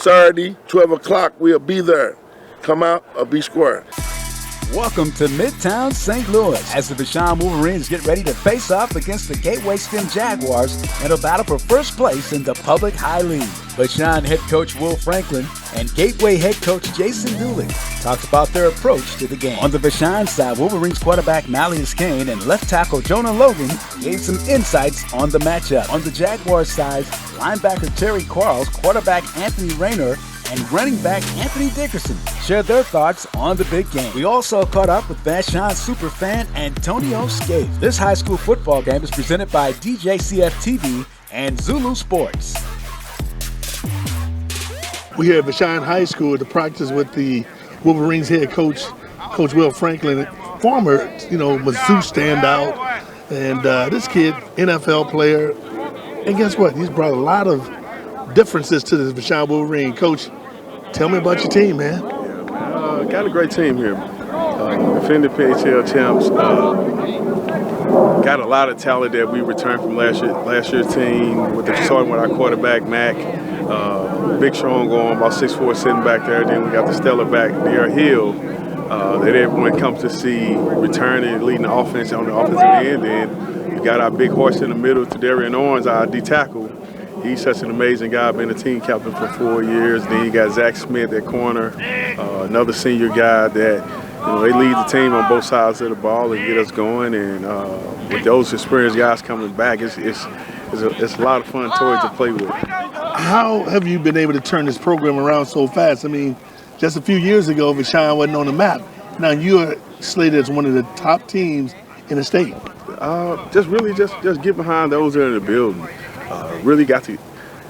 Saturday, 12 o'clock. We'll be there. Come out or be square. Welcome to Midtown St. Louis as the Vashon Wolverines get ready to face off against the Gateway STEM Jaguars in a battle for first place in the Public High League. Vashon head coach Will Franklin and Gateway head coach Jason Dooley talked about their approach to the game. On the Vashon side, Wolverines quarterback Mshsaa Kane and left tackle Jonah Logan gave some insights on the matchup. On the Jaguars side, linebacker Terry Quarles, quarterback Anthony Rayner, and running back Anthony Dickerson shared their thoughts on the big game. We also caught up with Vashon superfan Antonio Scaife. This high school football game is presented by DJCF-TV and ZOULOU Sports. We're here at Vashon High School to practice with the Wolverines head coach, Coach Will Franklin, former, Mizzou standout. And this kid, NFL player. And guess what? He's brought a lot of differences to the Vashon Wolverine. Coach, tell me about your team, man. Got a great team here. Defending PHL champs. Got a lot of talent that we returned from last year's team. Starting with our quarterback Mac, big strong arm, about 6'4", sitting back there. Then we got the stellar back De'Ara Hill that everyone comes to see returning, leading the offense on the offensive end. And we got our big horse in the middle, Darian Owens, our D tackle. He's such an amazing guy, been a team captain for 4 years. Then you got Zach Smith at corner, another senior guy that, they lead the team on both sides of the ball and get us going. And with those experienced guys coming back, it's a lot of fun toys to play with. How have you been able to turn this program around so fast? I mean, just a few years ago, Vashon wasn't on the map. Now you're slated as one of the top teams in the state. Just get behind those that are in the building. Really got to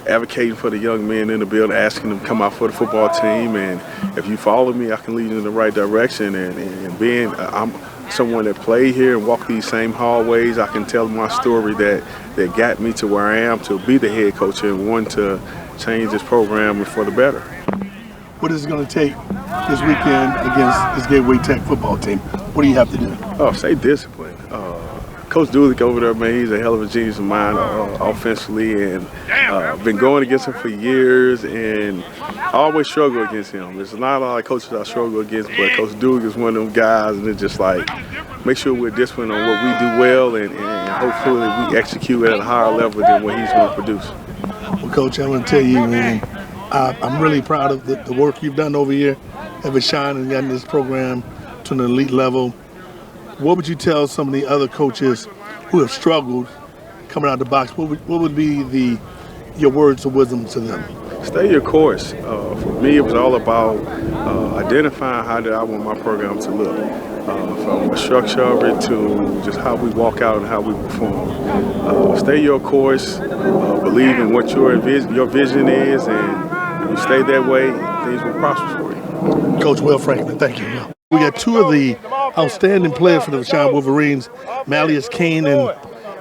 advocating for the young men in the building, asking them to come out for the football team. And if you follow me, I can lead you in the right direction. And being I'm someone that played here and walked these same hallways, I can tell my story that got me to where I am to be the head coach and want to change this program for the better. What is it going to take this weekend against this Gateway Tech football team? What do you have to do? Oh, stay disciplined. Coach Dooley over there, man, he's a hell of a genius of mine offensively, and been going against him for years, and I always struggle against him. There's not a lot of coaches I struggle against, but Coach Dooley is one of them guys, and it's just like, make sure we're disciplined on what we do well, and hopefully we execute at a higher level than what he's going to produce. Well, Coach, I'm going to tell you, man, I'm really proud of the work you've done over here at Vashon and gotten this program to an elite level. What would you tell some of the other coaches who have struggled coming out of the box? What would be your words of wisdom to them? Stay your course. For me, it was all about identifying how did I want my program to look. From the structure of it to just how we walk out and how we perform. Stay your course, believe in what your vision is, and if you stay that way, things will prosper for you. Coach Will Franklin, thank you. We got two of the outstanding players for the Vashon Wolverines, Mshsaa Kane and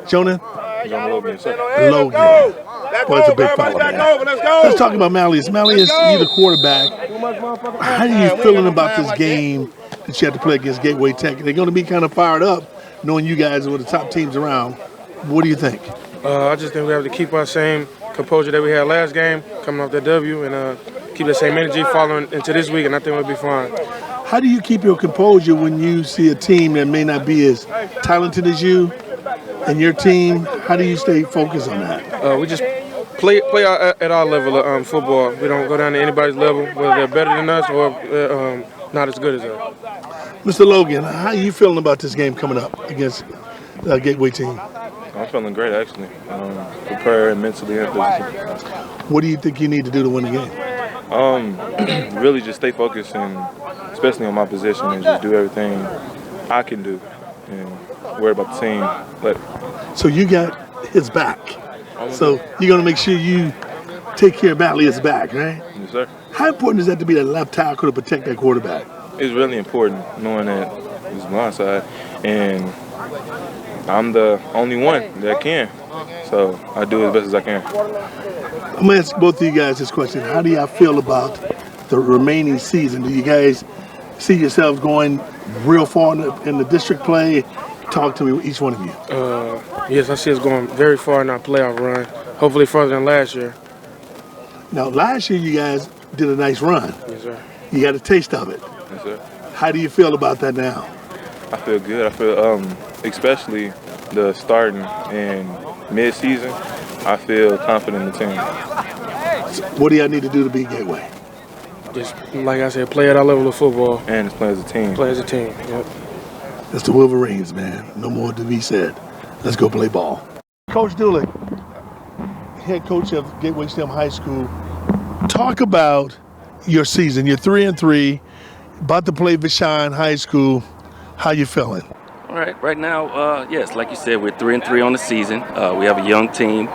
Jonah Logan. Boy, it's a big follow, man. Let's talk about Mshsaa. Mshsaa, you're the quarterback. How are you feeling about this game that you have to play against Gateway Tech? They're going to be kind of fired up, knowing you guys are the top teams around. What do you think? I just think we have to keep our same composure that we had last game, coming off that W, and keep the same energy following into this week, and I think we'll be fine. How do you keep your composure when you see a team that may not be as talented as you and your team? How do you stay focused on that? We just play at our level of football. We don't go down to anybody's level, whether they're better than us or not as good as us. Mr. Logan, how are you feeling about this game coming up against the Gateway team? I'm feeling great, actually. Prepared mentally and physically. What do you think you need to do to win the game? Really just stay focused, and especially on my position, and just do everything I can do and worry about the team. So you got his back. So you're going to make sure you take care of Mshsaa's back, right? Yes, sir. How important is that to be that left tackle to protect that quarterback? It's really important knowing that he's blindside, and I'm the only one that can. So I do as best as I can. I'm going to ask both of you guys this question. How do y'all feel about the remaining season? Do you guys see yourselves going real far in the district play? Talk to me, each one of you. Yes, I see us going very far in our playoff run, hopefully further than last year. Now, last year you guys did a nice run. Yes, sir. You got a taste of it. Yes, sir. How do you feel about that now? I feel good. I feel, especially the starting and mid-season, I feel confident in the team. What do y'all need to do to beat Gateway? Just like I said, play at our level of football. And it's playing as a team. Play as a team. Yep. That's the Wolverines, man. No more to be said. Let's go play ball. Coach ZOULOU, head coach of Gateway STEM High School. Talk about your season. You're 3-3, about to play Vashon High School. How you feeling? All right. Right now, yes, like you said, we're 3-3 on the season. We have a young team.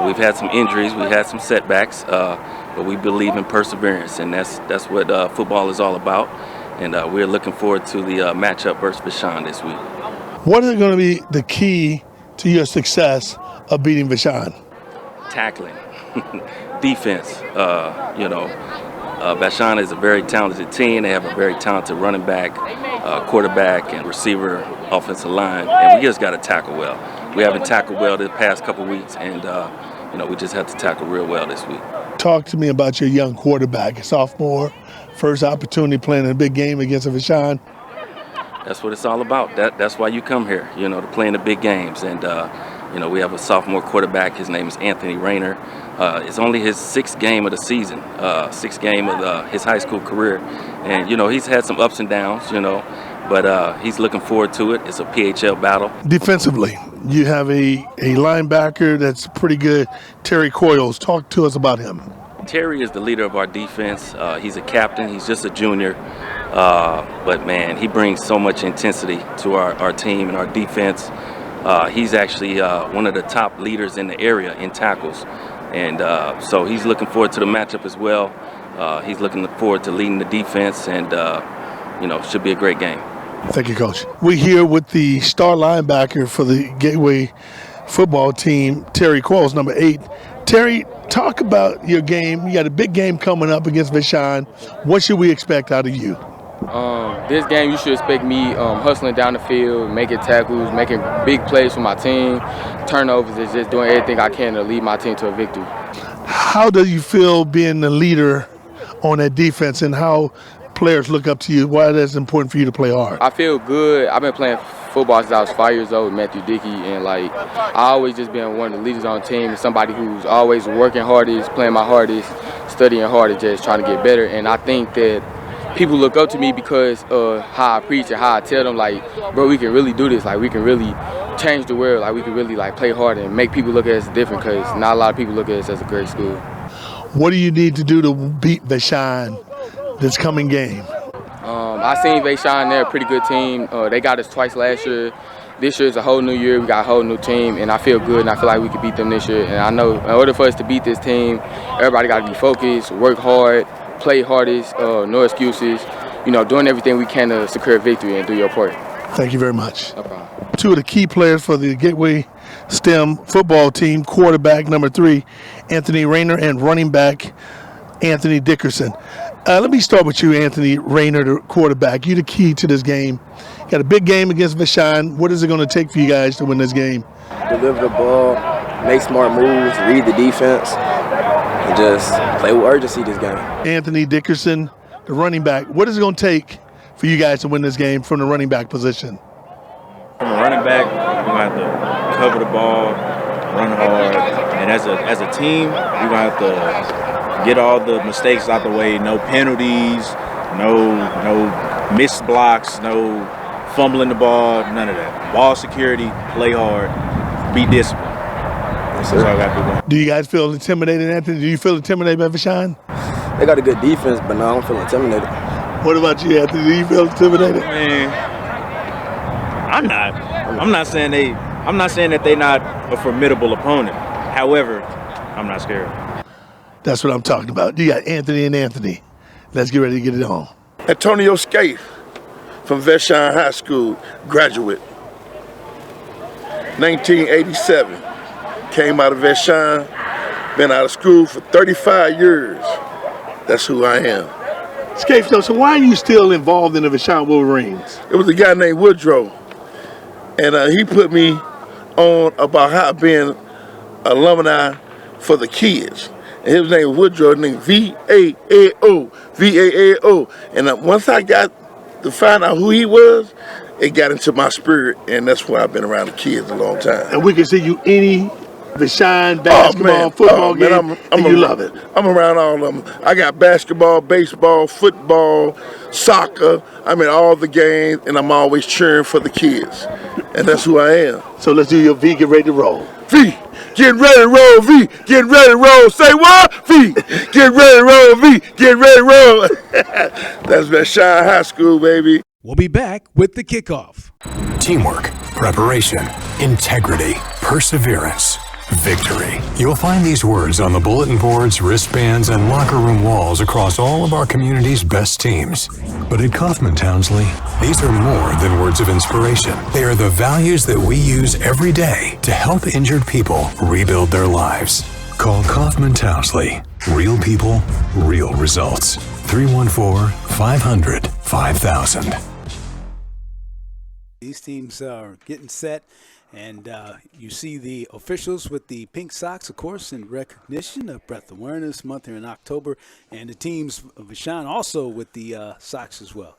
We've had some injuries. We've had some setbacks, but we believe in perseverance, and that's what football is all about. And we're looking forward to the matchup versus Vashon this week. What is going to be the key to your success of beating Vashon? Tackling, defense. Vashon is a very talented team. They have a very talented running back, quarterback, and receiver, offensive line, and we just got to tackle well. We haven't tackled well the past couple weeks, and we just have to tackle real well this week. Talk to me about your young quarterback, a sophomore, first opportunity playing in a big game against a Vashon. That's what it's all about. That's why you come here, to play in the big games. And we have a sophomore quarterback. His name is Anthony Rayner. It's only his sixth game of the season, sixth game of his high school career. And he's had some ups and downs, but he's looking forward to it. It's a PHL battle. Defensively, you have a linebacker that's pretty good, Terry Coyles. Talk to us about him. Terry is the leader of our defense. He's a captain. He's just a junior. But, man, he brings so much intensity to our team and our defense. He's actually one of the top leaders in the area in tackles. And so he's looking forward to the matchup as well. He's looking forward to leading the defense, and, should be a great game. Thank you, Coach. We're here with the star linebacker for the Gateway football team, Terry Coyles, number 8. Terry, talk about your game. You got a big game coming up against Vashon. What should we expect out of you? This game, you should expect me hustling down the field, making tackles, making big plays for my team, turnovers, and just doing everything I can to lead my team to a victory. How do you feel being the leader on that defense, and how players look up to you? Why that's important for you to play hard? I feel good. I've been playing football since I was 5 years old with Matthew Dickey, and I always just been one of the leaders on the team, and somebody who's always working hardest, playing my hardest, studying hard, and just trying to get better. And I think that people look up to me because of how I preach and how I tell them, bro, we can really do this. We can really change the world. We can really play hard and make people look at us different, because not a lot of people look at us as a great school. What do you need to do to beat Vashon this coming game? I seen Vashon. They're a pretty good team. They got us twice last year. This year's a whole new year. We got a whole new team, and I feel good, and I feel like we can beat them this year. And I know in order for us to beat this team, everybody got to be focused, work hard, play hardest, no excuses, doing everything we can to secure victory and do your part. Thank you very much. No problem. Two of the key players for the Gateway STEM football team, quarterback number 3, Anthony Rayner, and running back Anthony Dickerson. Let me start with you, Anthony Rayner, the quarterback. You're the key to this game. Got a big game against Vashon. What is it going to take for you guys to win this game? Deliver the ball, make smart moves, read the defense, and just play with urgency this game. Anthony Dickerson, the running back. What is it going to take for you guys to win this game from the running back position? From a running back, we're going to have to cover the ball, run hard, and as a team, we're going to have to get all the mistakes out the way. No penalties, no missed blocks, no fumbling the ball, none of that. Ball security, play hard, be disciplined. That's all I got to do. Do you guys feel intimidated, Anthony? Do you feel intimidated by Vashon? They got a good defense, but no, I don't feel intimidated. What about you, Anthony? Do you feel intimidated? Man, I'm not. I'm not saying that they're not a formidable opponent. However, I'm not scared. That's what I'm talking about. You got Anthony and Anthony. Let's get ready to get it on. Antonio Scaife from Vashon High School, graduate. 1987. Came out of Vashon, been out of school for 35 years. That's who I am. Scaife, so why are you still involved in the Vashon Wolverines? It was a guy named Woodrow, and he put me on about how being alumni for the kids. and his name was Woodrow, named V-A-A-O, V-A-A-O. And once I got to find out who he was, it got into my spirit, and that's why I've been around the kids a long time. And we can see you any Vashon basketball, football game, and you love it. I'm around all of them. I got basketball, baseball, football, soccer. I'm in all the games, and I'm always cheering for the kids. And that's who I am. So let's do your V, get ready to roll. V, get ready to roll. V, get ready to roll. Say what? V, get ready to roll. V, get ready to roll. That's Vashon High School, baby. We'll be back with the kickoff. Teamwork, preparation, integrity, perseverance, victory. You'll find these words on the bulletin boards, wristbands, and locker room walls across all of our community's best teams. But at Kaufman Townsley, these are more than words of inspiration. They are the values that we use every day to help injured people rebuild their lives. Call Kaufman Townsley. Real people, real results. 314-500-5000. These teams are getting set, and you see the officials with the pink socks, of course, in recognition of Breath Awareness Month here in October, and the teams of Vashon also with the socks as well.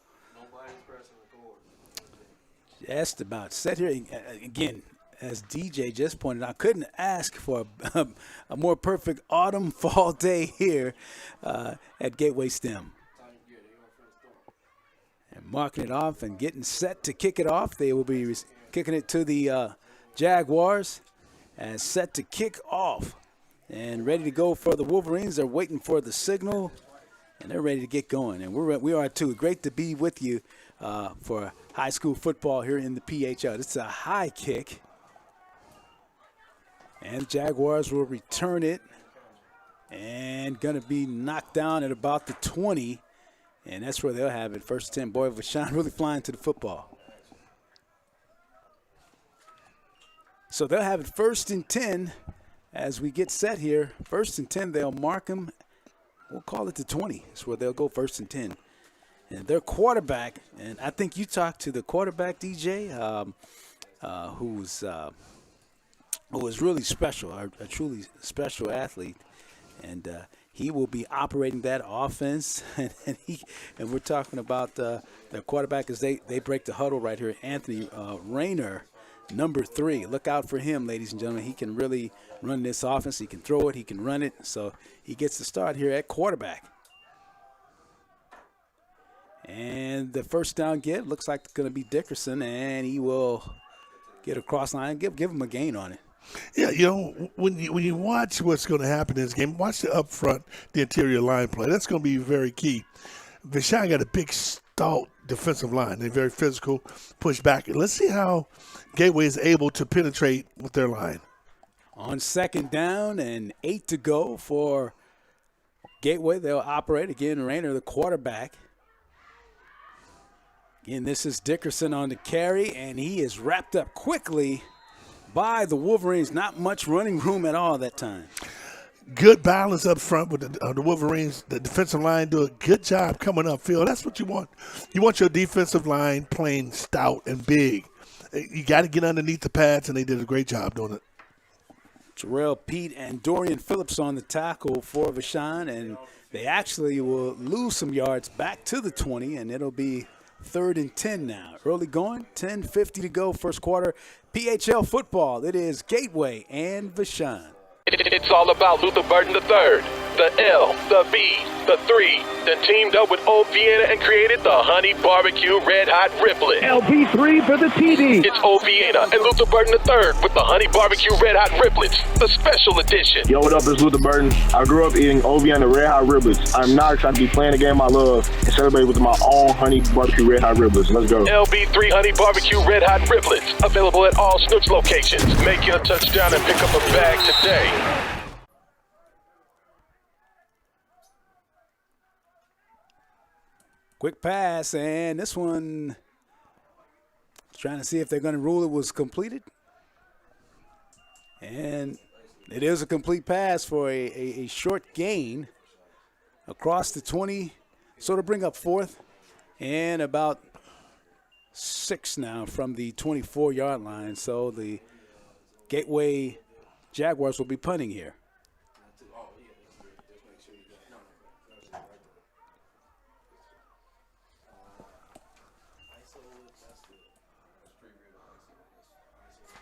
Just about set here again. As DJ just pointed out, couldn't ask for a more perfect autumn-fall day here at Gateway STEM. And marking it off and getting set to kick it off. They will be kicking it to the Jaguars and set to kick off. And ready to go for the Wolverines. They're waiting for the signal, and they're ready to get going. And we are too. Great to be with you for high school football here in the PHL. It's a high kick. And the Jaguars will return it. And going to be knocked down at about the 20. And that's where they'll have it. First 10. Boy, Vashon really flying to the football. So they'll have it first and 10 as we get set here. First and 10, they'll mark them. We'll call it the 20. That's where they'll go first and 10. And their quarterback, and I think you talked to the quarterback, DJ, who was really special, a truly special athlete. And he will be operating that offense. and we're talking about the quarterback as they break the huddle right here. Anthony Rayner, number 3. Look out for him, ladies and gentlemen. He can really run this offense. He can throw it. He can run it. So he gets the start here at quarterback. And the first down get looks like it's going to be Dickerson, and he will get across line. Give him a gain on it. Yeah, you know, when you watch what's going to happen in this game, watch the up front, the interior line play. That's going to be very key. Vashon got a big, stout defensive line. They're very physical, push back. Let's see how Gateway is able to penetrate with their line. On second down and 8 to go for Gateway, they'll operate. Again, Rayner, the quarterback. Again, this is Dickerson on the carry, and he is wrapped up quickly by the Wolverines. Not much running room at all that time. Good balance up front with the Wolverines. The defensive line do a good job coming upfield. That's what you want. You want your defensive line playing stout and big. You got to get underneath the pads, and they did a great job doing it. Terrell Pete and Dorian Phillips on the tackle for Vashon, and they actually will lose some yards back to the 20, and it'll be 3rd and 10 now. Early going, 10:50 to go, first quarter. PHL football. It is Gateway and Vashon. It's all about Luther Burton III. The L, the B, the 3, then teamed up with Old Vienna and created the Honey Barbecue Red Hot Riblet. LB3 for the TD. It's Old Vienna and Luther Burton III with the Honey Barbecue Red Hot Riblets, the special edition. Yo, what up, it's Luther Burton. I grew up eating Old Vienna Red Hot Riblets. I'm now trying to be playing the game I love and celebrate with my own Honey Barbecue Red Hot Riblets. Let's go. LB3 Honey Barbecue Red Hot Riblets, available at all Snooks locations. Make your touchdown and pick up a bag today. Quick pass, and this one, trying to see if they're going to rule it was completed. And it is a complete pass for a short gain across the 20. So to bring up 4th and about 6 now from the 24-yard line. So the Gateway Jaguars will be punting here.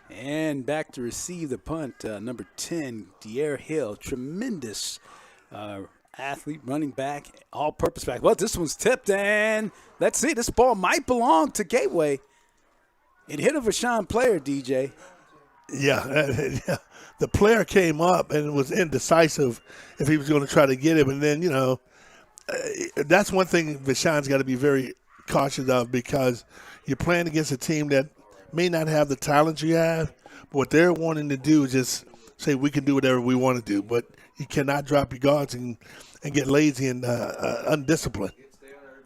And back to receive the punt, number 10, De'Air Hill. Tremendous athlete, running back, all-purpose back. Well, this one's tipped, and let's see. This ball might belong to Gateway. It hit a Vashon player, DJ. Yeah, the player came up and was indecisive if he was going to try to get him. And then, that's one thing Vashon's got to be very cautious of, because you're playing against a team that may not have the talent you have, but what they're wanting to do is just say we can do whatever we want to do. But you cannot drop your guards and get lazy and undisciplined.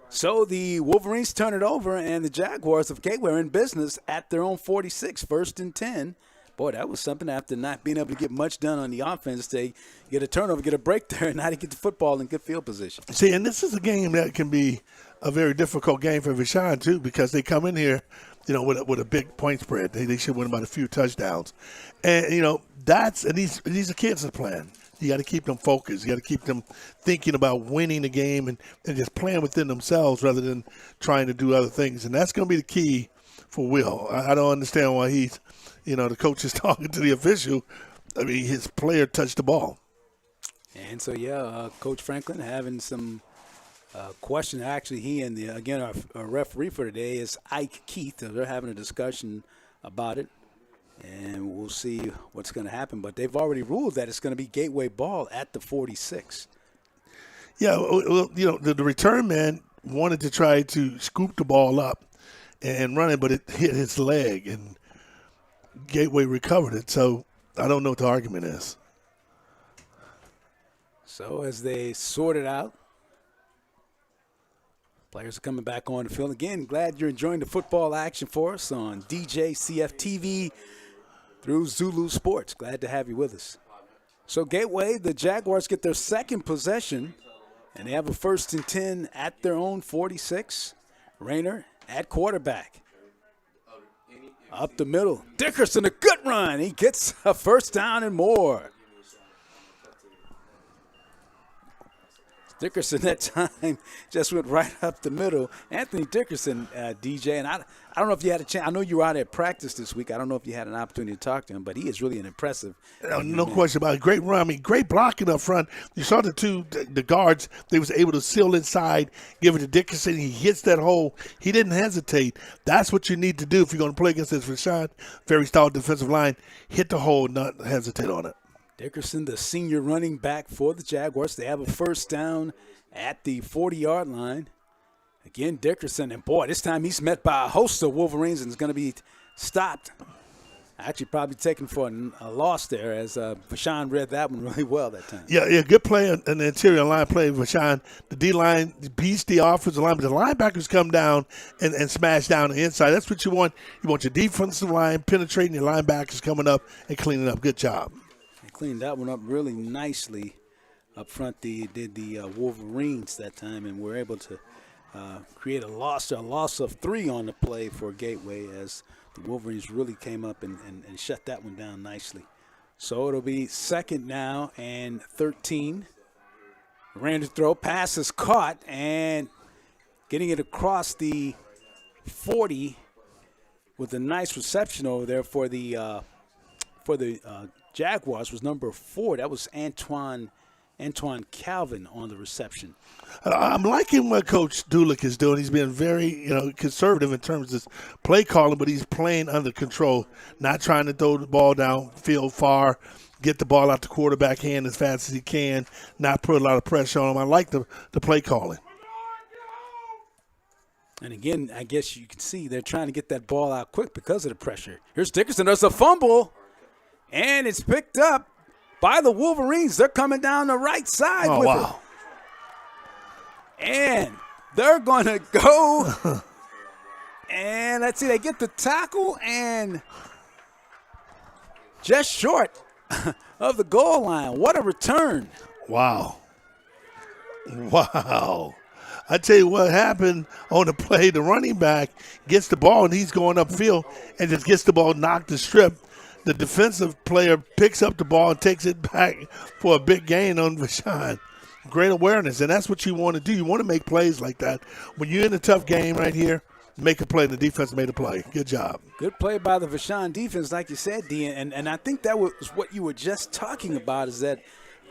So the Wolverines turn it over, and the Jaguars of Gateway are in business at their own 46, 1st and 10. Boy, that was something after not being able to get much done on the offense. They get a turnover, get a break there, and now to get the football in good field position. See, and this is a game that can be a very difficult game for Vashon, too, because they come in here, with a big point spread. They should win about a few touchdowns. And, these are kids that are playing. You got to keep them focused. You got to keep them thinking about winning the game and just playing within themselves rather than trying to do other things. And that's going to be the key for Will. I don't understand why he's, the coach is talking to the official. I mean, his player touched the ball. And so, Coach Franklin having some question. Actually, he and our referee for today is Ike Keith. They're having a discussion about it. And we'll see what's going to happen. But they've already ruled that it's going to be Gateway ball at the 46. Yeah, well, the return man wanted to try to scoop the ball up and run it, but it hit his leg, and Gateway recovered it. So I don't know what the argument is. So as they sort it out, players are coming back on the field. Again, glad you're enjoying the football action for us on DJCF-TV through ZOULOU Sports. Glad to have you with us. So Gateway, the Jaguars get their second possession, and they have a 1st and 10 at their own 46. Rayner at quarterback. Up the middle. Dickerson, a good run. He gets a first down and more. Dickerson that time just went right up the middle. Anthony Dickerson, DJ, and I don't know if you had a chance. I know you were out at practice this week. I don't know if you had an opportunity to talk to him, but he is really an impressive. No question about it. Great run. I mean, great blocking up front. You saw the guards. They was able to seal inside, give it to Dickerson. He hits that hole. He didn't hesitate. That's what you need to do if you're going to play against this Vashon, very stout defensive line. Hit the hole, not hesitate on it. Dickerson, the senior running back for the Jaguars. They have a first down at the 40-yard line. Again, Dickerson, and boy, this time he's met by a host of Wolverines and is going to be stopped. Actually, probably taken for a loss there, as Vashon read that one really well that time. Yeah, good play in the interior line play, Vashon. The D-line beats the offensive line, but the linebackers come down and smash down the inside. That's what you want. You want your defensive line penetrating, your linebackers coming up and cleaning up. Good job. Cleaned that one up really nicely up front. They did the Wolverines that time, and were able to create a loss of 3 on the play for Gateway, as the Wolverines really came up and shut that one down nicely. So it'll be 2nd now and 13. Ran to throw, pass is caught, and getting it across the 40 with a nice reception over there for the Jaguars was number 4. That was Antoine Calvin on the reception. I'm liking what Coach Dulick is doing. He's been very, conservative in terms of his play calling, but he's playing under control, not trying to throw the ball downfield far, get the ball out the quarterback hand as fast as he can, not put a lot of pressure on him. I like the play calling. And again, I guess you can see they're trying to get that ball out quick because of the pressure. Here's Dickerson. There's a fumble. And it's picked up by the Wolverines. They're coming down the right side with it. And they're going to go. And let's see, they get the tackle and just short of the goal line. What a return. Wow. I tell you what happened on the play. The running back gets the ball, and he's going upfield and just gets the ball knocked to strip. The defensive player picks up the ball and takes it back for a big gain on Vashon. Great awareness, and that's what you want to do. You want to make plays like that. When you're in a tough game right here, make a play, and the defense made a play. Good job. Good play by the Vashon defense, like you said, D. And I think that was what you were just talking about, is that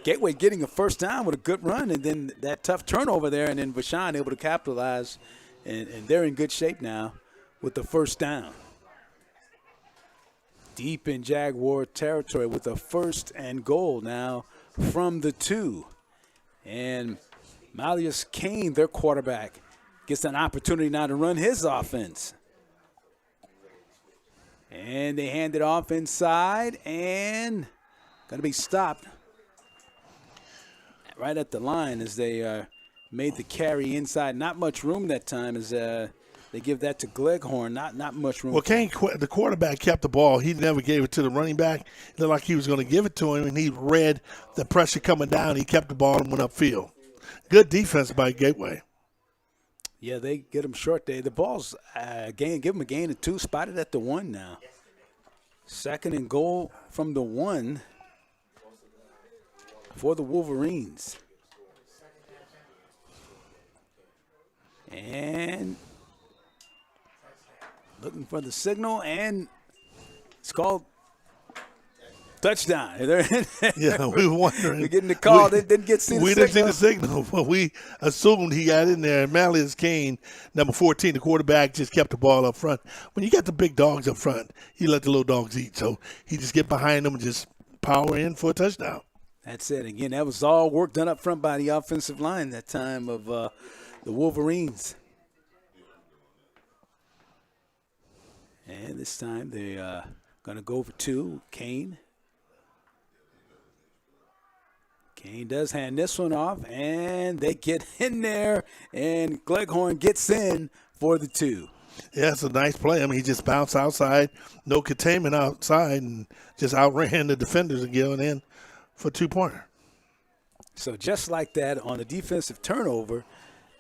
Gateway getting a first down with a good run, and then that tough turnover there, and then Vashon able to capitalize, and they're in good shape now with the first down. Deep in Jaguar territory with a 1st and goal now from the 2. And Malleus Kane, their quarterback, gets an opportunity now to run his offense. And they hand it off inside and going to be stopped right at the line as they made the carry inside. Not much room that time as they give that to Gleghorn. Not much room. Well, Kane, the quarterback, kept the ball. He never gave it to the running back. It looked like he was going to give it to him, and he read the pressure coming down. He kept the ball and went upfield. Good defense by Gateway. Yeah, they get him short there. The ball's give him a gain of 2, spotted at the 1 now. 2nd and goal from the 1 for the Wolverines. And looking for the signal, and it's called touchdown. Yeah, we were wondering. We're getting the call. They didn't see the signal. We didn't see the signal, but we assumed he got in there. Malleus Kane, number 14, the quarterback, just kept the ball up front. When you got the big dogs up front, you let the little dogs eat. So he just get behind them and just power in for a touchdown. That's it. Again, that was all work done up front by the offensive line that time of the Wolverines. And this time they're going to go for 2. Kane. Kane does hand this one off, and they get in there, and Gleghorn gets in for the 2. Yeah, it's a nice play. I mean, he just bounced outside, no containment outside, and just outran the defenders and going in for a 2-pointer. So just like that, on the defensive turnover,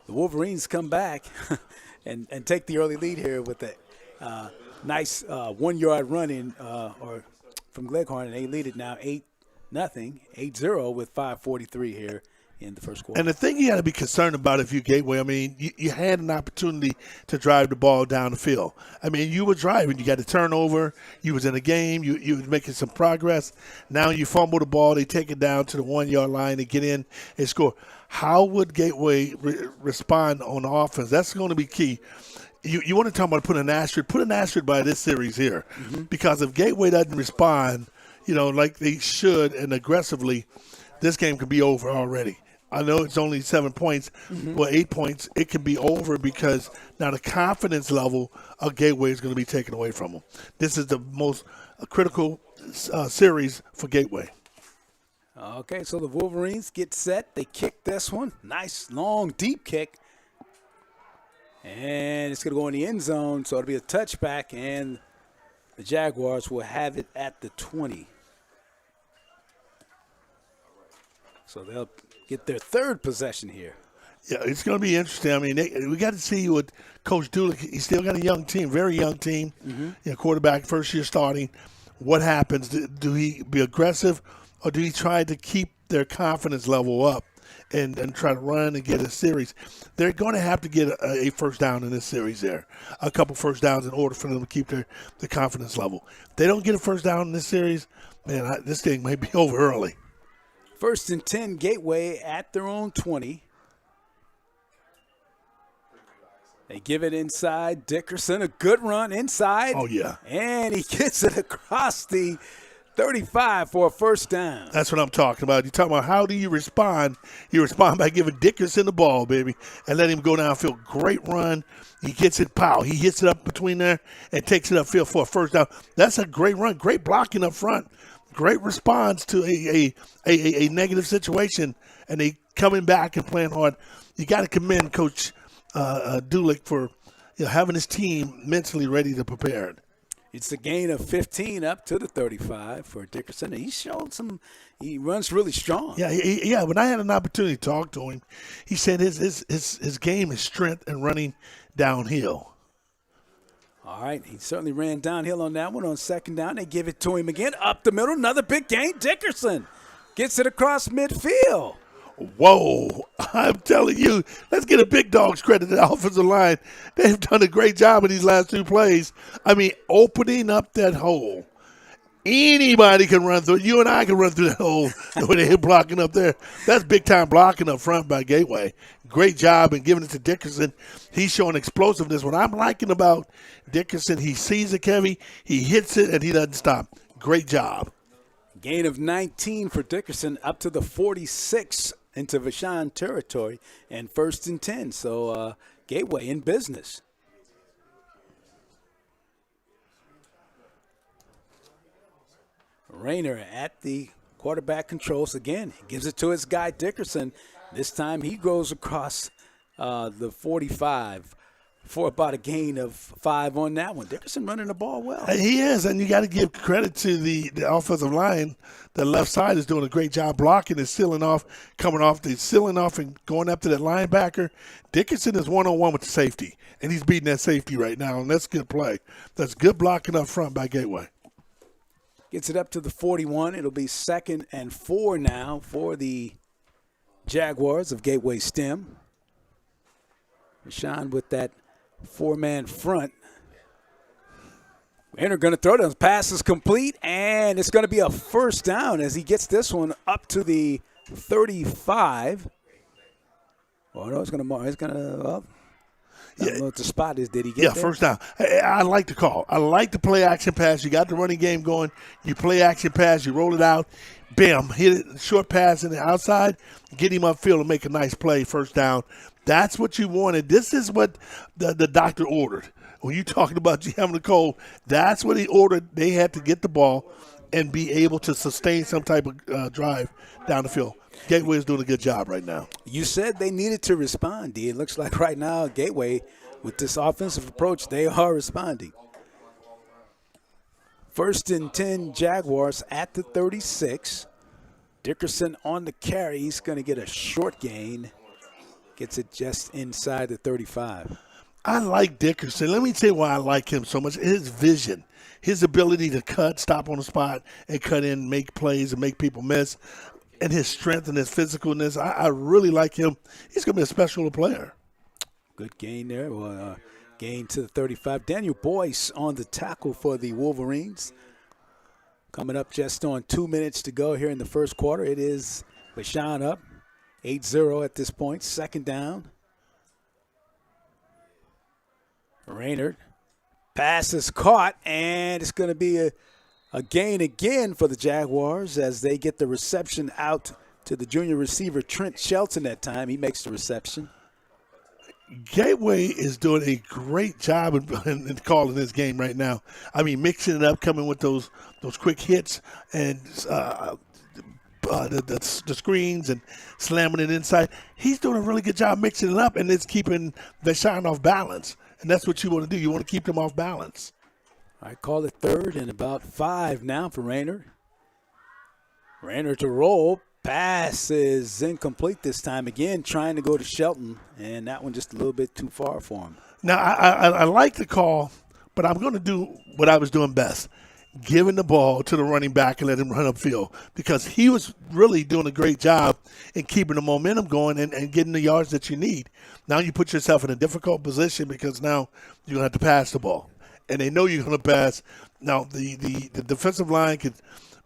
the Wolverines come back and take the early lead here with a nice 1-yard run in or from Gleghorn, and they lead it now 8-0, 8-0 with 5:43 here in the first quarter. And the thing you got to be concerned about if you're Gateway, I mean, you had an opportunity to drive the ball down the field. I mean, you were driving. You got a turnover. You was in a game. You was making some progress. Now you fumble the ball. They take it down to the 1-yard line. They get in and score. How would Gateway respond on offense? That's going to be key. You want to talk about put an asterisk by this series here. Mm-hmm. Because if Gateway doesn't respond, like they should and aggressively, this game could be over already. I know it's only 7 points, but 8 points, it can be over because now the confidence level of Gateway is going to be taken away from them. This is the most critical series for Gateway. Okay, so the Wolverines get set. They kick this one. Nice, long, deep kick. And it's going to go in the end zone, so it'll be a touchback, and the Jaguars will have it at the 20. So they'll get their 3rd possession here. Yeah, it's going to be interesting. I mean, we got to see what Coach Dooley, he's still got a young team, very young team. Mm-hmm. Quarterback, first year starting. What happens? Do he be aggressive, or do he try to keep their confidence level up and try to run and get a series? They're going to have to get a first down in this series there, a couple first downs in order for them to keep their confidence level. If they don't get a first down in this series, man, this thing may be over early. 1st and 10, Gateway at their own 20. They give it inside. Dickerson, a good run inside. Oh, yeah. And he gets it across the 35 for a first down. That's what I'm talking about. You're talking about how do you respond? You respond by giving Dickerson the ball, baby, and let him go downfield. Great run. He gets it, pow. He hits it up between there and takes it upfield for a first down. That's a great run. Great blocking up front. Great response to a negative situation, and they coming back and playing hard. You got to commend Coach Dulick for having his team mentally ready to prepare it. It's a gain of 15 up to the 35 for Dickerson. He showed he runs really strong. Yeah, when I had an opportunity to talk to him, he said his game is strength and running downhill. All right, he certainly ran downhill on that one. On 2nd down, they give it to him again. Up the middle, another big gain. Dickerson gets it across midfield. Whoa, I'm telling you, let's get a big dog's credit to the offensive line. They've done a great job in these last 2 plays. I mean, opening up that hole. Anybody can run through it. You and I can run through that hole the way they're blocking up there. That's big-time blocking up front by Gateway. Great job in giving it to Dickerson. He's showing explosiveness. What I'm liking about Dickerson, he sees it, Kevy, he hits it, and he doesn't stop. Great job. Gain of 19 for Dickerson, up to the 46 into Vashon territory, and 1st and 10. So Gateway in business. Rayner at the quarterback controls again. He gives it to his guy Dickerson. This time he goes across the 45 for about a gain of 5 on that one. Dickerson running the ball well. He is, and you got to give credit to the offensive line. The left side is doing a great job blocking and sealing off, coming off the sealing off and going up to that linebacker. Dickerson is one-on-one with the safety, and he's beating that safety right now, and that's good play. That's good blocking up front by Gateway. Gets it up to the 41. It'll be 2nd and 4 now for the Jaguars of Gateway STEM. Vashon with that 4-man front. Rayner going to throw it. The pass is complete, and it's going to be a 1st down as he gets this one up to the 35. Oh, no, it's going to mark. It's going to I don't know what the spot is. Did he get there? 1st down. I like the call. I like the play action pass. You got the running game going. You play action pass. You roll it out. Bam. Hit it. Short pass in the outside. Get him upfield and make a nice play. 1st down. That's what you wanted. This is what the doctor ordered. When you're talking about you having a cold, that's what he ordered. They had to get the ball and be able to sustain some type of drive down the field. Gateway is doing a good job right now. You said they needed to respond, D. It looks like right now Gateway, with this offensive approach, they are responding. 1st and 10 Jaguars at the 36. Dickerson on the carry. He's going to get a short gain. Gets it just inside the 35. I like Dickerson. Let me tell you why I like him so much. His vision, his ability to cut, stop on the spot, and cut in, make plays, and make people miss. And his strength and his physicalness, I really like him. He's going to be a special player. Good gain there. Well, gain to the 35. Daniel Boyce on the tackle for the Wolverines. Coming up just on 2 minutes to go here in the 1st quarter. It is Vashon up, 8-0 at this point. 2nd down. Rayner. Pass is caught, and it's going to be a gain again for the Jaguars as they get the reception out to the junior receiver, Trent Shelton, that time. He makes the reception. Gateway is doing a great job in calling this game right now. I mean, mixing it up, coming with those quick hits and the screens and slamming it inside. He's doing a really good job mixing it up, and it's keeping Vashon off balance. And that's what you want to do. You want to keep them off balance. I call it 3rd and about 5 now for Rayner. Rayner to roll. Pass is incomplete this time. Again, trying to go to Shelton, and that one just a little bit too far for him. Now, I like the call, but I'm going to do what I was doing best, giving the ball to the running back and let him run upfield, because he was really doing a great job in keeping the momentum going and getting the yards that you need. Now you put yourself in a difficult position because now you're going to have to pass the ball. And they know you're going to pass. Now, the defensive line could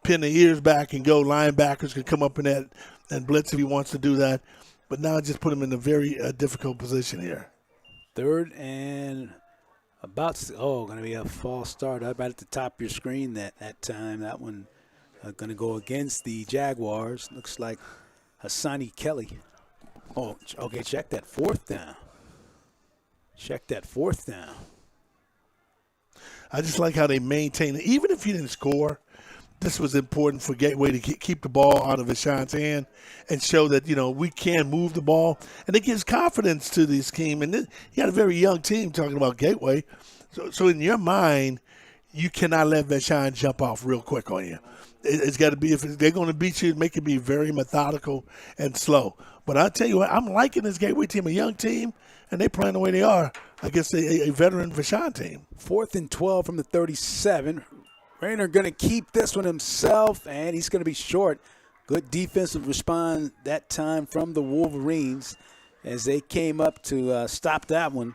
pin their ears back and go. Linebackers could come up in that and blitz if he wants to do that. But now just put him in a very difficult position here. 3rd and about going to be a false start right at the top of your screen that time. That one going to go against the Jaguars. Looks like Hassani Kelly. Oh, okay, check that 4th down. Check that 4th down. I just like how they maintain it. Even if you didn't score, this was important for Gateway to keep the ball out of Vashon's hand and show that, we can move the ball. And it gives confidence to this team. And you got a very young team talking about Gateway. So in your mind, you cannot let Vashon jump off real quick on you. It's got to be, if they're going to beat you, make it be very methodical and slow. But I'll tell you what, I'm liking this Gateway team, a young team, and they playing the way they are against a veteran Vashon team. 4th and 12 from the 37. Rayner going to keep this one himself, and he's going to be short Good defensive response that time from the Wolverines as they came up to stop that one.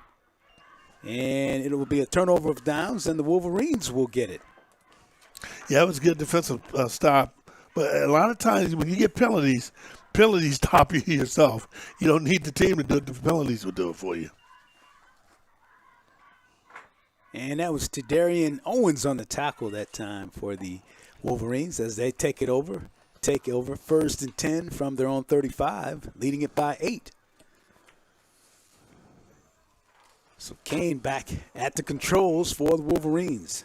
And it will be a turnover of downs, and the Wolverines will get it. Yeah, it was a good defensive stop. But a lot of times when you get penalties stop you yourself. You don't need the team to do it. The penalties will do it for you. And that was Tadarian Owens on the tackle that time for the Wolverines as they take over 1st and 10 from their own 35, leading it by 8. So Kane back at the controls for the Wolverines.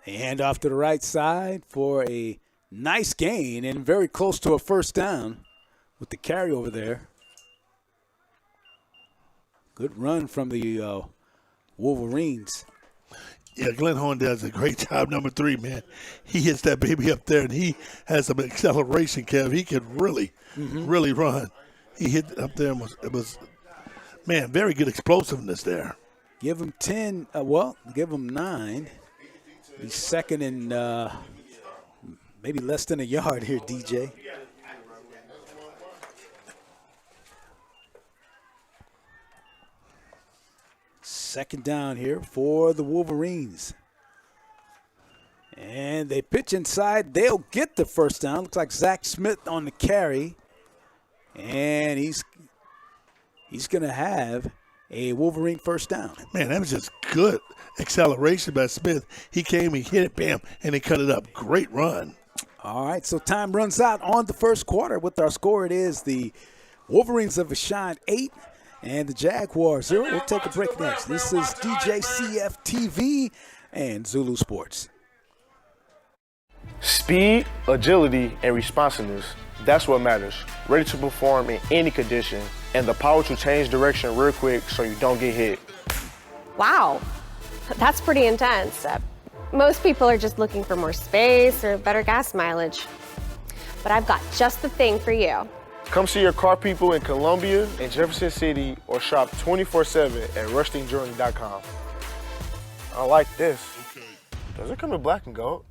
They hand off to the right side for a nice gain and very close to a first down with the carry over there. Good run from the Wolverines. Yeah, Glenn Horn does a great job, number 3, man. He hits that baby up there, and he has some acceleration, Kev. He can really run. He hit up there, and it was, man, very good explosiveness there. Give him 10, give him 9. He's second and maybe less than a yard here, DJ. Second down here for the Wolverines. And they pitch inside. They'll get the first down. Looks like Zach Smith on the carry. And he's going to have a Wolverine first down. Man, that was just good acceleration by Smith. He came, he hit it, bam, and they cut it up. Great run. All right, so time runs out on the first quarter. With our score, it is the Wolverines of Vashon 8 and the Jaguars 0. We'll take a break next. This is DJCF-TV and Zulu Sports. Speed, agility, and responsiveness. That's what matters. Ready to perform in any condition and the power to change direction real quick so you don't get hit. Wow, that's pretty intense. Most people are just looking for more space or better gas mileage. But I've got just the thing for you. Come see your car people in Columbia and Jefferson City or shop 24/7 at rustingjourney.com. I like this. Does it come in black and gold?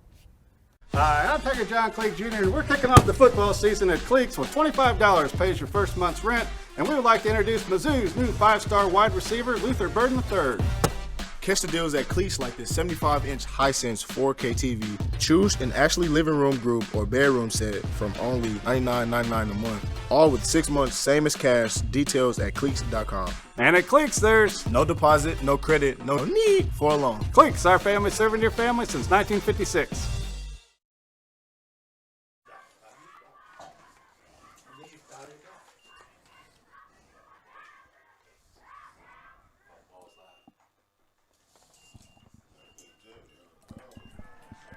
Hi, I'm Tiger John Cleek Jr., and we're kicking off the football season at Cleek's with $25 pays your first month's rent, and we would like to introduce Mizzou's new 5-star wide receiver, Luther Burden III. Catch the deals at Cleats like this 75-inch Hisense 4K TV. Choose an Ashley living room group or bedroom set from only $99.99 a month. All with 6 months, same as cash. Details at Cleats.com. And at Cleeks, there's no deposit, no credit, no need for a loan. Cleeks, our family serving your family since 1956.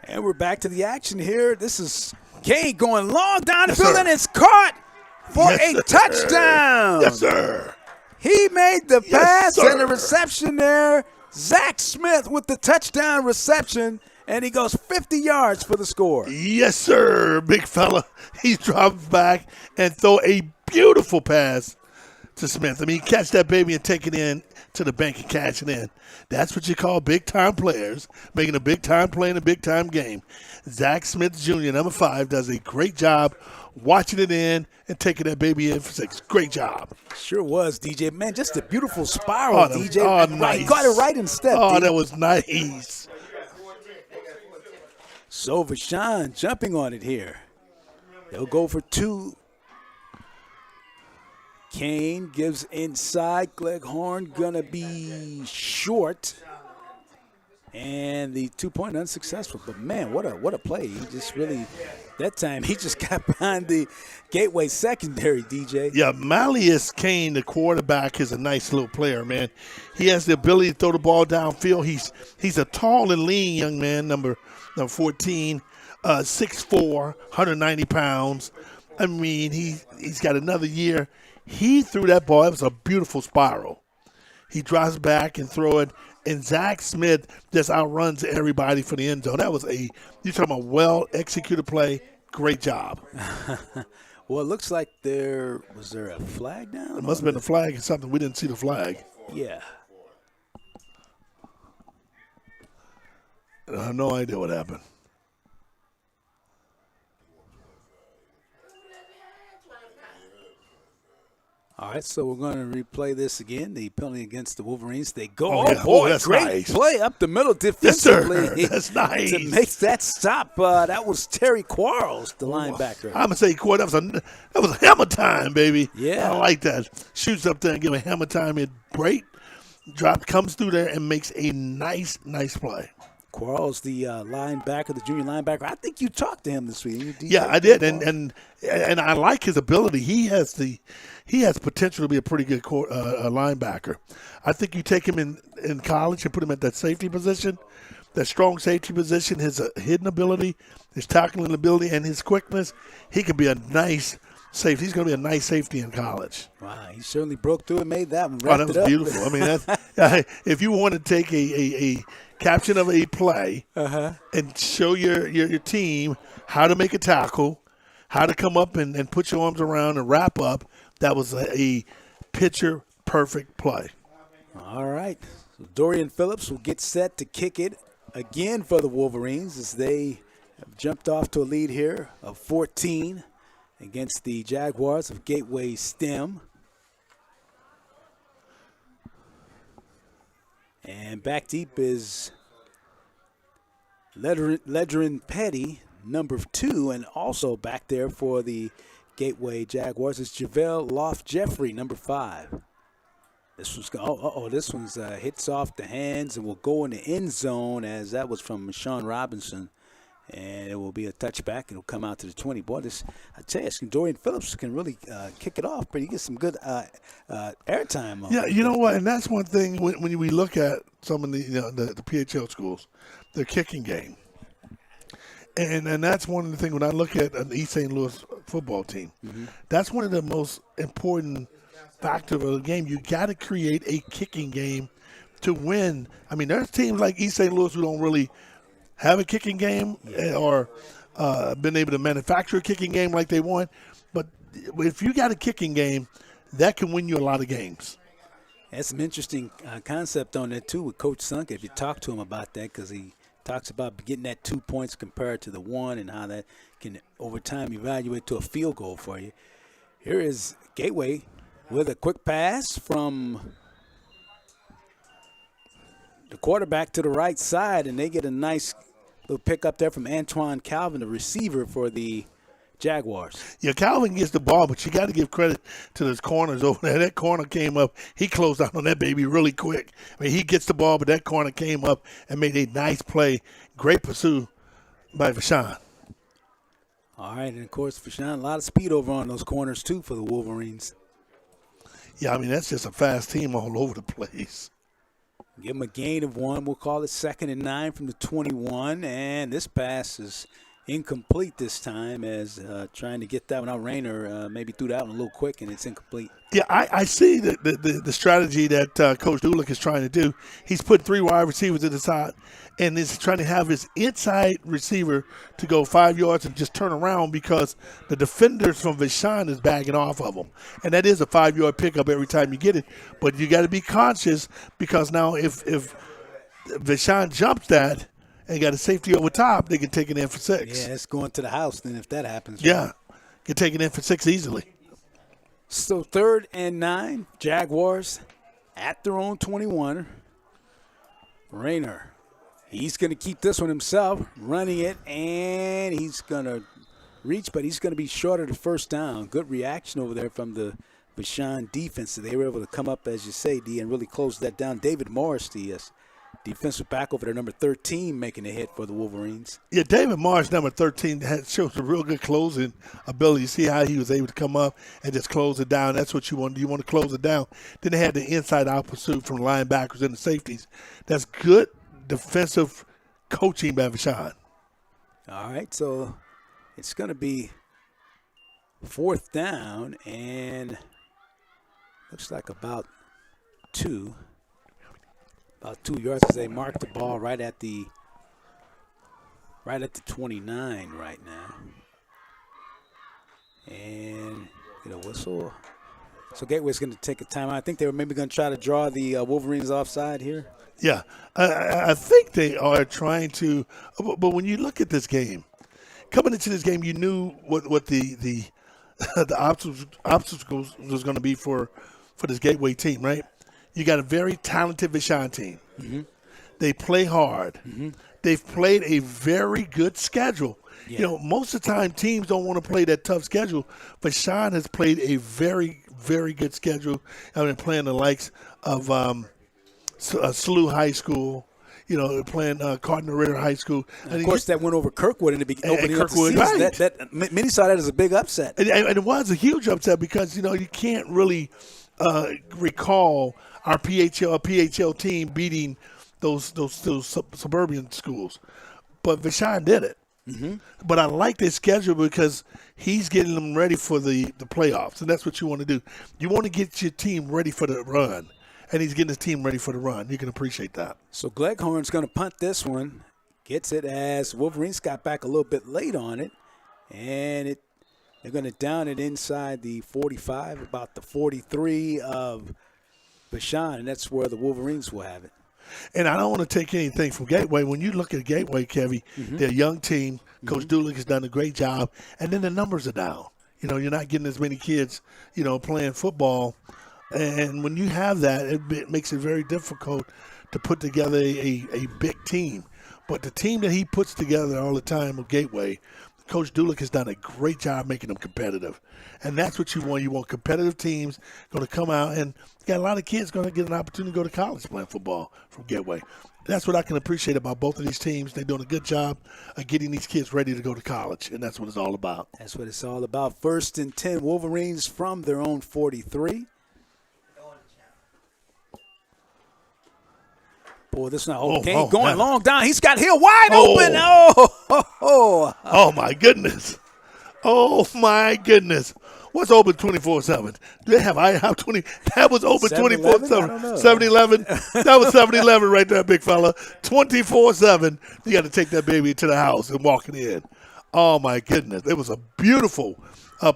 And we're back to the action here. This is Kane going long down the field, and it's caught for a touchdown. Yes, sir. He made the pass and the reception there. Zach Smith with the touchdown reception, and he goes 50 yards for the score. Yes, sir, big fella. He drops back and throw a beautiful pass to Smith. I mean, catch that baby and take it in to the bank and cash it in. That's what you call big-time players, making a big-time play in a big-time game. Zach Smith Jr., number 5, does a great job watching it in and taking that baby in for 6. Great job. Sure was, DJ. Man, just a beautiful spiral, DJ. Oh, nice. He got it right in step. Oh, DJ. that was nice. So Vashon jumping on it here. They'll go for 2. Kane gives inside. Gleghorn gonna be short, and the 2-point unsuccessful. But man, what a play! He just really that time he just got behind the Gateway secondary. DJ. Yeah, Malleus Kane, the quarterback, is a nice little player, man. He has the ability to throw the ball downfield. He's a tall and lean young man, number 14, 6'4", 190 pounds. I mean, he's got another year. He threw that ball. It was a beautiful spiral. He drops back and throw it, and Zach Smith just outruns everybody for the end zone. That was you're talking about well-executed play. Great job. Well, it looks like was there a flag down? It must have been a flag or something. We didn't see the flag. Yeah. I have no idea what happened. All right, so we're going to replay this again. The penalty against the Wolverines. They go. Oh, Oh, yeah. boy, That's great nice. play up the middle Yes, sir. defensively. That's nice. To make that stop. That was Terry Quarles, the linebacker. I'm gonna say, Court, that was hammer time, baby. Yeah. I like that. Shoots up there and give a hammer time. It great drop, comes through there and makes a nice play. Quarles, the linebacker, the junior linebacker. I think you talked to him this week. Yeah, I did, and I like his ability. He has potential to be a pretty good linebacker. I think you take him in college and put him at that safety position, that strong safety position, his hidden ability, his tackling ability, and his quickness. He could be a nice safety. He's going to be a nice safety in college. Wow, he certainly broke through and made that one. Oh, that was beautiful. I mean, that's, if you want to take a caption of a play and show your team how to make a tackle, how to come up and put your arms around and wrap up, that was a picture-perfect play. All right. So Dorian Phillips will get set to kick it again for the Wolverines as they have jumped off to a lead here of 14 against the Jaguars of Gateway STEM. And back deep is Ledrin Petty, number 2, and also back there for the Gateway Jaguars is JaVale Loft-Jeffrey, number 5. This one's this one's hits off the hands and will go in the end zone as that was from Sean Robinson, and it will be a touchback. It'll come out to the 20. Boy, I tell you, Dorian Phillips can really kick it off, but he gets some good airtime. Yeah, you know what, and that's one thing when we look at some of the PHL schools, their kicking game, and that's one of the things when I look at an East St. Louis football team, that's one of the most important factor of the game. You got to create a kicking game to win. I mean, there's teams like East St. Louis who don't really have a kicking game or been able to manufacture a kicking game like they want. But if you got a kicking game, that can win you a lot of games. That's some interesting concept on that, too, with Coach Sunk, if you talk to him about that, because he talks about getting that 2 points compared to the 1 and how that can, over time, evaluate to a field goal for you. Here is Gateway with a quick pass from the quarterback to the right side, and they get a nice little pick up there from Antoine Calvin, the receiver for the Jaguars. Yeah, Calvin gets the ball, but you got to give credit to those corners over there. That corner came up. He closed out on that baby really quick. I mean, he gets the ball, but that corner came up and made a nice play. Great pursuit by Vashon. All right, and, of course, Vashon, a lot of speed over on those corners, too, for the Wolverines. Yeah, I mean, that's just a fast team all over the place. Give him a gain of 1. We'll call it 2nd and 9 from the 21. And this pass is incomplete this time as trying to get that one out. Rayner maybe threw that one a little quick, and it's incomplete. Yeah, I see the strategy that Coach ZOULOU is trying to do. He's put 3 wide receivers to the side, and is trying to have his inside receiver to go 5 yards and just turn around because the defenders from Vashon is bagging off of him. And that is a 5-yard pickup every time you get it. But you got to be conscious because now if Vashon jumps that and got a safety over top, they can take it in for 6. Yeah, it's going to the house then if that happens. Yeah, can take it in for 6 easily. So 3rd and 9, Jaguars at their own 21. Rayner, he's going to keep this one himself, running it, and he's going to reach, but he's going to be short of the first down. Good reaction over there from the Vashon defense. So they were able to come up, as you say, D, and really close that down. David Morris, the defensive back over there, number 13, making a hit for the Wolverines. Yeah, David Morris, number 13, shows a real good closing ability. You see how he was able to come up and just close it down. That's what you want. You want to close it down. Then they had the inside-out pursuit from the linebackers and the safeties. That's good defensive coaching by Vashon. All right, so it's going to be 4th down, and looks like about 2 yards as they mark the ball right at the 29 right now. And get a whistle. So Gateway's going to take a timeout. I think they were maybe going to try to draw the Wolverines offside here. Yeah, I think they are trying to. But when you look at this game, coming into this game, you knew what the the obstacles was going to be for this Gateway team, right? You got a very talented Vashon team. Mm-hmm. They play hard. Mm-hmm. They've played a very good schedule. Yeah. You know, most of the time teams don't want to play that tough schedule. Vashon has played a very, very good schedule. I mean, playing the likes of ZOULOU High School, you know, playing Cardinal Ritter High School. And of course, that went over Kirkwood in the opening of the season. Right. Many saw that as a big upset. And it was a huge upset because, you know, you can't really recall our PHL team beating those suburban schools. But Vashon did it. Mm-hmm. But I like this schedule because he's getting them ready for the playoffs, and that's what you want to do. You want to get your team ready for the run, and he's getting his team ready for the run. You can appreciate that. So Gleghorn's going to punt this one. Gets it as Wolverines got back a little bit late on it, and they're going to down it inside the 45, about the 43 of Vashon, and that's where the Wolverines will have it. And I don't want to take anything from Gateway. When you look at Gateway, Kevy, they're a young team. Coach Dooley has done a great job. And then the numbers are down. You know, you're not getting as many kids, you know, playing football. And when you have that, it makes it very difficult to put together a big team. But the team that he puts together all the time with Gateway, Coach Dooley has done a great job making them competitive. And that's what you want. You want competitive teams going to come out, and you got a lot of kids going to get an opportunity to go to college playing football from Gateway. That's what I can appreciate about both of these teams. They're doing a good job of getting these kids ready to go to college, and that's what it's all about. That's what it's all about. 1st and 10, Wolverines from their own 43. Boy, this is not Kane going long down. He's got Hill wide open. Oh, my goodness. Oh, my goodness. What's open 24/7? Do they have 20? That was open 24/7. 7-Eleven. That was 7-Eleven right there, big fella. 24/7. You got to take that baby to the house and walk it in. Oh, my goodness. It was a beautiful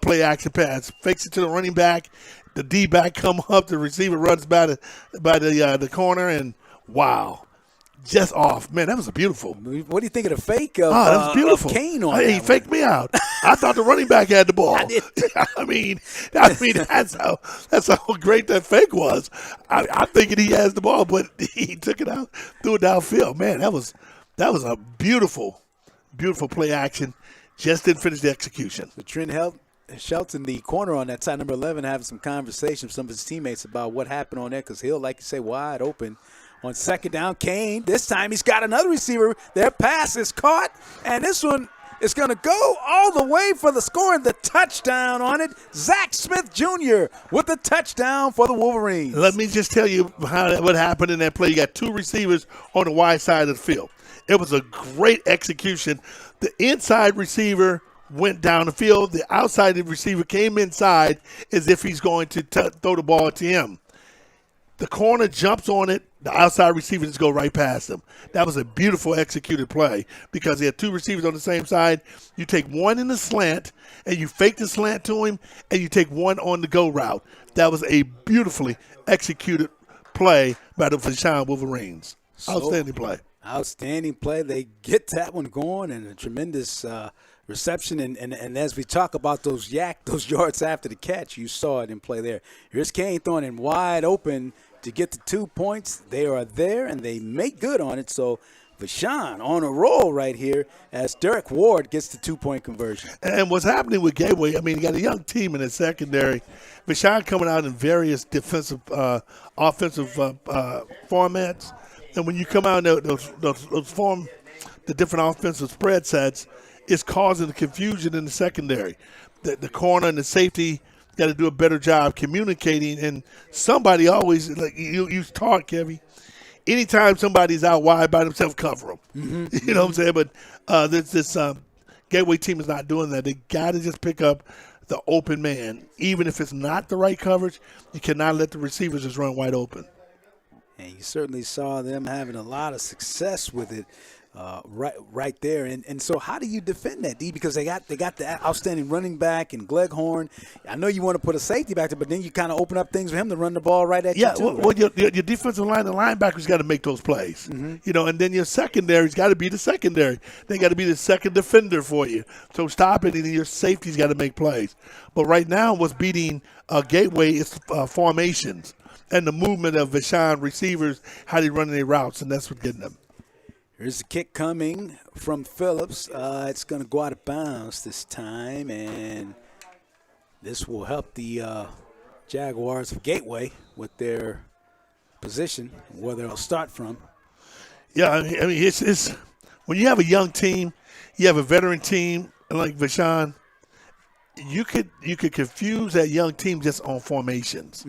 play action pass. Fakes it to the running back. The D-back come up. The receiver runs by the corner, and wow. Just off. Man, that was a beautiful. What do you think of the fake of, that was beautiful. Of Kane on He faked me out. I thought the running back had the ball. I mean, that's how great that fake was. I'm thinking he has the ball, but he took it out, threw it downfield. Man, that was a beautiful, beautiful play action. Just didn't finish the execution. The Trent Shelton, the corner on that side, number 11, having some conversation with some of his teammates about what happened on there because Hill, like you say, wide open. On 2nd down, Kane. This time he's got another receiver. Their pass is caught, and this one is going to go all the way for the score and the touchdown on it. Zach Smith Jr. with the touchdown for the Wolverines. Let me just tell you what happened in that play. You got 2 receivers on the wide side of the field. It was a great execution. The inside receiver went down the field. The outside receiver came inside as if he's going to throw the ball to him. The corner jumps on it. The outside receiver just go right past him. That was a beautiful executed play because he had 2 receivers on the same side. You take one in the slant, and you fake the slant to him, and you take one on the go route. That was a beautifully executed play by the Vashon Wolverines. Outstanding play. Outstanding play. They get that one going, and a tremendous reception. And as we talk about those yards after the catch, you saw it in play there. Here's Kane throwing it wide open to get the 2 points. They are there, and they make good on it. So Vashon on a roll right here as Derek Ward gets the 2-point conversion. And what's happening with Gateway, I mean, you got a young team in the secondary. Vashon coming out in various defensive, offensive formats. And when you come out in the different offensive spread sets, it's causing the confusion in the secondary. The corner and the safety got to do a better job communicating, and somebody always, like you taught, Kevy, anytime somebody's out wide by themselves, cover them. You know what I'm saying? But this Gateway team is not doing that. They got to just pick up the open man. Even if it's not the right coverage, you cannot let the receivers just run wide open. And you certainly saw them having a lot of success with it. right there. And so how do you defend that, D? Because they got the outstanding running back and Gleghorn. I know you want to put a safety back there, but then you kind of open up things for him to run the ball right at you too. Well, your defensive line, the linebackers got to make those plays. And then your secondary's got to be the secondary. They got to be the second defender for you. So stop it, and then your safety's got to make plays. But right now, what's beating Gateway is formations and the movement of Vashon receivers, how they run their routes, and that's what's getting them. Here's the kick coming from Phillips. It's going to go out of bounds this time, and this will help the Jaguars of Gateway with their position, where they'll start from. Yeah, I mean, it's when you have a young team, you have a veteran team like Vashon, you could confuse that young team just on formations.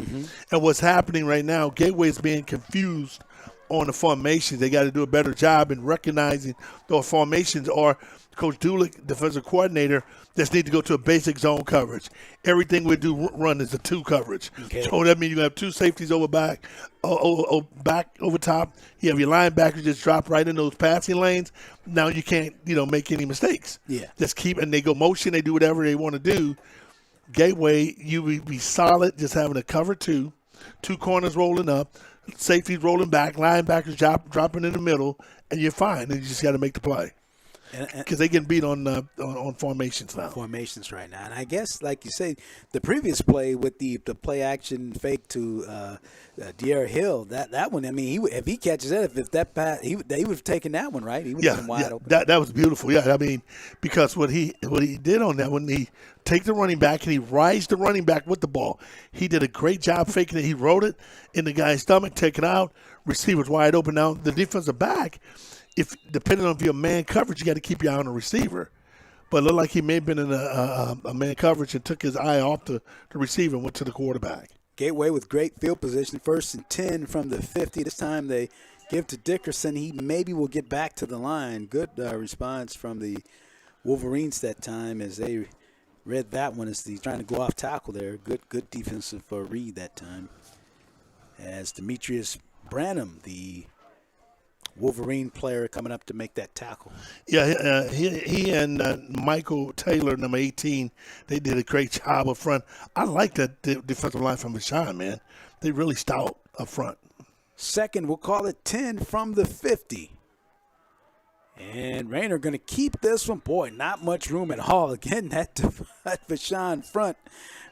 And what's happening right now, Gateway is being confused on the formations. They got to do a better job in recognizing those formations, or Coach Dulick, defensive coordinator, just need to go to a basic zone coverage. Everything we do run is a 2 coverage. Okay. So that means you have 2 safeties over back over top. You have your linebackers just drop right in those passing lanes. Now you can't, make any mistakes. Yeah. Just keep, and they go motion, they do whatever they want to do. Gateway, you would be solid just having a cover 2 corners rolling up, safeties rolling back, linebackers dropping in the middle, and you're fine. And you just got to make the play. Because they get beat on formations now. Formations right now. And I guess, like you say, the previous play with the play action fake to De'Ara Hill, that one, I mean, if he catches that, if that pass, he would have taken that one, right? He would have been wide open. That was beautiful. Yeah, I mean, because what he did on that one, he take the running back and he rides the running back with the ball. He did a great job faking it. He rode it in the guy's stomach, take it out, receiver's wide open. Now, the defensive back, if depending on if you're man coverage, you got to keep your eye on the receiver. But it looked like he may have been in a man coverage and took his eye off the receiver and went to the quarterback. Gateway with great field position, 1st and 10 from the 50. This time they give to Dickerson. He maybe will get back to the line. Good response from the Wolverines that time as they read that one as he's trying to go off tackle there. Good defensive read that time. As Demetrious Branham, the Wolverine player, coming up to make that tackle. Yeah, he and Michael Taylor, number 18, they did a great job up front. I like that defensive line from Vashon, man. They really stout up front. Second, we'll call it 10 from the 50. And Rayner going to keep this one. Boy, not much room at all. Again, that Vashon front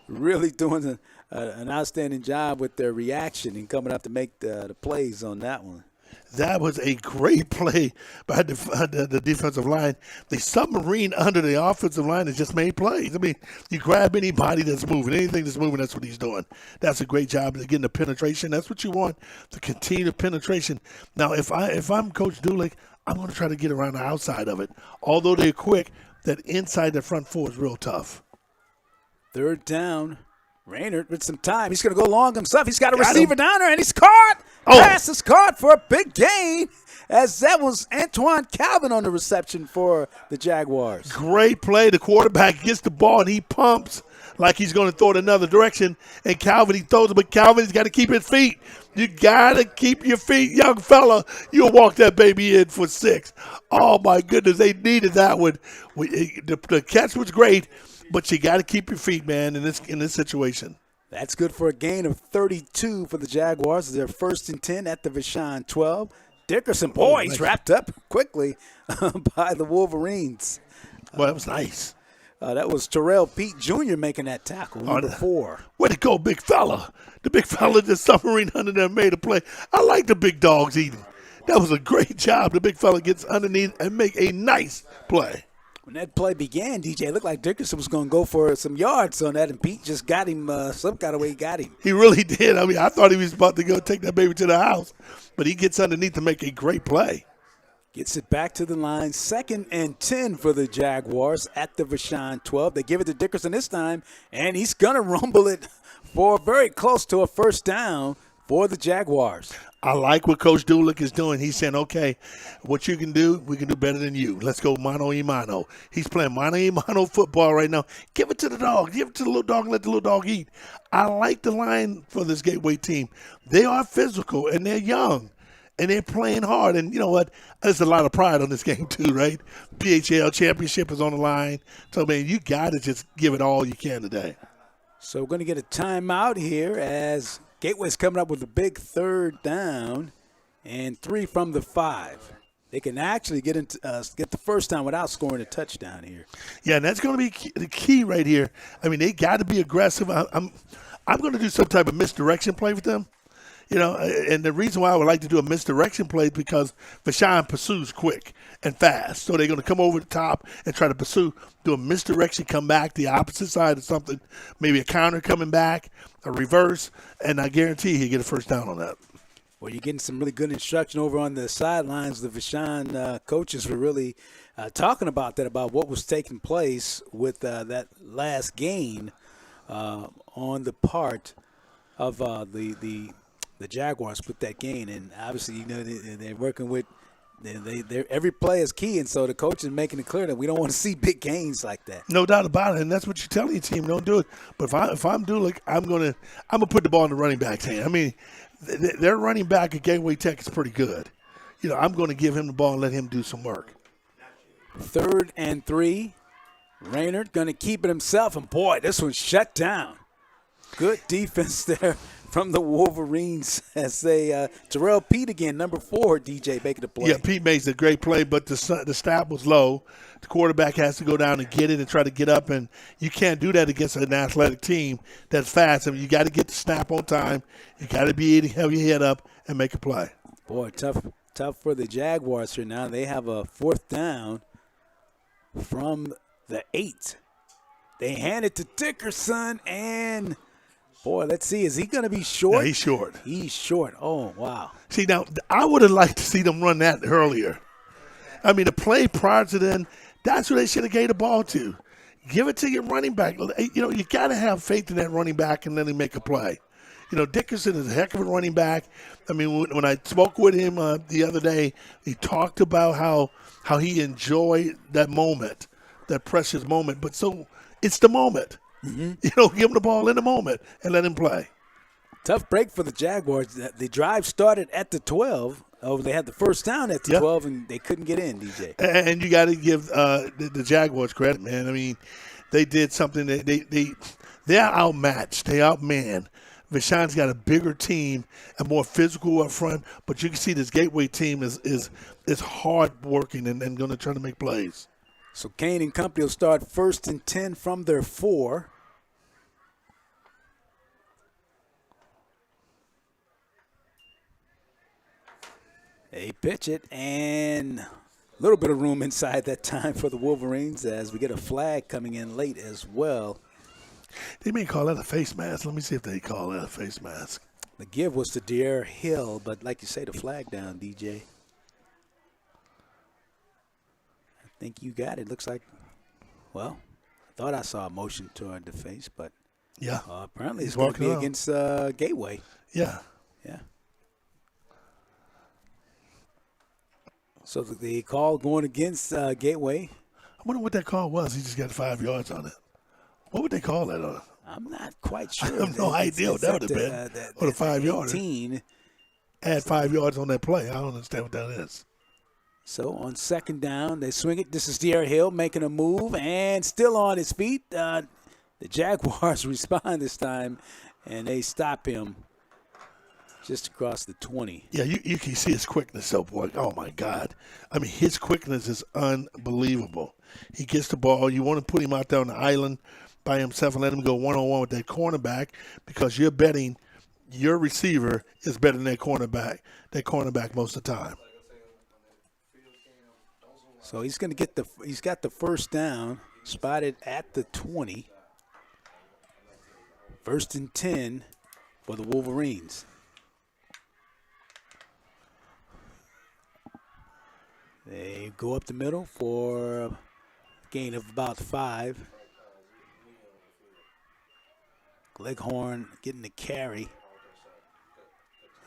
really doing an outstanding job with their reaction and coming up to make the plays on that one. That was a great play by the defensive line. The submarine under the offensive line has just made plays. I mean, you grab anybody that's moving, anything that's moving, that's what he's doing. That's a great job of getting the penetration. That's what you want, to continue the penetration. Now, if I'm Coach Dulick, I'm going to try to get around the outside of it. Although they're quick, that inside the front 4 is real tough. 3rd down. Rayner with some time. He's going to go long himself. He's got a receiver down there, and he's caught. Pass is caught for a big gain, as that was Antoine Calvin on the reception for the Jaguars. Great play. The quarterback gets the ball, and he pumps like he's going to throw it another direction. And Calvin, he throws it, but Calvin's got to keep his feet. You got to keep your feet, young fella. You'll walk that baby in for 6. Oh, my goodness. They needed that one. The catch was great, but you got to keep your feet, man, in this situation. That's good for a gain of 32 for the Jaguars. They're 1st and 10 at the Vashon 12. Dickerson, he's wrapped up quickly by the Wolverines. Well, that was nice. That was Terrell Pete Jr. making that tackle, number 4. Way to go, big fella. The big fella, the submarine under there, made a play. I like the big dogs eating. That was a great job. The big fella gets underneath and make a nice play. When that play began, DJ, it looked like Dickerson was going to go for some yards on that, and Pete just got him some kind of way he got him. He really did. I mean, I thought he was about to go take that baby to the house, but he gets underneath to make a great play. Gets it back to the line. 2nd and 10 for the Jaguars at the Vashon 12. They give it to Dickerson this time, and he's going to rumble it for very close to a 1st down for the Jaguars. I like what Coach Dulick is doing. He's saying, okay, what you can do, we can do better than you. Let's go mano y mano. He's playing mano y mano football right now. Give it to the dog. Give it to the little dog and let the little dog eat. I like the line for this Gateway team. They are physical, and they're young. and they're playing hard. And you know what? There's a lot of pride on this game too, right? PHL championship is on the line. So, man, you got to just give it all you can today. So we're going to get a timeout here as Gateway's coming up with a big third down and 3 from the 5. They can actually get the first down without scoring a touchdown here. Yeah, and that's going to be the key right here. I mean, they got to be aggressive. I'm going to do some type of misdirection play with them. You know, and the reason why I would like to do a misdirection play is because Vashon pursues quick and fast. So they're going to come over the top and try to pursue, do a misdirection, come back the opposite side of something, maybe a counter coming back, a reverse, and I guarantee he'll get a first down on that. Well, you're getting some really good instruction over on the sidelines. The Vashon coaches were really talking about that, about what was taking place with that last gain on the part of the Jaguars with that gain. And obviously, you know, they're working with every play is key, and so the coach is making it clear that we don't want to see big gains like that. No doubt about it, and that's what you're telling your team. Don't do it. But if I'm doing it, I'm gonna put the ball in the running back's hand. I mean, their running back at Gateway Tech is pretty good. You know, I'm going to give him the ball and let him do some work. 3rd and 3. Raynard going to keep it himself, and boy, this one's shut down. Good defense there from the Wolverines as they Terrell Pete again, number 4, DJ making the play. Yeah, Pete makes a great play, but the snap was low. The quarterback has to go down and get it and try to get up, and you can't do that against an athletic team that's fast. I mean, you got to get the snap on time. You got to be able to have your head up and make a play. Boy, tough for the Jaguars here now. They have a 4th down from the 8. They hand it to Dickerson, and boy, let's see. Is he going to be short? No, he's short. He's short. Oh, wow. See, now, I would have liked to see them run that earlier. I mean, the play prior to then, that's who they should have gave the ball to. Give it to your running back. You know, you got to have faith in that running back and let him make a play. You know, Dickerson is a heck of a running back. I mean, when I spoke with him the other day, he talked about how he enjoyed that moment, that precious moment. But so it's the moment. Mm-hmm. You know, give him the ball in the moment and let him play. Tough break for the Jaguars. The drive started at the 12. Oh, they had the first down at the 12, and they couldn't get in, DJ. And you got to give the Jaguars credit, man. I mean, they did something. They're outmatched. They outmanned. Vashon's got a bigger team and more physical up front, but you can see this Gateway team is hard working and going to try to make plays. So Kane and company will start 1st and 10 from their 4. They pitch it, and a little bit of room inside that time for the Wolverines as we get a flag coming in late as well. They may call that a face mask. Let me see if they call that a face mask. The give was to De'Aaron Hill, but like you say, the flag down, DJ. I think you got it. Looks like, well, I thought I saw a motion toward the face, but yeah, apparently it's going to be against Gateway. Yeah. Yeah. So the call going against Gateway. I wonder what that call was. He just got 5 yards on it. What would they call that on? I'm not quite sure. I have no idea what that would have been. On a 5-yarder. Add 5 yards on that play. I don't understand what that is. So on 2nd down, they swing it. This is De'Aaron Hill making a move and still on his feet. The Jaguars respond this time, and they stop him just across the 20. Yeah, you can see his quickness, though, boy. Oh, my God. I mean, his quickness is unbelievable. He gets the ball. You want to put him out there on the island by himself and let him go one-on-one with that cornerback because you're betting your receiver is better than that cornerback most of the time. So he's going to get he's got the first down spotted at the 20. 1st and 10 for the Wolverines. They go up the middle for a gain of about 5. Leghorn getting the carry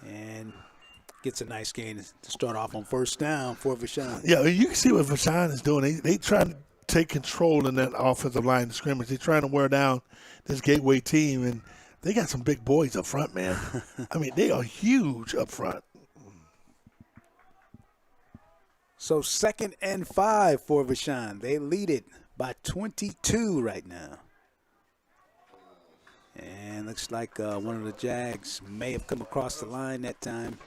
and gets a nice gain to start off on 1st down for Vashon. Yeah, you can see what Vashon is doing. They try to take control in that offensive line of scrimmage. They're trying to wear down this Gateway team, and they got some big boys up front, man. I mean, they are huge up front. So 2nd and 5 for Vashon. They lead it by 22 right now. And looks like one of the Jags may have come across the line that time.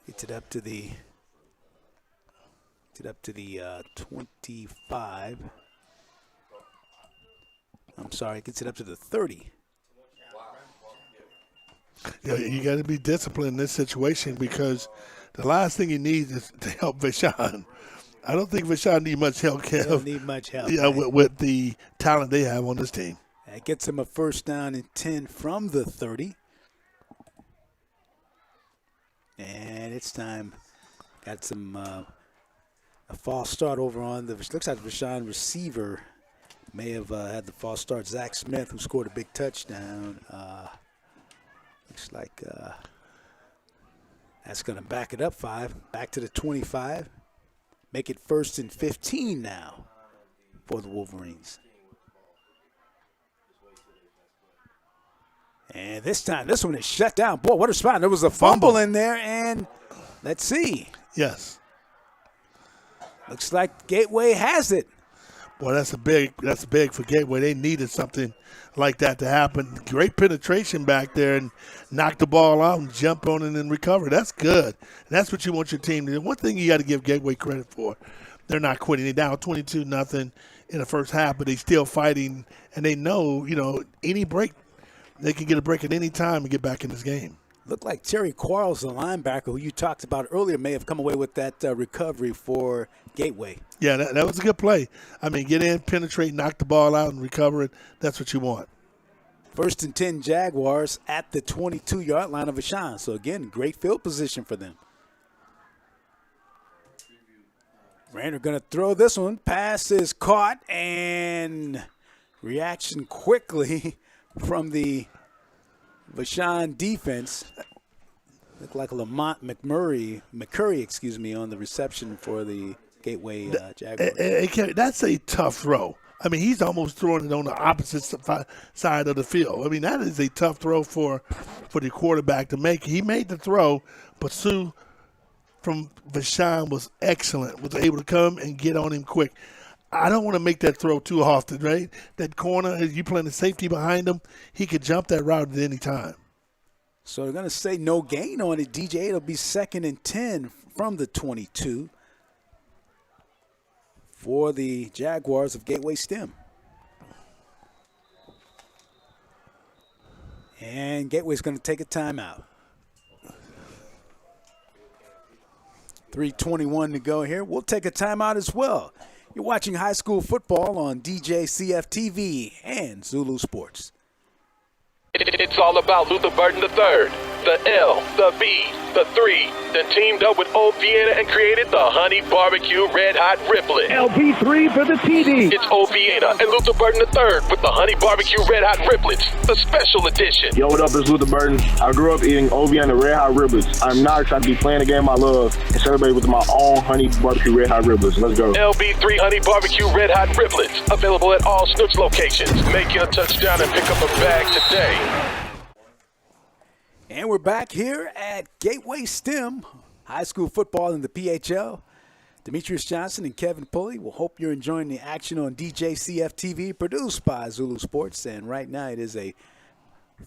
Gets it up to the 25. I'm sorry, gets it up to the 30. Yeah, you got to be disciplined in this situation because the last thing you need is to help Vashon. I don't think Vashon need much help, Kev. They don't need much help. Yeah, right? with the talent they have on this team. That gets him a 1st down and 10 from the 30. And it's time. Got some a false start over on the, looks like the Vashon receiver may have had the false start. Zach Smith, who scored a big touchdown. Looks like that's going to back it up 5. Back to the 25. Make it 1st and 15 now for the Wolverines. And this time, this one is shut down. Boy, what a spot. There was a fumble in there, and let's see. Yes. Looks like Gateway has it. Boy, that's big for Gateway. They needed something like that to happen. Great penetration back there and knock the ball out and jump on it and recover. That's good. And that's what you want your team to do. One thing you got to give Gateway credit for, they're not quitting. They're down 22-0 in the first half, but they still fighting, and they know, any break, they can get a break at any time and get back in this game. Looked like Terry Quarles, the linebacker who you talked about earlier, may have come away with that recovery for Gateway. Yeah, that was a good play. I mean, get in, penetrate, knock the ball out, and recover it. That's what you want. 1st and 10 Jaguars at the 22-yard line of Vashon. So, again, great field position for them. Randall going to throw this one. Pass is caught, and reaction quickly from the Vashon defense. Looked like Lamont McCurry, on the reception for the Gateway Jaguars. That's a tough throw. I mean, he's almost throwing it on the opposite side of the field. I mean, that is a tough throw for the quarterback to make. He made the throw, but Sue from Vashon was excellent, was able to come and get on him quick. I don't want to make that throw too often, right? That corner, as you playing the safety behind him, he could jump that route at any time. So they're going to say no gain on it, DJ. It'll be 2nd and 10 from the 22 for the Jaguars of Gateway STEM. And Gateway's going to take a timeout. 3:21 to go here. We'll take a timeout as well. You're watching high school football on DJCF-TV and Zulu Sports. It's all about Luther Burden III. The L, the B, the 3, then teamed up with Old Vienna and created the Honey Barbecue Red Hot Riplet. LB3 for the TD. It's Old Vienna and Luther Burden III with the Honey Barbecue Red Hot Riblets, the special edition. Yo, what up, it's Luther Burden. I grew up eating Old Vienna Red Hot Riblets. I'm now trying to be playing the game I love and celebrate with my own Honey Barbecue Red Hot Riblets. Let's go. LB3 Honey Barbecue Red Hot Riblets, available at all Snooks locations. Make your touchdown and pick up a bag today. And we're back here at Gateway STEM, high school football in the PHL. Demetrious Johnson and Kevin Pulley. We'll hope you're enjoying the action on DJCF-TV, produced by Zulu Sports. And right now it is a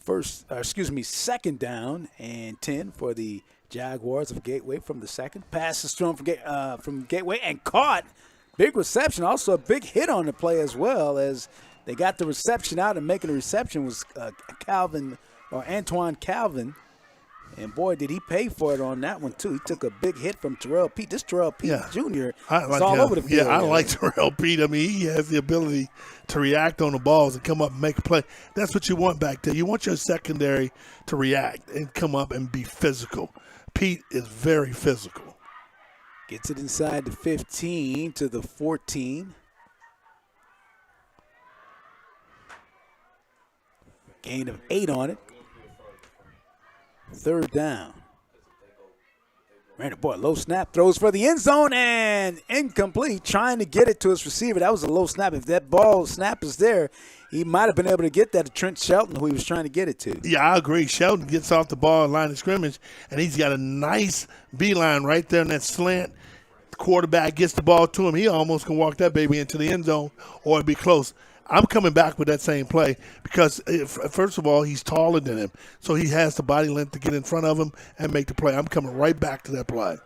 2nd down and 10 for the Jaguars of Gateway from the 2nd. Pass is thrown from Gateway and caught. Big reception. Also a big hit on the play as well, as they got the reception out, and making the reception was Antoine Calvin. And, boy, did he pay for it on that one, too. He took a big hit from Terrell Pete. This Terrell Pete Jr. is all over the field. Yeah, I like Terrell Pete. I mean, he has the ability to react on the balls and come up and make a play. That's what you want back there. You want your secondary to react and come up and be physical. Pete is very physical. Gets it inside the 15 to the 14. Gain of 8 on it. 3rd down. Rayner, boy, low snap, throws for the end zone and incomplete, trying to get it to his receiver. That was a low snap. If that ball snap is there, he might have been able to get that to Trent Shelton, who he was trying to get it to. Yeah, I agree. Shelton gets off the ball line of scrimmage, and he's got a nice beeline right there in that slant. The quarterback gets the ball to him. He almost can walk that baby into the end zone or it'd be close. I'm coming back with that same play because, first of all, he's taller than him, so he has the body length to get in front of him and make the play. I'm coming right back to that play.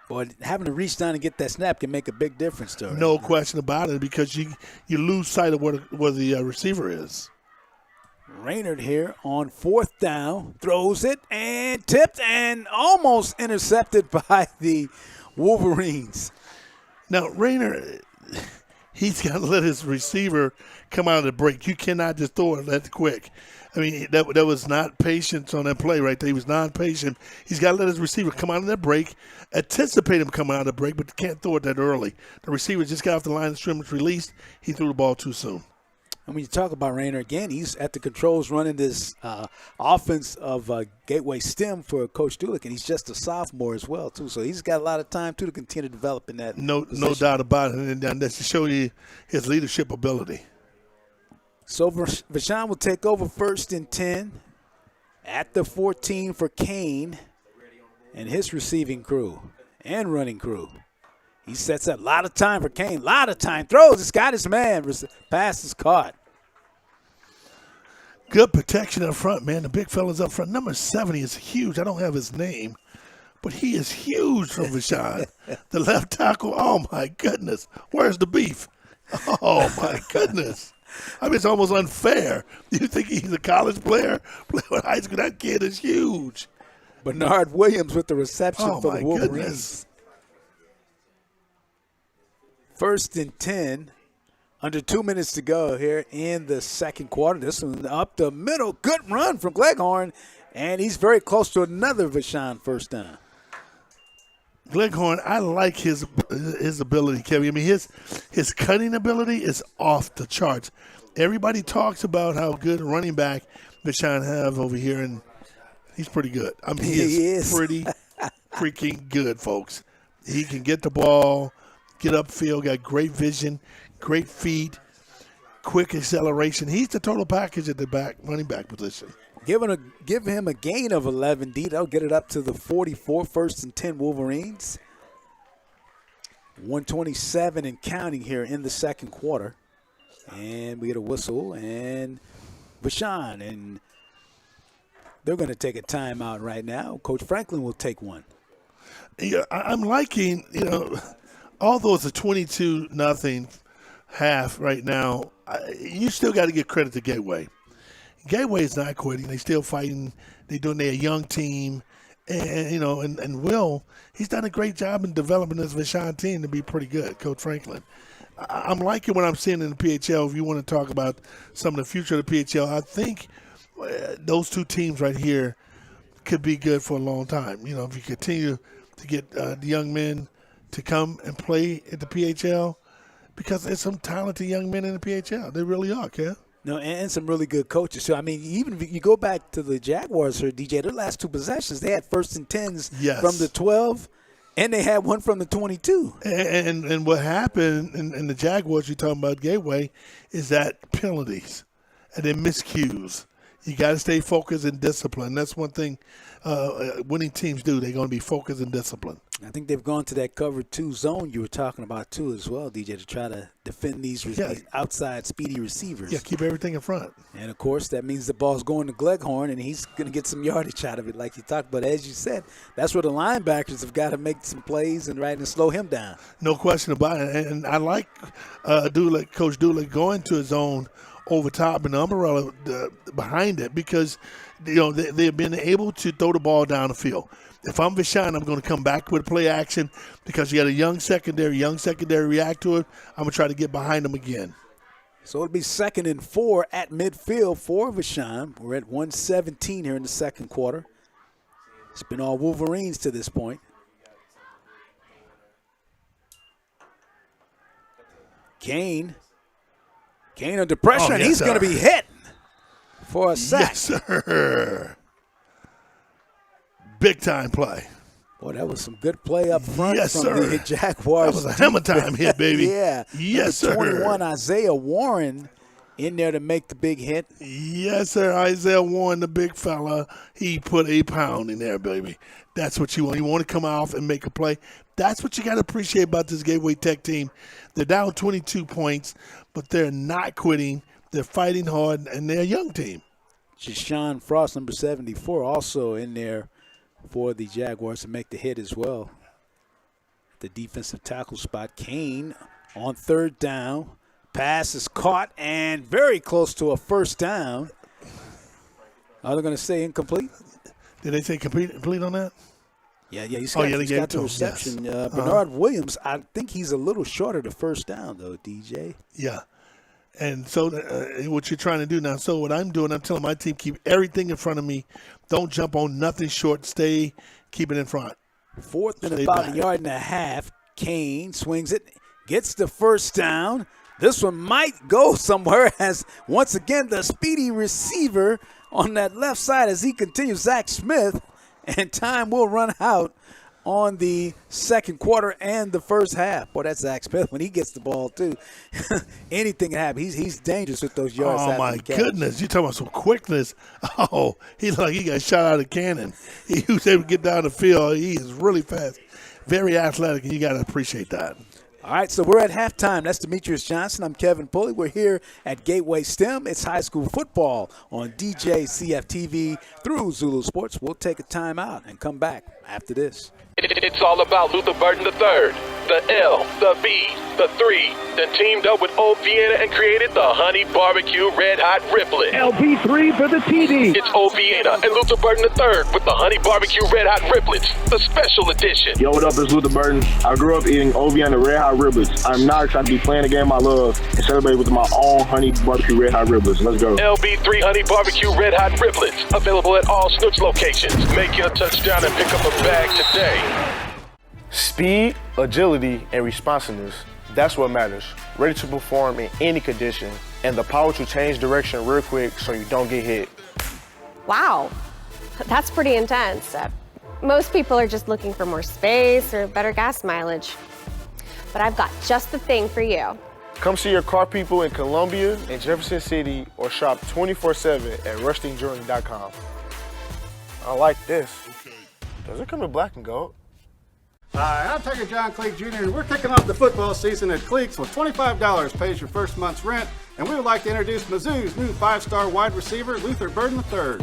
Boy, having to reach down and get that snap can make a big difference to her. No question about it, because you lose sight of where the receiver is. Raynard here on 4th down, throws it and tipped and almost intercepted by the Wolverines. Now, Raynard, he's got to let his receiver come out of the break. You cannot just throw it that quick. I mean, that was not patience on that play right there. He was not patient. He's got to let his receiver come out of that break, anticipate him coming out of the break, but can't throw it that early. The receiver just got off the line of scrimmage, released. He threw the ball too soon. And when you talk about Raynard again, he's at the controls running this offense of Gateway STEM for Coach Dulick, and he's just a sophomore as well, too. So he's got a lot of time, too, to continue to develop in that No position. doubt about it, and that's to show you his leadership ability. So Vashon will take over 1st and 10 at the 14 for Kane and his receiving crew and running crew. He sets up a lot of time for Kane, a lot of time. Throws, it's got his man. Pass is caught. Good protection up front, man. The big fella's up front. Number 70 is huge. I don't have his name, but he is huge from Vashon. The left tackle, oh, my goodness. Where's the beef? Oh, my goodness. I mean, it's almost unfair. You think he's a college player? Playing high school, that kid is huge. Bernard Williams with the reception for the Wolverines. Goodness. 1st and 10, under 2 minutes to go here in the second quarter. This one up the middle. Good run from Gleghorn, and he's very close to another Vashon 1st down. Gleghorn, I like his ability, Kevy. I mean, his cutting ability is off the charts. Everybody talks about how good a running back Vashon have over here, and he's pretty good. I mean, he is pretty freaking good, folks. He can get the ball, get upfield, got great vision, great feet, quick acceleration. He's the total package at the running back position. Give him a gain of 11, D. That'll get it up to the 44, 1st and 10 Wolverines. 127 and counting here in the second quarter. And we get a whistle, and Vashon, and they're going to take a timeout right now. Coach Franklin will take one. Yeah, I'm liking, although it's a 22-0 half right now, you still got to give credit to Gateway. Gateway is not quitting. They still fighting. They're doing their young team. And Will, he's done a great job in developing this Vashon team to be pretty good, Coach Franklin. I'm liking what I'm seeing in the PHL. If you want to talk about some of the future of the PHL, I think those two teams right here could be good for a long time. If you continue to get the young men to come and play at the PHL, because there's some talented young men in the PHL. They really are, Kev. No, and some really good coaches. So, I mean, even if you go back to the Jaguars here, DJ, their last 2 possessions, they had 1st and 10s from the 12, and they had one from the 22. And what happened in the Jaguars, you're talking about Gateway, is that penalties and then miscues. You got to stay focused and disciplined. That's one thing winning teams do. They're going to be focused and disciplined. I think they've gone to that cover 2 zone you were talking about, too, as well, DJ, to try to defend these outside speedy receivers. Yeah, keep everything in front. And, of course, that means the ball's going to Gleghorn, and he's going to get some yardage out of it like you talked about. As you said, that's where the linebackers have got to make some plays and slow him down. No question about it. And I like Coach Dulick going to his zone over top and the umbrella behind it because, they've been able to throw the ball down the field. If I'm Vashon, I'm going to come back with play action because you got a young secondary react to it. I'm going to try to get behind them again. So it'll be 2nd and 4 at midfield for Vashon. We're at 1:17 here in the second quarter. It's been all Wolverines to this point. Kane under pressure, and he's going to be hit for a sack. Yes, sir. Big time play. Boy, that was some good play up front Yes, from sir. the Jaguars. That was a hammer time hit, baby. Yeah. Yes, Number sir. 21, Isaiah Warren, in there to make the big hit. Yes, sir. Isaiah Warren, the big fella, he put a pound in there, baby. That's what you want. You want to come off and make a play. That's what you got to appreciate about this Gateway Tech team. They're down 22 points, but they're not quitting. They're fighting hard, and they're a young team. Jashawn Frost, number 74, also in there for the Jaguars to make the hit as well. The defensive tackle spot, Kane on third down. Pass is caught and very close to a first down. Are they going to say incomplete? Did they say complete on that? Yeah, he's got, he's got the reception. Yes. Bernard Williams, I think he's a little short of the first down, though, DJ. Yeah. And so what you're trying to do now, so what I'm doing, I'm telling my team, keep everything in front of me. Don't jump on nothing short. Keep it in front. Fourth and about a yard and a half. Kane swings it, gets the first down. This one might go somewhere as, once again, the speedy receiver on that left side as he continues, Zach Smith, and time will run out on the second quarter and the first half. Boy, that's Zach Smith when he gets the ball, too. Anything can happen. He's dangerous with those yards. Oh, my goodness. You're talking about some quickness. Oh, he's like he got shot out of a cannon. He was able to get down the field. He is really fast. Very athletic, and you got to appreciate that. All right, so we're at halftime. That's Demetrious Johnson. I'm Kevin Pulley. We're here at Gateway STEM. It's high school football on DJCF-TV through Zulu Sports. We'll take a timeout and come back after this. It's all about Luther Burden III, the L, the B, the 3, then teamed up with Old Vienna and created the Honey Barbecue Red Hot Riplet. LB3 for the TD. It's Old Vienna and Luther Burden III with the Honey Barbecue Red Hot Riplets, the special edition. Yo, what up, it's Luther Burden. I grew up eating Old Vienna Red Hot Riblets. I'm now excited to be playing the game I love and celebrate with my own Honey Barbecue Red Hot Riblets. Let's go. LB3 Honey Barbecue Red Hot Riblets, available at all Snooks locations. Make your touchdown and pick up a bag today. Speed, agility, and responsiveness. That's what matters. Ready to perform in any condition and the power to change direction real quick so you don't get hit. Wow, that's pretty intense. Most people are just looking for more space or better gas mileage. But I've got just the thing for you. Come see your car people in Columbia and Jefferson City or shop 24/7 at rustingjourney.com. I like this. Does it come in black and gold? Hi, I'm Tiger John Cleek Jr., and we're kicking off the football season at Cleeks with $25 pays your first month's rent, and we would like to introduce Mizzou's new 5-star wide receiver, Luther Burden III.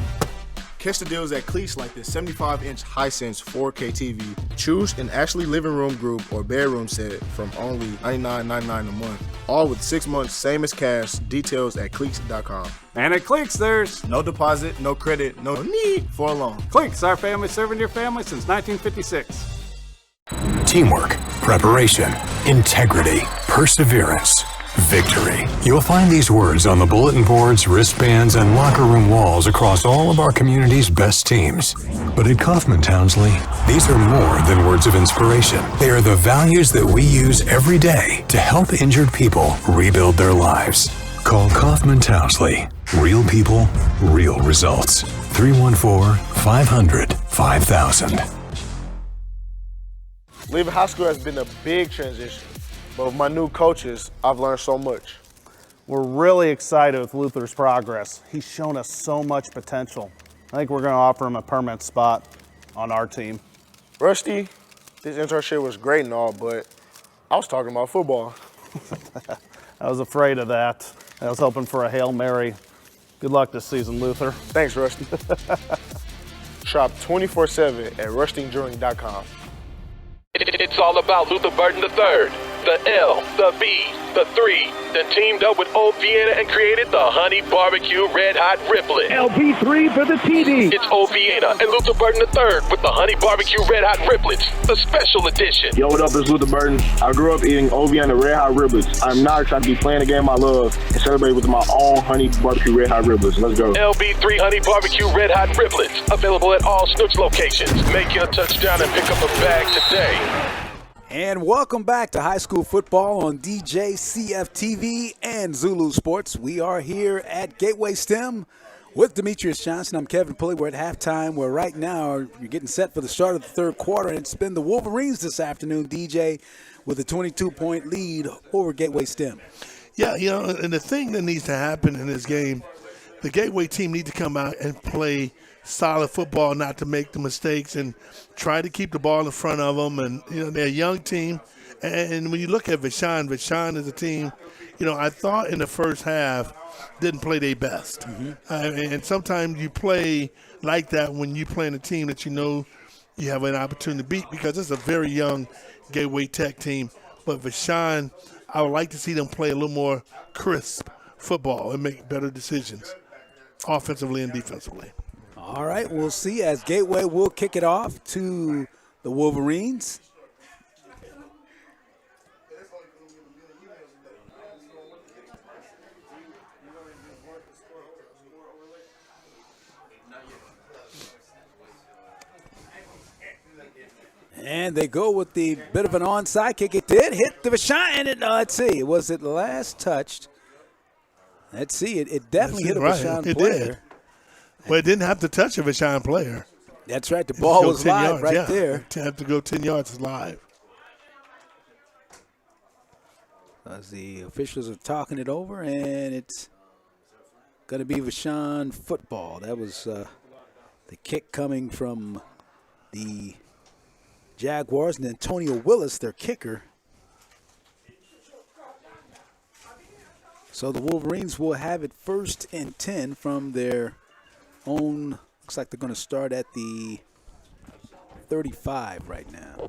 Catch the deals at Cleats like this 75-inch Hisense 4K TV. Choose an Ashley living room group or bedroom set from only $99.99 a month. All with 6 months, same as cash. Details at Cleats.com. And at Cleeks, there's no deposit, no credit, no need for a loan. Cleeks, our family serving your family since 1956. Teamwork, preparation, integrity, perseverance, victory. You'll find these words on the bulletin boards, wristbands, and locker room walls across all of our community's best teams. But at Kaufman Townsley, these are more than words of inspiration. They are the values that we use every day to help injured people rebuild their lives. Call Kaufman Townsley. Real people, real results. 314-500-5000. Leaving high school has been a big transition, but with my new coaches, I've learned so much. We're really excited with Luther's progress. He's shown us so much potential. I think we're going to offer him a permanent spot on our team. Rusty, this internship was great and all, but I was talking about football. I was afraid of that. I was hoping for a Hail Mary. Good luck this season, Luther. Thanks, Rusty. Shop 24/7 at rustingjourney.com. It's all about Luther Burden III, the L, the B, the 3, then teamed up with Old Vienna and created the Honey Barbecue Red Hot Riplet. LB3 for the TD. It's Old Vienna and Luther Burden III with the Honey Barbecue Red Hot Riblets, the special edition. Yo, what up, it's Luther Burden. I grew up eating Old Vienna Red Hot Riblets. I'm now excited to be playing the game I love and celebrate with my own Honey Barbecue Red Hot Riblets. Let's go. LB3 Honey Barbecue Red Hot Riblets, available at all Snooks locations. Make your touchdown and pick up a bag today. And welcome back to high school football on DJCF-TV and Zulu Sports. We are here at Gateway STEM With Demetrious Johnson, I'm Kevin Pulley. We're at halftime, where right now you're getting set for the start of the third quarter, and it's been the Wolverines this afternoon, DJ, with a 22-point lead over Gateway STEM. Yeah, and the thing that needs to happen in this game, the Gateway team needs to come out and play solid football, not to make the mistakes, and try to keep the ball in front of them. And, they're a young team. And when you look at Vashon is a team, I thought in the first half didn't play their best. And sometimes you play like that when you play in a team that you have an opportunity to beat, because it's a very young Gateway Tech team. But Vashon, I would like to see them play a little more crisp football and make better decisions offensively and defensively. All right, we'll see as Gateway will kick it off to the Wolverines. And they go with the bit of an onside kick. It did hit the Vashon. Let's see. Was it last touched? Let's see. It definitely hit a Vashon player. Did. Well, it didn't have to touch a Vashon player. That's right. The ball was live right there. It had to go 10 yards live. As the officials are talking it over, and it's going to be Vashon football. That was the kick coming from the Jaguars, and Antonio Willis, their kicker. So the Wolverines will have it 1st and 10 from their own. Looks like they're going to start at the 35 right now.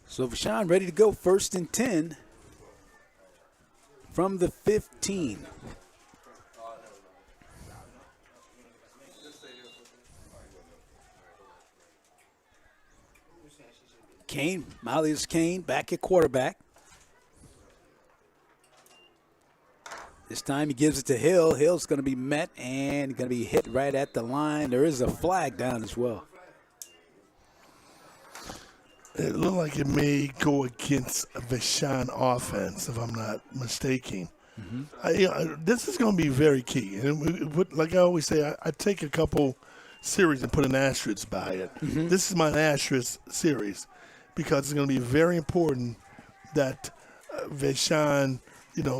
So Vashon ready to go, 1st and 10 from the 15. Malleus Kane back at quarterback. This time he gives it to Hill. Hill's going to be met and going to be hit right at the line. There is a flag down as well. It looked like it may go against a Vashon offense, if I'm not mistaken. This is going to be very key. And like I always say, I take a couple series and put an asterisk by it. This is my asterisk series because it's going to be very important that Vashon,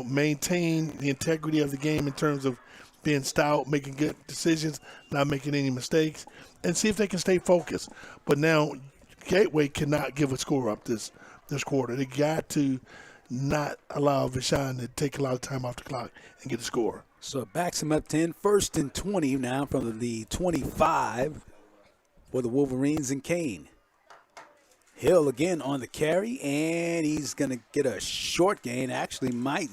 maintain the integrity of the game in terms of being stout, making good decisions, not making any mistakes, and see if they can stay focused. But now Gateway cannot give a score up this quarter. They got to not allow Vashon to take a lot of time off the clock and get a score. So it backs him up 10, 1st and 20 now from the 25 for the Wolverines and Kane. Hill again on the carry, and he's going to get a short gain. Actually might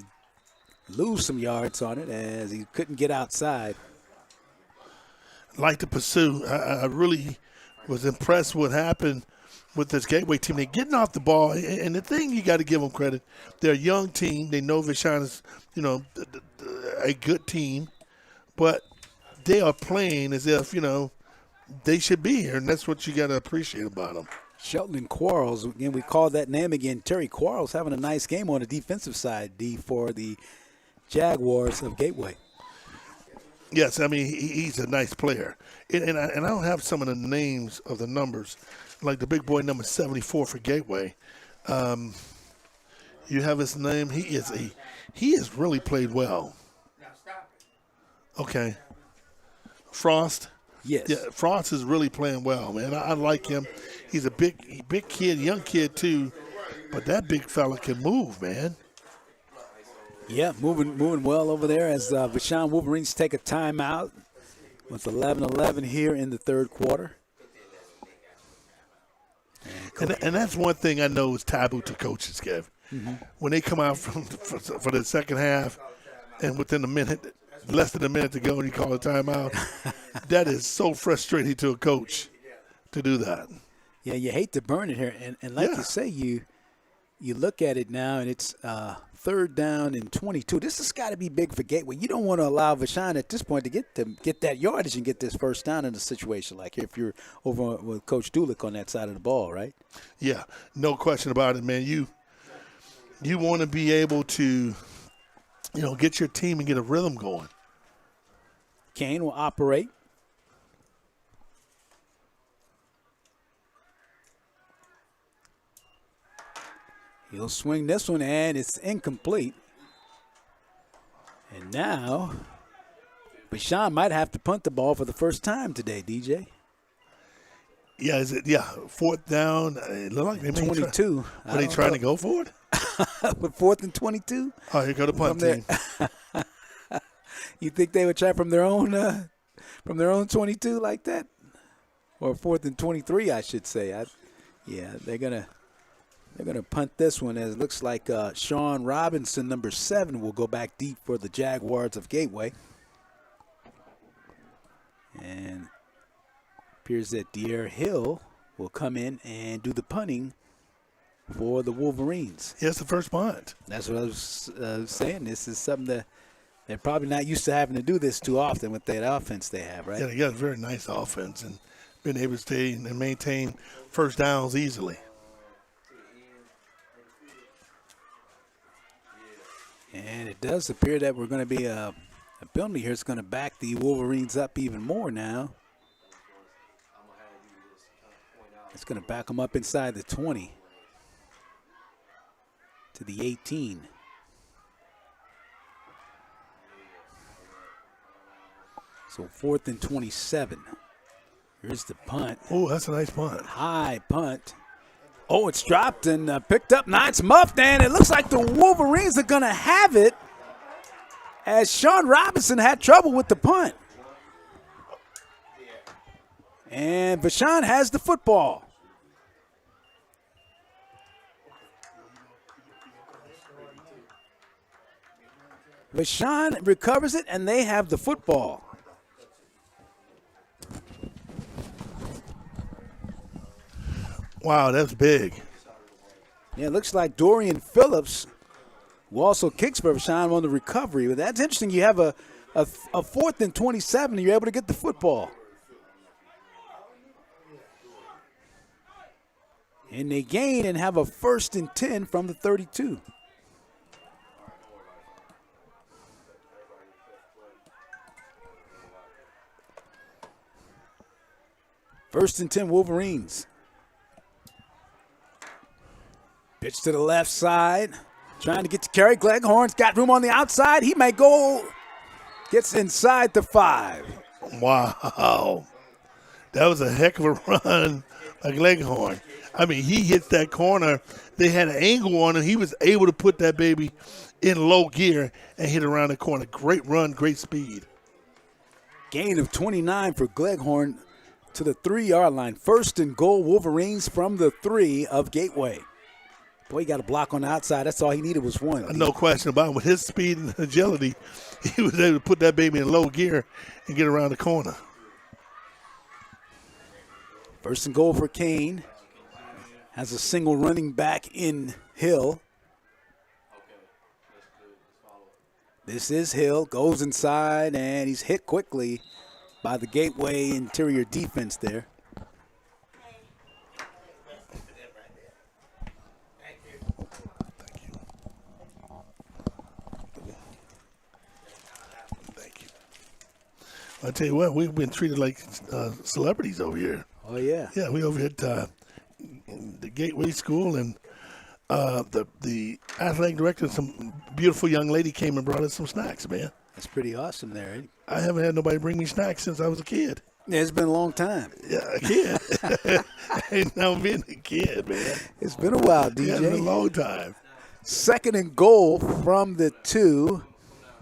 lose some yards on it as he couldn't get outside. Like to pursue. I really was impressed what happened with this Gateway team. They're getting off the ball, and the thing you got to give them credit, they're a young team. They know Vashon is, a good team, but they are playing as if, they should be here, and that's what you got to appreciate about them. Shelton Quarles, again, we call that name again. Terry Quarles having a nice game on the defensive side, for the Jaguars of Gateway. Yes, I mean, he's a nice player. And I don't have some of the names of the numbers, like the big boy number 74 for Gateway. You have his name. He has really played well. Okay. Frost? Yes. Yeah, Frost is really playing well, man. I like him. He's a big kid, young kid too, but that big fella can move, man. Yeah, moving well over there as Vashon Wolverines take a timeout with 11-11 here in the third quarter. And that's one thing I know is taboo to coaches, Kev. When they come out for the second half and within less than a minute to go and you call a timeout, that is so frustrating to a coach to do that. Yeah, you hate to burn it here. And like you say, you look at it now, and it's 3rd down and 22. This has got to be big for Gateway. You don't want to allow Vashon at this point to get that yardage and get this first down in a situation like if you're over with Coach Dulick on that side of the ball, right? Yeah, no question about it, man. You want to be able to, get your team and get a rhythm going. Kane will operate. He'll swing this one, and it's incomplete. And now, Vashon might have to punt the ball for the first time today, DJ. Yeah, 4th down. It looked like they may 22. Are they trying to go for it? With 4th and 22? Oh, here go the punt team. You think they would try from their own 22 like that? Or 4th and 23, I should say. They're gonna punt this one, as it looks like Sean Robinson, number 7, will go back deep for the Jaguars of Gateway. And appears that De'Aaron Hill will come in and do the punting for the Wolverines. Yeah, it's the first punt. That's what I was saying. This is something that they're probably not used to having to do this too often with that offense they have, right? Yeah, they got a very nice offense and been able to stay and maintain first downs easily. And it does appear that we're going to be a penalty here. It's going to back the Wolverines up even more now. It's going to back them up inside the 20 to the 18. So 4th and 27. Here's the punt. Oh, that's a nice punt. High punt. Oh, it's dropped and picked up. Now it's muffed, and it looks like the Wolverines are going to have it, as Sean Robinson had trouble with the punt. And Vashon has the football. Vashon recovers it, and they have the football. Wow, that's big. Yeah, it looks like Dorian Phillips, who also kicks for Vashon on the recovery. But that's interesting. You have a 4th and 27, and you're able to get the football. And they gain and have a 1st and 10 from the 32. First and 10 Wolverines. Pitch to the left side. Trying to get to Kerry. Gleghorn's got room on the outside. He may go. Gets inside the 5. Wow. That was a heck of a run by Gleghorn. I mean, he hits that corner. They had an angle on him. He was able to put that baby in low gear and hit around the corner. Great run, great speed. Gain of 29 for Gleghorn to the 3-yard line. 1st and goal, Wolverines from the 3 of Gateway. Boy, he got a block on the outside. That's all he needed was 1. No question about it. With his speed and agility, he was able to put that baby in low gear and get around the corner. 1st and goal for Kane. Has a single running back in Hill. This is Hill. Goes inside, and he's hit quickly by the Gateway interior defense there. I tell you what, we've been treated like celebrities over here. Oh, yeah. Yeah, we over at the Gateway School, and the athletic director and some beautiful young lady came and brought us some snacks, man. That's pretty awesome there, eh? I haven't had nobody bring me snacks since I was a kid. Yeah, it's been a long time. Yeah, a kid. Ain't now been a kid, man. It's been a while, DJ. Yeah, it's been a long time. 2nd and goal from the 2.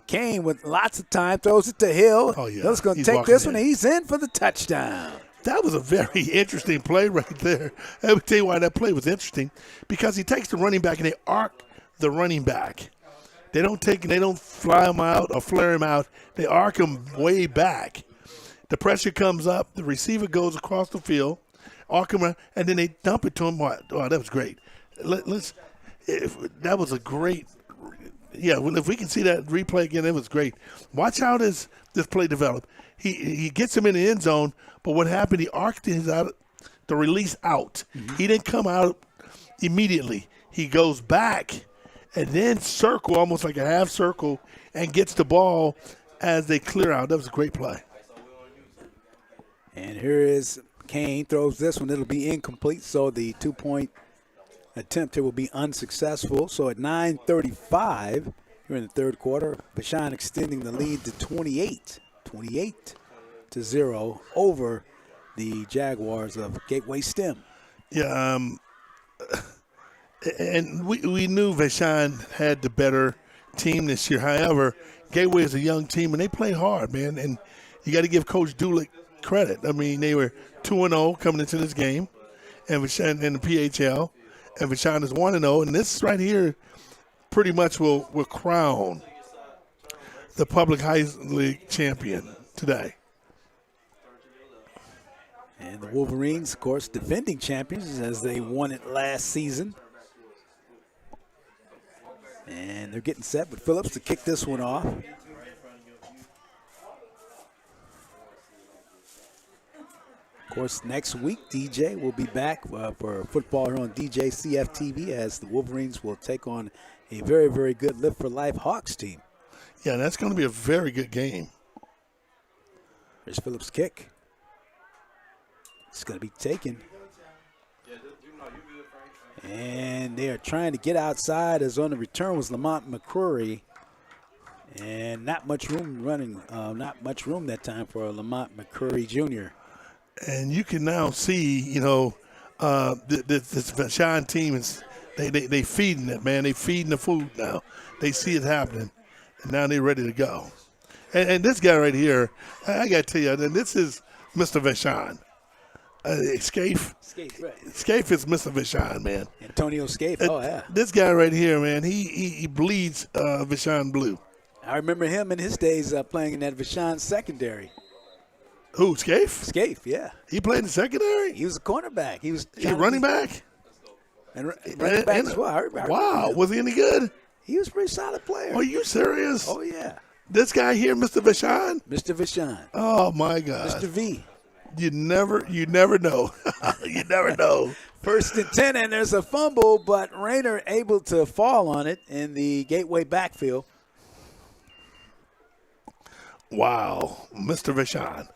Kane with lots of time, throws it to Hill. Oh, yeah. Hill's going to take this one, and he's in for the touchdown. That was a very interesting play right there. I will tell you why that play was interesting. Because he takes the running back and they arc the running back. They don't fly him out or flare him out. They arc him way back. The pressure comes up. The receiver goes across the field, arc him, and then they dump it to him. Wow, that was great. that was a great. Yeah, well, if we can see that replay again, it was great. Watch how this play developed. He gets him in the end zone, but what happened? He arced his out the release out. He didn't come out immediately. He goes back and then circle, almost like a half circle, and gets the ball as they clear out. That was a great play. And here is Kane, throws this one. It'll be incomplete, so the 2-point attempt here will be unsuccessful. So at 9:35, here in the third quarter, Vashon extending the lead to 28-0 over the Jaguars of Gateway STEM. Yeah, and we knew Vashon had the better team this year. However, Gateway is a young team, and they play hard, man. And you got to give Coach Dulick credit. I mean, they were 2-0 coming into this game, and Vashon in the PHL, and Vashon is 1-0. And this right here pretty much will crown the Public High League champion today. And the Wolverines, of course, defending champions as they won it last season. And they're getting set with Phillips to kick this one off. Of course, next week, DJ will be back for football here on DJCF-TV as the Wolverines will take on a very, very good Live for Life Hawks team. Yeah, that's going to be a very good game. There's Phillips' kick. It's going to be taken. And they are trying to get outside as on the return was Lamont McCrory. And not much room running, not much room that time for Lamont McCrory Jr. And you can now see, this Vashon team is they feeding it, man. They feeding the food now. They see it happening, and now they're ready to go. And this guy right here, I got to tell you, and this is Mr. Vashon. Scaife. Scaife is Mr. Vashon, man. Antonio Scaife, oh, yeah. This guy right here, man, he bleeds Vashon blue. I remember him in his days playing in that Vashon secondary. Who, Scaife? Scaife, yeah. He played in the secondary? He was a cornerback. He was running back? And running back as well. Wow, was he any good? He was a pretty solid player. Are you serious? Oh, yeah. This guy here, Mr. Vashon? Mr. Vashon. Oh, my God. Mr. V. You never know. You never know. 1st and 10, and there's a fumble, but Rayner able to fall on it in the Gateway backfield. Wow, Mr. Vashon.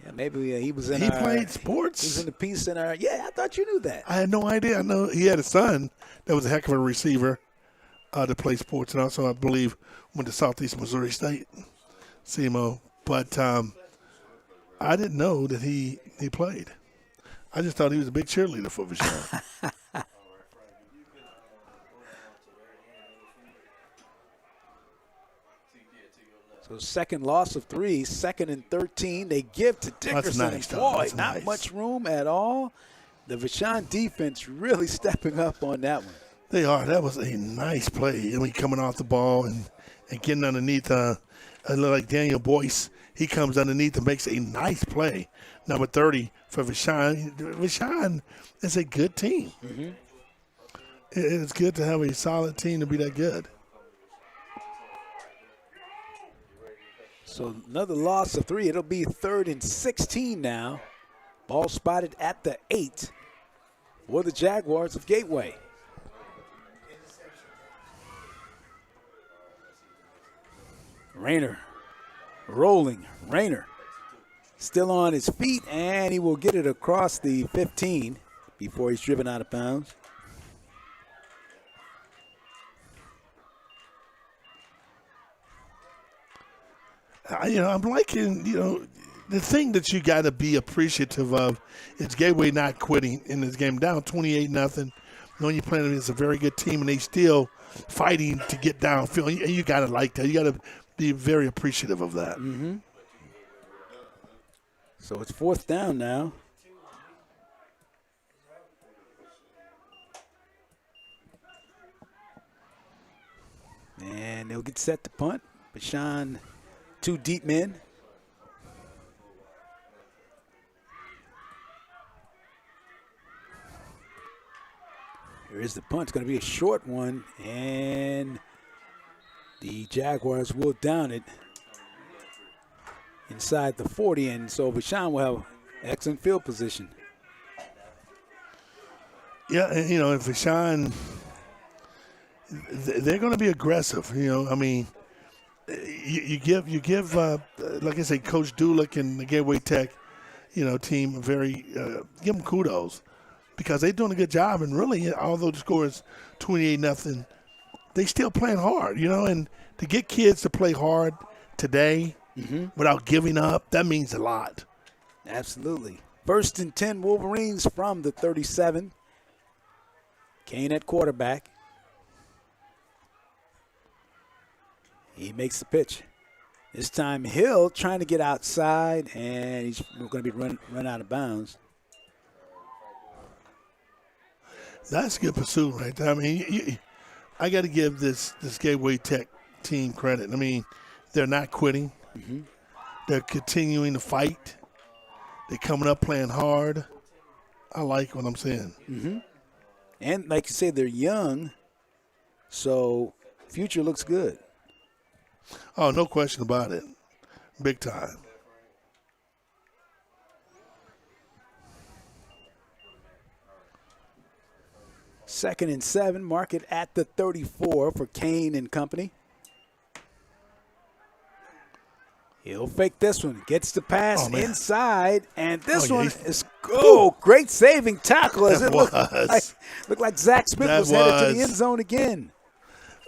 Yeah, maybe he was in He played sports? He was in the piece in our – yeah, I thought you knew that. I had no idea. I know he had a son that was a heck of a receiver to play sports, and also I believe went to Southeast Missouri State, CMO. But I didn't know that he played. I just thought he was a big cheerleader for Vashon. So second loss of 3, 2nd and 13. They give to Dickerson. That's nice, boy, that's not nice. much room at all. The Vashon defense really stepping up on that one. They are. That was a nice play. I mean, coming off the ball and getting underneath. Like Daniel Boyce, he comes underneath and makes a nice play. Number 30 for Vashon. Vashon is a good team. Mm-hmm. It's good to have a solid team to be that good. So another loss of 3. It'll be 3rd and 16 now. Ball spotted at the 8 for the Jaguars of Gateway. Rayner rolling. Rayner still on his feet, and he will get it across the 15 before he's driven out of bounds. I'm liking, the thing that you got to be appreciative of is Gateway not quitting in this game. Down 28-0. Knowing you're playing against a very good team, and they still fighting to get downfield. And you got to like that. You got to be very appreciative of that. Mm-hmm. So it's 4th down now. And they'll get set to punt. Vashon, 2 deep men. Here is the punt. It's going to be a short one, and the Jaguars will down it inside the 40, and so Vashon will have excellent field position. Yeah, and, you know, if Vashon, they're going to be aggressive. You know, I mean, you give like I say, Coach Dulick and the Gateway Tech, you know, team very give them kudos because they're doing a good job. And really, although the score is 28-0, they still playing hard. You know, and to get kids to play hard today without giving up, that means a lot. Absolutely. 1st and 10 Wolverines from the 37. Kane at quarterback. He makes the pitch. This time Hill trying to get outside, and he's going to be run out of bounds. That's good pursuit right there. I mean, I got to give this Gateway Tech team credit. I mean, they're not quitting. They're continuing to fight. They're coming up playing hard. I like what I'm seeing. And like you say, they're young, so future looks good. Oh, no question about it. Big time. Second and 7, mark it at the 34 for Kane and company. He'll fake this one. Gets the pass inside, and this one is great saving tackle. As it looked like Zach Smith was headed to the end zone again.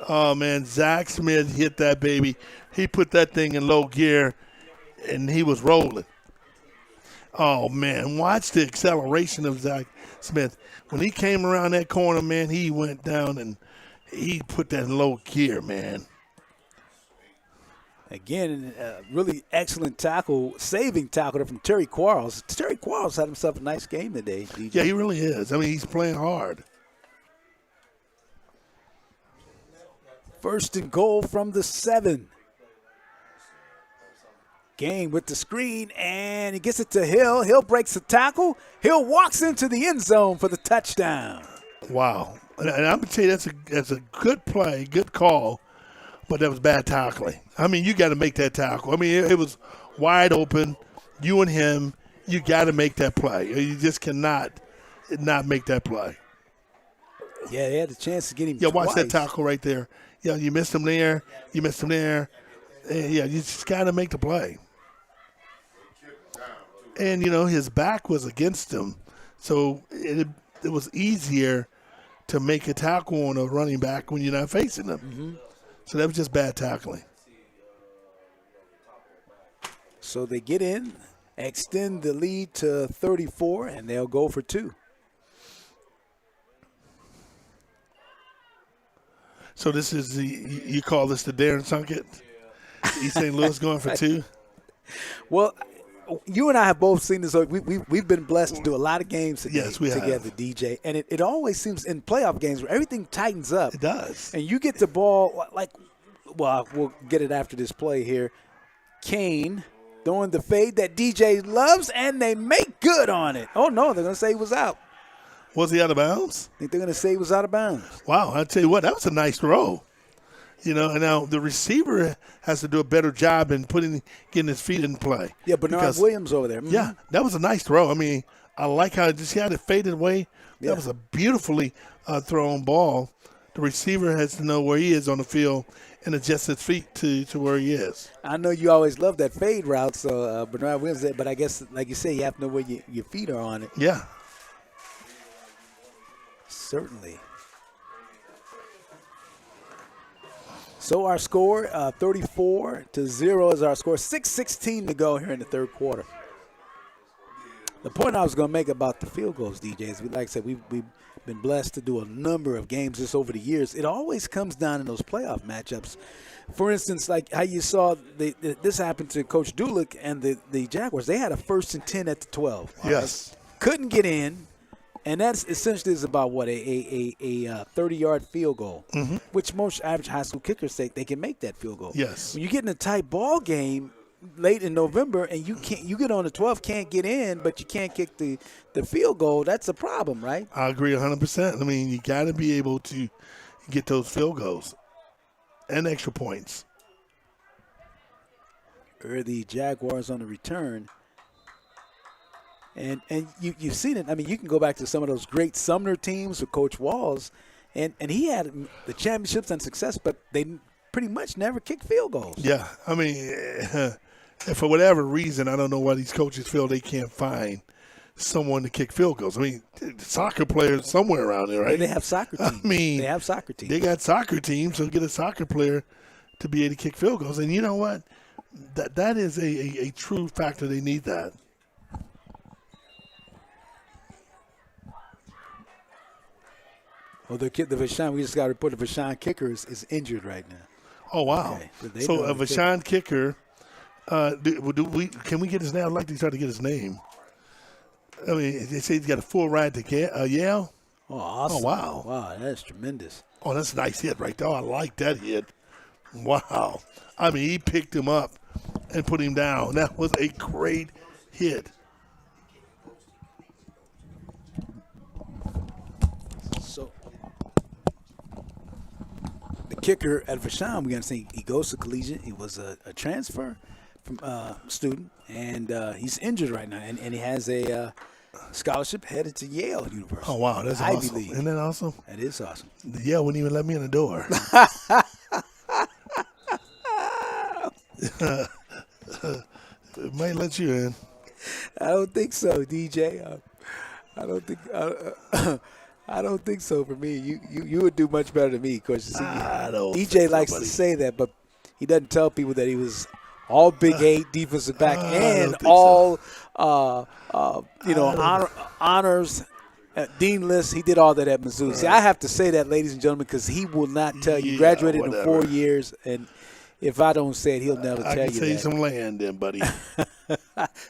Oh, man, Zach Smith hit that baby. He put that thing in low gear, and he was rolling. Oh, man, watch the acceleration of Zach Smith. When he came around that corner, man, he went down, and he put that in low gear, man. Again, really excellent tackle, saving tackle from Terry Quarles. Terry Quarles had himself a nice game today, DJ. Yeah, he really is. I mean, he's playing hard. 1st and goal from the 7. Game with the screen, and he gets it to Hill. Hill breaks the tackle. Hill walks into the end zone for the touchdown. Wow. And I'm going to tell you, that's a good play, good call, but that was bad tackling. I mean, you got to make that tackle. I mean, it was wide open. You and him, you got to make that play. You just cannot not make that play. Yeah, they had the chance to get him twice. Watch that twice. tackle right there. Yeah, you missed him there. You missed him there. And yeah, you just got to make the play. And, you know, his back was against him, so it was easier to make a tackle on a running back when you're not facing him. So that was just bad tackling. So they get in, extend the lead to 34, and they'll go for 2. So this is you call this the Darren Sunkett? East St. Louis going for 2? Well, you and I have both seen this. We've been blessed to do a lot of games together, DJ. And it always seems in playoff games where everything tightens up. It does. And you get the ball, we'll get it after this play here. Kane throwing the fade that DJ loves, and they make good on it. Oh, no, they're going to say he was out. Was he out of bounds? I think they're going to say he was out of bounds. Wow, I tell you what, that was a nice throw. You know, and now the receiver has to do a better job in getting his feet in play. Yeah, Bernard Williams over there. Yeah, that was a nice throw. I mean, I like how he had it faded away. Yeah. That was a beautifully thrown ball. The receiver has to know where he is on the field and adjust his feet to where he is. I know you always love that fade route, so Bernard Williams, but I guess, like you say, you have to know where your feet are on it. Yeah. Certainly. So our score, 34-0 is our score. 6:16 to go here in the third quarter. The point I was going to make about the field goals, DJ, is like I said, we've been blessed to do a number of games just over the years. It always comes down in those playoff matchups. For instance, like how you saw this happened to Coach Dulick and the Jaguars. They had a 1st and 10 at the 12. Yes. Right? Couldn't get in. And that's essentially is about what, a 30-yard field goal, which most average high school kickers say they can make that field goal. Yes. When you get in a tight ball game, late in November and you get on the 12th, can't get in, but you can't kick the field goal. That's a problem, right? I agree 100%. I mean, you got to be able to get those field goals and extra points. The Jaguars on the return. And you've seen it. I mean, you can go back to some of those great Sumner teams with Coach Walls, and he had the championships and success, but they pretty much never kicked field goals. Yeah, I mean, for whatever reason, I don't know why these coaches feel they can't find someone to kick field goals. I mean, soccer players somewhere around there, right? And they have soccer teams. I mean, they have soccer teams. They got soccer teams, so get a soccer player to be able to kick field goals. And you know what? That is a true factor. They need that. Well, the Vashon, we just got to report the Vashon kicker is injured right now. Oh, wow. Okay. So a Vashon kicker, can we get his name? I'd like to try to get his name. I mean, they say he's got a full ride to Yale. Oh, awesome. Oh, wow. Wow, that's tremendous. Oh, that's a nice hit right there. Oh, I like that hit. Wow. I mean, he picked him up and put him down. That was a great hit. So the kicker at Vashon, we got to say he goes to collegiate. He was a transfer from student, and he's injured right now, and he has a scholarship headed to Yale University. Oh, wow, that's Ivy awesome. League. Isn't that awesome? That is awesome. Yale wouldn't even let me in the door. It might let you in. I don't think so, DJ. I don't think so for me. You would do much better than me, because DJ likes to say that, but he doesn't tell people that he was all Big 8 defensive back and all honors. Dean List, he did all that at Mizzou. See, I have to say that, ladies and gentlemen, because he will not tell you. Graduated in 4 years, and if I don't say it, he'll never tell you that. I can save some land then, buddy.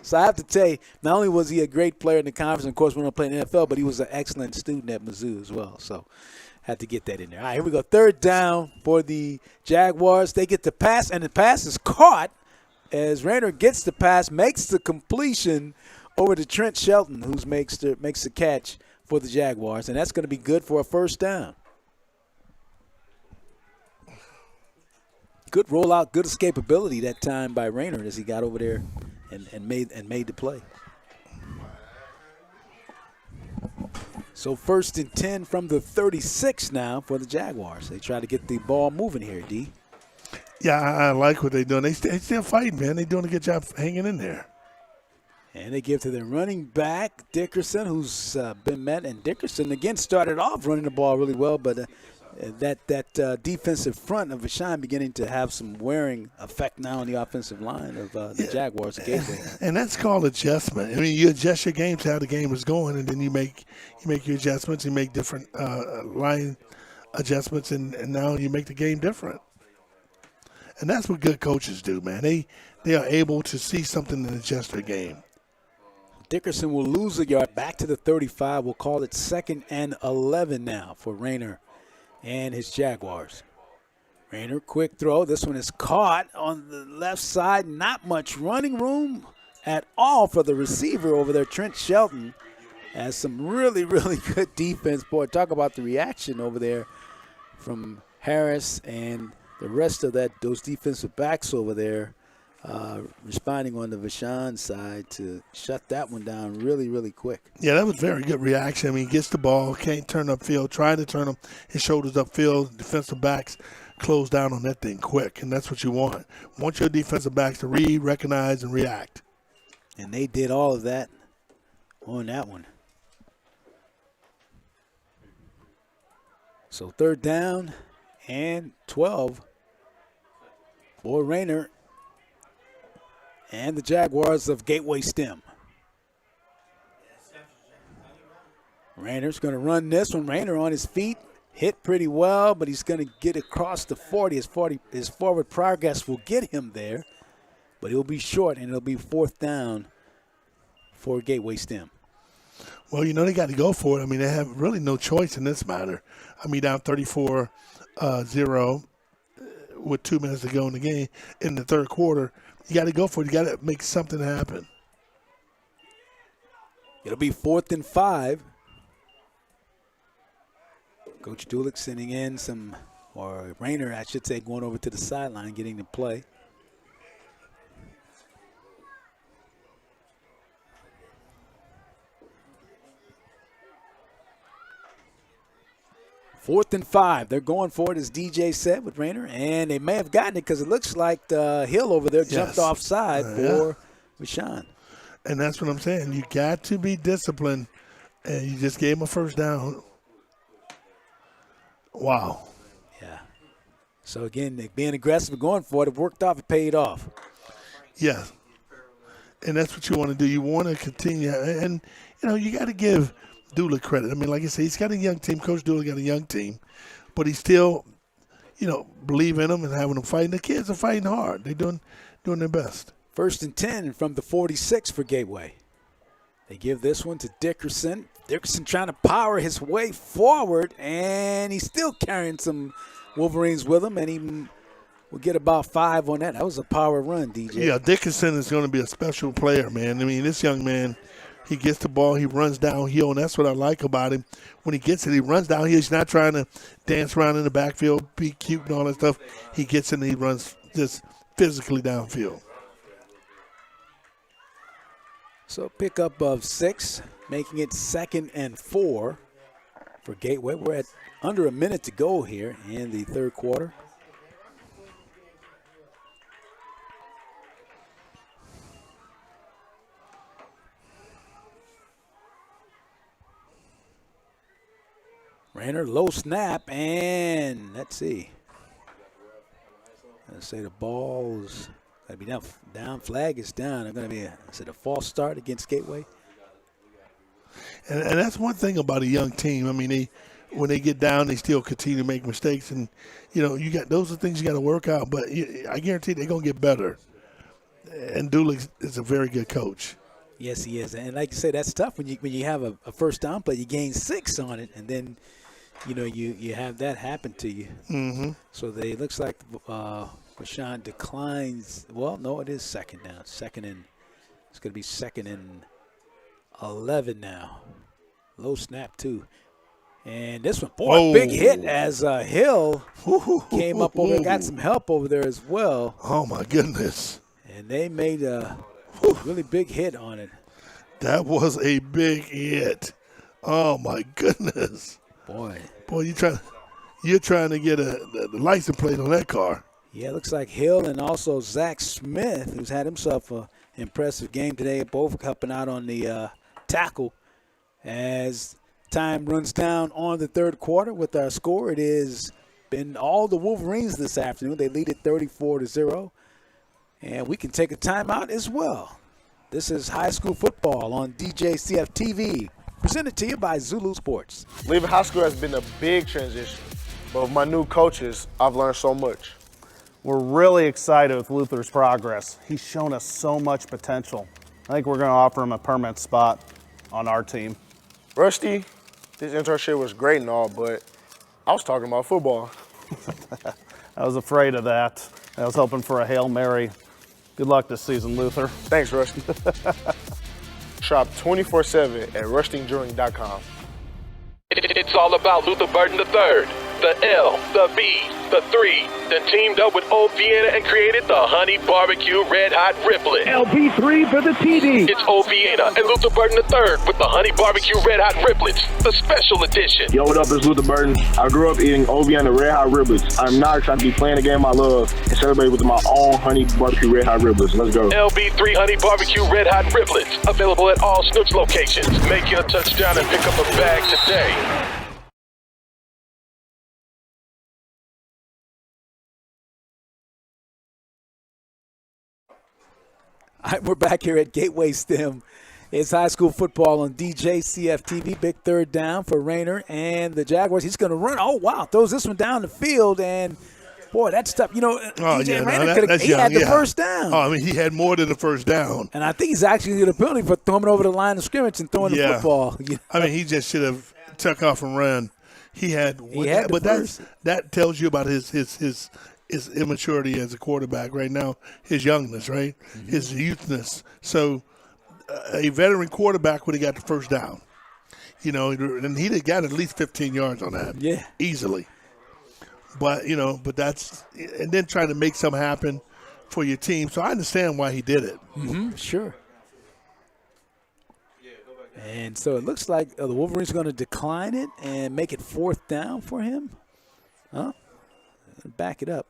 So I have to tell you, not only was he a great player in the conference, and of course went on to play in the NFL, but he was an excellent student at Mizzou as well. So had to get that in there. All right, here we go. Third down for the Jaguars. They get the pass, and the pass is caught as Rayner gets the pass, makes the completion over to Trent Shelton, who makes the catch for the Jaguars, and that's going to be good for a first down. Good rollout, good escapability that time by Rayner as he got over there and made the play. So 1st and 10 from the 36 now for the Jaguars. They try to get the ball moving here, D. Yeah, I like what they're doing. They still fighting, man. They're doing a good job hanging in there. And they give to their running back, Dickerson, who's been met. And Dickerson, again, started off running the ball really well, but that defensive front of Vashon beginning to have some wearing effect now on the offensive line of the Jaguars Gateway. And that's called adjustment. I mean, you adjust your game to how the game is going, and then you make your adjustments. You make different line adjustments, and now you make the game different. And that's what good coaches do, man. They are able to see something and adjust their game. Dickerson will lose a yard back to the 35. We'll call it 2nd and 11 now for Rayner and his Jaguars. Rayner, quick throw. This one is caught on the left side. Not much running room at all for the receiver over there, Trent Shelton. Has some really, really good defense. Boy, talk about the reaction over there from Harris and the rest of those defensive backs over there. Responding on the Vashon side to shut that one down really, really quick. Yeah, that was very good reaction. I mean, he gets the ball, can't turn upfield, trying to turn his shoulders upfield. Defensive backs close down on that thing quick, and that's what you want. You want your defensive backs to read, recognize, and react. And they did all of that on that one. So 3rd down and 12 for Rayner and the Jaguars of Gateway STEM. Rayner's going to run this one. Rayner on his feet, hit pretty well, but he's going to get across the 40. His forward progress will get him there, but he'll be short, and it'll be 4th down for Gateway STEM. Well, they got to go for it. I mean, they have really no choice in this matter. I mean, down 34-0 with 2 minutes to go in the game in the third quarter. You got to go for it. You got to make something happen. It'll be 4th and 5. Coach Dulick sending in or Rayner, I should say, going over to the sideline, getting to play. Fourth and 5. They're going for it, as DJ said, with Rayner, and they may have gotten it because it looks like Hill over there jumped offside for Vashon. And that's what I'm saying. You got to be disciplined, and you just gave him a first down. Wow. Yeah. So, again, being aggressive and going for it worked off. It paid off. Yeah. And that's what you want to do. You want to continue. And, you got to give Dula credit. I mean, like I said, he's got a young team. Coach Dula got a young team. But he still, believe in them and having them fighting. The kids are fighting hard. They're doing their best. 1st and 10 from the 46 for Gateway. They give this one to Dickerson. Dickerson trying to power his way forward, and he's still carrying some Wolverines with him, and he will get about 5 on that. That was a power run, DJ. Yeah, Dickerson is going to be a special player, man. I mean, this young man, he gets the ball, he runs downhill, and that's what I like about him. When he gets it, he runs downhill. He's not trying to dance around in the backfield, be cute and all that stuff. He gets it and he runs just physically downfield. So pickup of 6, making it 2nd and 4 for Gateway. We're at under a minute to go here in the third quarter. Rayner, low snap, and let's see. Let's say the ball's got to be down. Flag is down. They're going to be a false start against Gateway. And that's one thing about a young team. I mean, when they get down, they still continue to make mistakes. And, those are things you got to work out. But I guarantee they're going to get better. And Dulick is a very good coach. Yes, he is. And like you say, that's tough when you have a first down play. You gain 6 on it, and then, you have that happen to you. Mm-hmm. So looks like Vashon declines. Well, no, it is 2nd down. It's going to be 2nd and 11 now. Low snap, too. And this one, big hit as Hill came up over, got some help over there as well. Oh, my goodness. And they made a really big hit on it. That was a big hit. Oh, my goodness. Boy, you're trying to get the license plate on that car. Yeah, it looks like Hill and also Zach Smith, who's had himself an impressive game today, both helping out on the tackle. As time runs down on the third quarter with our score, it has been all the Wolverines this afternoon. They lead it 34-0. And we can take a timeout as well. This is high school football on DJCF-TV, presented to you by ZOULOU Sports. Leaving high school has been a big transition, but with my new coaches, I've learned so much. We're really excited with Luther's progress. He's shown us so much potential. I think we're going to offer him a permanent spot on our team. Rusty, this internship was great and all, but I was talking about football. I was afraid of that. I was hoping for a Hail Mary. Good luck this season, Luther. Thanks, Rusty. Shop 24/7 at rustingjewelry.com. It's all about Luther Burden III. The L, the B, the 3, then teamed up with Old Vienna and created the Honey Barbecue Red Hot Riplet. LB3 for the TD. It's Old Vienna and Luther Burden III with the Honey Barbecue Red Hot Riblets, the special edition. Yo, what up, it's Luther Burden. I grew up eating Old Vienna Red Hot Riblets. I'm now excited to be playing the game I love and celebrate with my own Honey Barbecue Red Hot Riblets. Let's go. LB3 Honey Barbecue Red Hot Riblets, available at all Snooks locations. Make your touchdown and pick up a bag today. All right, we're back here at Gateway STEM. It's high school football on DJCF-TV. Big third down for Rayner and the Jaguars. He's going to run. Oh, wow. Throws this one down the field. And, boy, that's tough. DJ Rayner had the first down. Oh, I mean, he had more than the first down. And I think he's actually going to penalty for throwing over the line of scrimmage and throwing the football. I mean, he just should have took off and run. He had the but first. that tells you about his his immaturity as a quarterback right now, his youngness, right? Mm-hmm. His youthness. So a veteran quarterback would have got the first down. You know, and he'd have got at least 15 yards on that. Yeah. Easily. But, but that's – and then trying to make something happen for your team. So I understand why he did it. Mm-hmm. Sure. And so it looks like the Wolverines are going to decline it and make it 4th down for him. Huh? Back it up.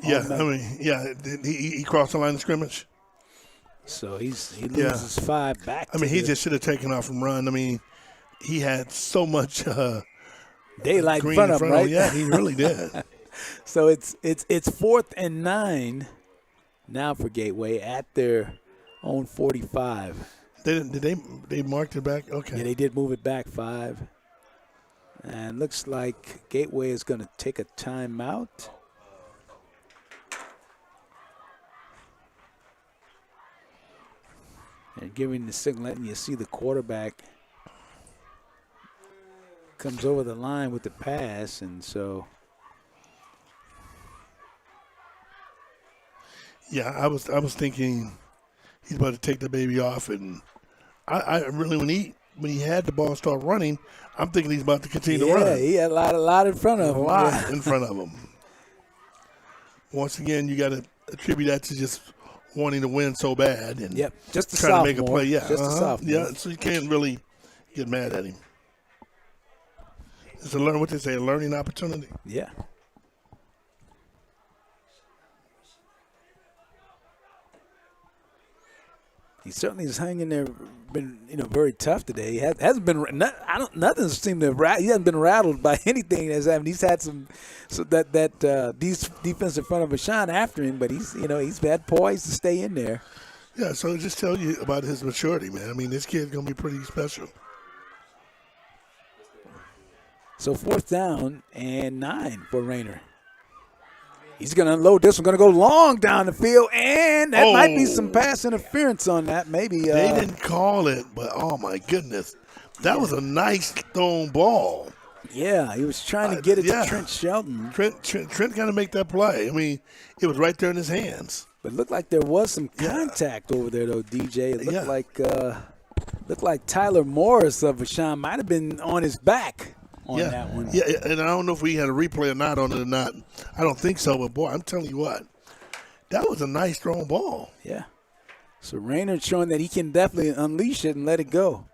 Yeah, I mean, he crossed the line of scrimmage. So he loses 5 back. I mean, he just should have taken off and run. I mean, he had so much daylight in green front of him, right? Yeah, he really did. So it's 4th and 9 now for Gateway at their own 45. They marked it back? Okay. Yeah, they did move it back 5. And looks like Gateway is going to take a timeout. And giving the signal, letting you see the quarterback comes over the line with the pass, and so. Yeah, I was thinking he's about to take the baby off, and I really when he had the ball start running, I'm thinking he's about to continue to run. Yeah, he had a lot in front of him. A lot in front of him. Once again, you got to attribute that to just wanting to win so bad and just a trying to make a sophomore. play. Yeah, Just a sophomore. Yeah, so you can't really get mad at him. It's a learning opportunity. Yeah. He certainly is hanging there. Been very tough today. He hasn't been. Nothing seemed to. He hasn't been rattled by anything that's happened. He's had these defense in front of Vashon after him, but he's had poise to stay in there. Yeah, so it just tells you about his maturity, man. I mean, this kid's gonna be pretty special. So 4th down and 9 for Rayner. He's going to unload this one, going to go long down the field, and that might be some pass interference on that. Maybe they didn't call it, but oh my goodness, that was a nice thrown ball. Yeah, he was trying to get it to Trent Shelton. Trent got to make that play. I mean, it was right there in his hands. But it looked like there was some contact over there, though, DJ. It looked like Tyler Morris of Vashon might have been on his back. On that one. Yeah, and I don't know if we had a replay or not on it or not. I don't think so, but boy, I'm telling you what, that was a nice thrown ball. Yeah. So Rayner showing that he can definitely unleash it and let it go.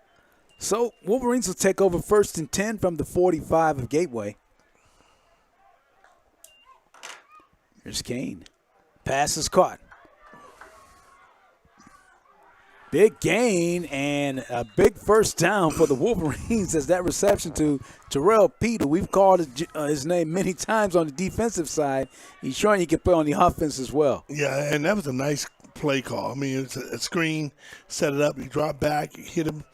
So Wolverines will take over 1st and 10 from the 45 of Gateway. Here's Kane. Pass is caught. Big gain and a big 1st down for the Wolverines as that reception to Terrell Pete, who we've called his name many times on the defensive side. He's showing he can play on the offense as well. Yeah, and that was a nice play call. I mean, it's a screen, set it up, he dropped back, hit him.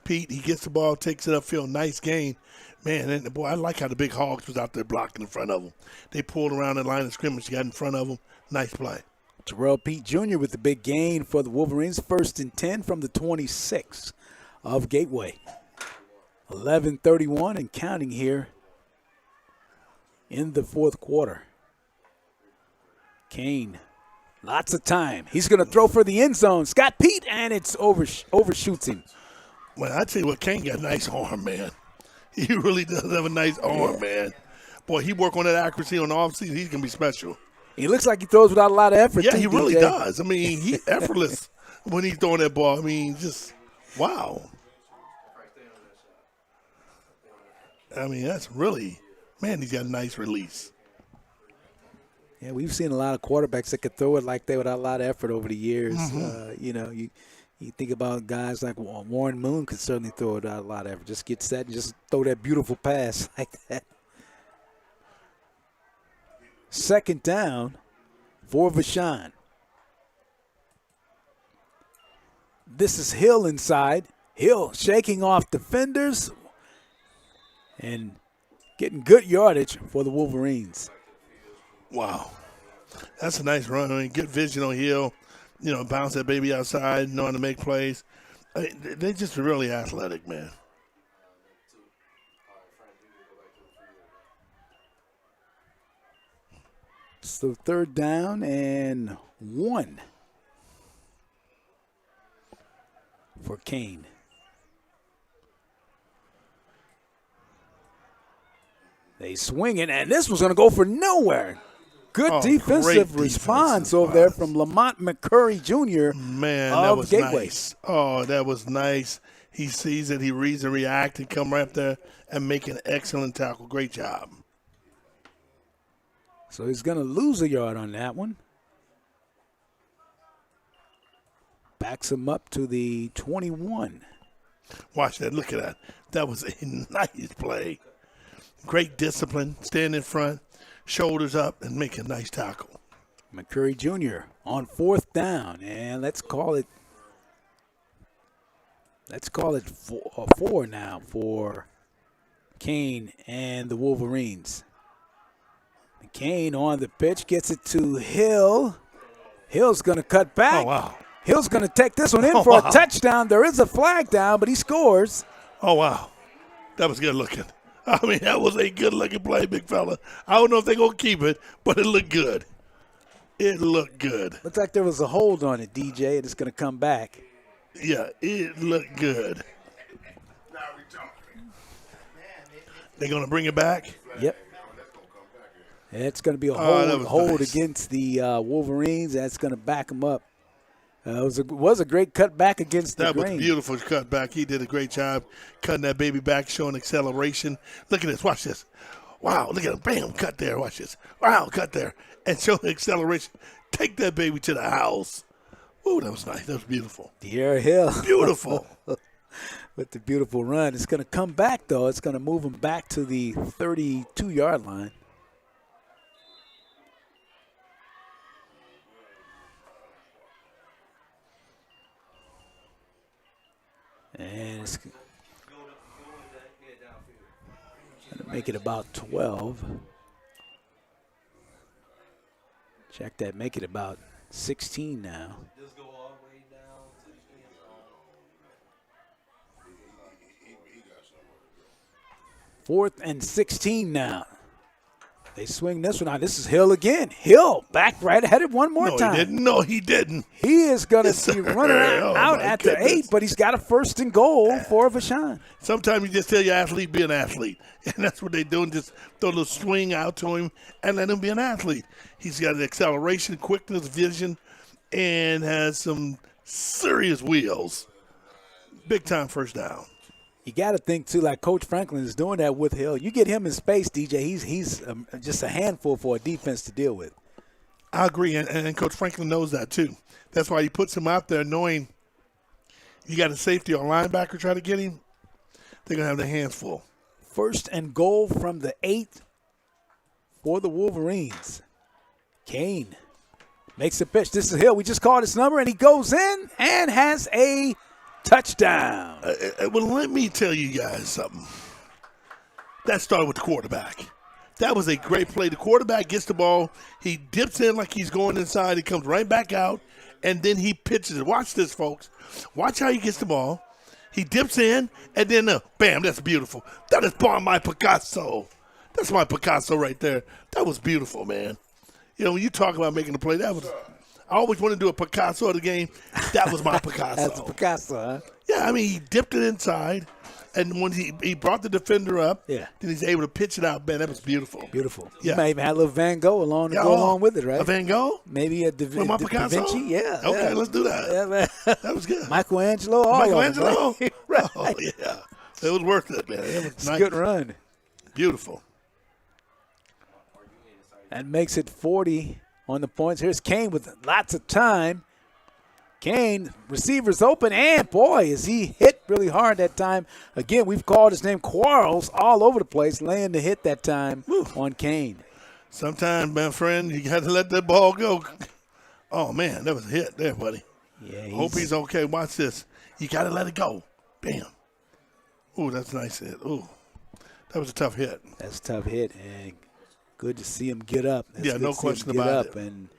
Pete, he gets the ball, takes it upfield, nice gain. Man, and boy, I like how the big Hogs was out there blocking in front of him. They pulled around the line of scrimmage, got in front of him. Nice play. Terrell Pete Jr. with the big gain for the Wolverines. 1st and 10 from the 26 of Gateway. 11:31 and counting here in the 4th quarter. Kane, lots of time. He's going to throw for the end zone. Scott Pete, and it's overshoots him. Well, I tell you what, Kane got a nice arm, man. He really does have a nice arm, man. Boy, he work on that accuracy on the offseason. He's going to be special. He looks like he throws without a lot of effort. Yeah, he really does. I mean, he's effortless when he's throwing that ball. I mean, just, wow. I mean, that's really, man, he's got a nice release. Yeah, we've seen a lot of quarterbacks that could throw it like that without a lot of effort over the years. Mm-hmm. You think about guys like Warren Moon could certainly throw it without a lot of effort. Just get set and just throw that beautiful pass like that. 2nd down for Vashon. This is Hill inside. Hill shaking off defenders and getting good yardage for the Wolverines. Wow. That's a nice run. I mean, good vision on Hill. Bounce that baby outside, knowing to make plays. I mean, they're just really athletic, man. So 3rd down and 1 for Kane. They swing it, and this was going to go for nowhere. Good defensive response over there from Lamont McCurry Jr. Man, of that was Gateway. nice. Oh, that was nice. He sees it, he reads and reacts, and come right up there and make an excellent tackle. Great job. So he's going to lose a yard on that one. Backs him up to the 21. Watch that. Look at that. That was a nice play. Great discipline. Stand in front, shoulders up, and make a nice tackle. McCurry Jr. on 4th down, and let's call it 4 now for Kane and the Wolverines. Kane on the pitch, gets it to Hill. Hill's going to cut back. Oh, wow. Hill's going to take this one in for a touchdown. There is a flag down, but he scores. Oh, wow. That was good looking. I mean, that was a good-looking play, big fella. I don't know if they're going to keep it, but it looked good. It looked good. Looks like there was a hold on it, DJ, and it's going to come back. Yeah, it looked good. They're going to bring it back? Yep. It's going to be a hold against the Wolverines. That's going to back them up. It was a great cutback against the grain. That was beautiful cutback. He did a great job cutting that baby back, showing acceleration. Look at this. Watch this. Wow, look at it. Bam, cut there. Watch this. Wow, cut there. And show the acceleration. Take that baby to the house. Ooh, that was nice. That was beautiful. De'Ara Hill. Beautiful. With the beautiful run. It's going to come back, though. It's going to move him back to the 32-yard line. And it's going to make it about 12. Check that. Make it about 16 now. 4th and 16 now. They swing this one out. This is Hill again. Hill back right ahead it one more time. No, he didn't. He is going to be running out at the 8, but he's got a 1st and goal for Vashon. Sometimes you just tell your athlete, be an athlete. And that's what they're doing, just throw a little swing out to him and let him be an athlete. He's got an acceleration, quickness, vision, and has some serious wheels. Big-time 1st down. You got to think, too, like Coach Franklin is doing that with Hill. You get him in space, DJ, he's just a handful for a defense to deal with. I agree, and Coach Franklin knows that, too. That's why he puts him out there knowing you got a safety or linebacker try to get him. They're going to have their hands full. 1st and goal from the 8 for the Wolverines. Kane makes the pitch. This is Hill. We just called his number, and he goes in and has a touchdown. Well, let me tell you guys something. That started with the quarterback. That was a great play. The quarterback gets the ball. He dips in like he's going inside. He comes right back out, and then he pitches it. Watch this, folks. Watch how he gets the ball. He dips in, and then, bam, that's beautiful. That is my Picasso. That's my Picasso right there. That was beautiful, man. You know, when you talk about making a play, that was – I always want to do a Picasso of the game. That was my Picasso. That's a Picasso, huh? Yeah, I mean, he dipped it inside, and when he brought the defender up, then he's able to pitch it out. Man, that was beautiful. Beautiful. Yeah. You might even have a little Van Gogh along with it, right? A Van Gogh? Maybe a Da Vinci, yeah. Okay, let's do that. Yeah, man. That was good. Michelangelo, all Michelangelo? of them, right? Oh, yeah. It was worth it, man. It was It's nice. a good run. Beautiful. That makes it 40 on the points. Here's Kane with lots of time. Kane, receivers open, and boy, is he hit really hard that time. Again, we've called his name Quarles all over the place, laying the hit that time on Kane. Sometimes, my friend, you got to let that ball go. Oh, man, that was a hit there, buddy. Yeah, Hope he's okay. Watch this. You got to let it go. Bam. Ooh, that's a nice hit. Ooh, that was a tough hit. That's a tough hit, and good to see him get up. Yeah, no question about it. And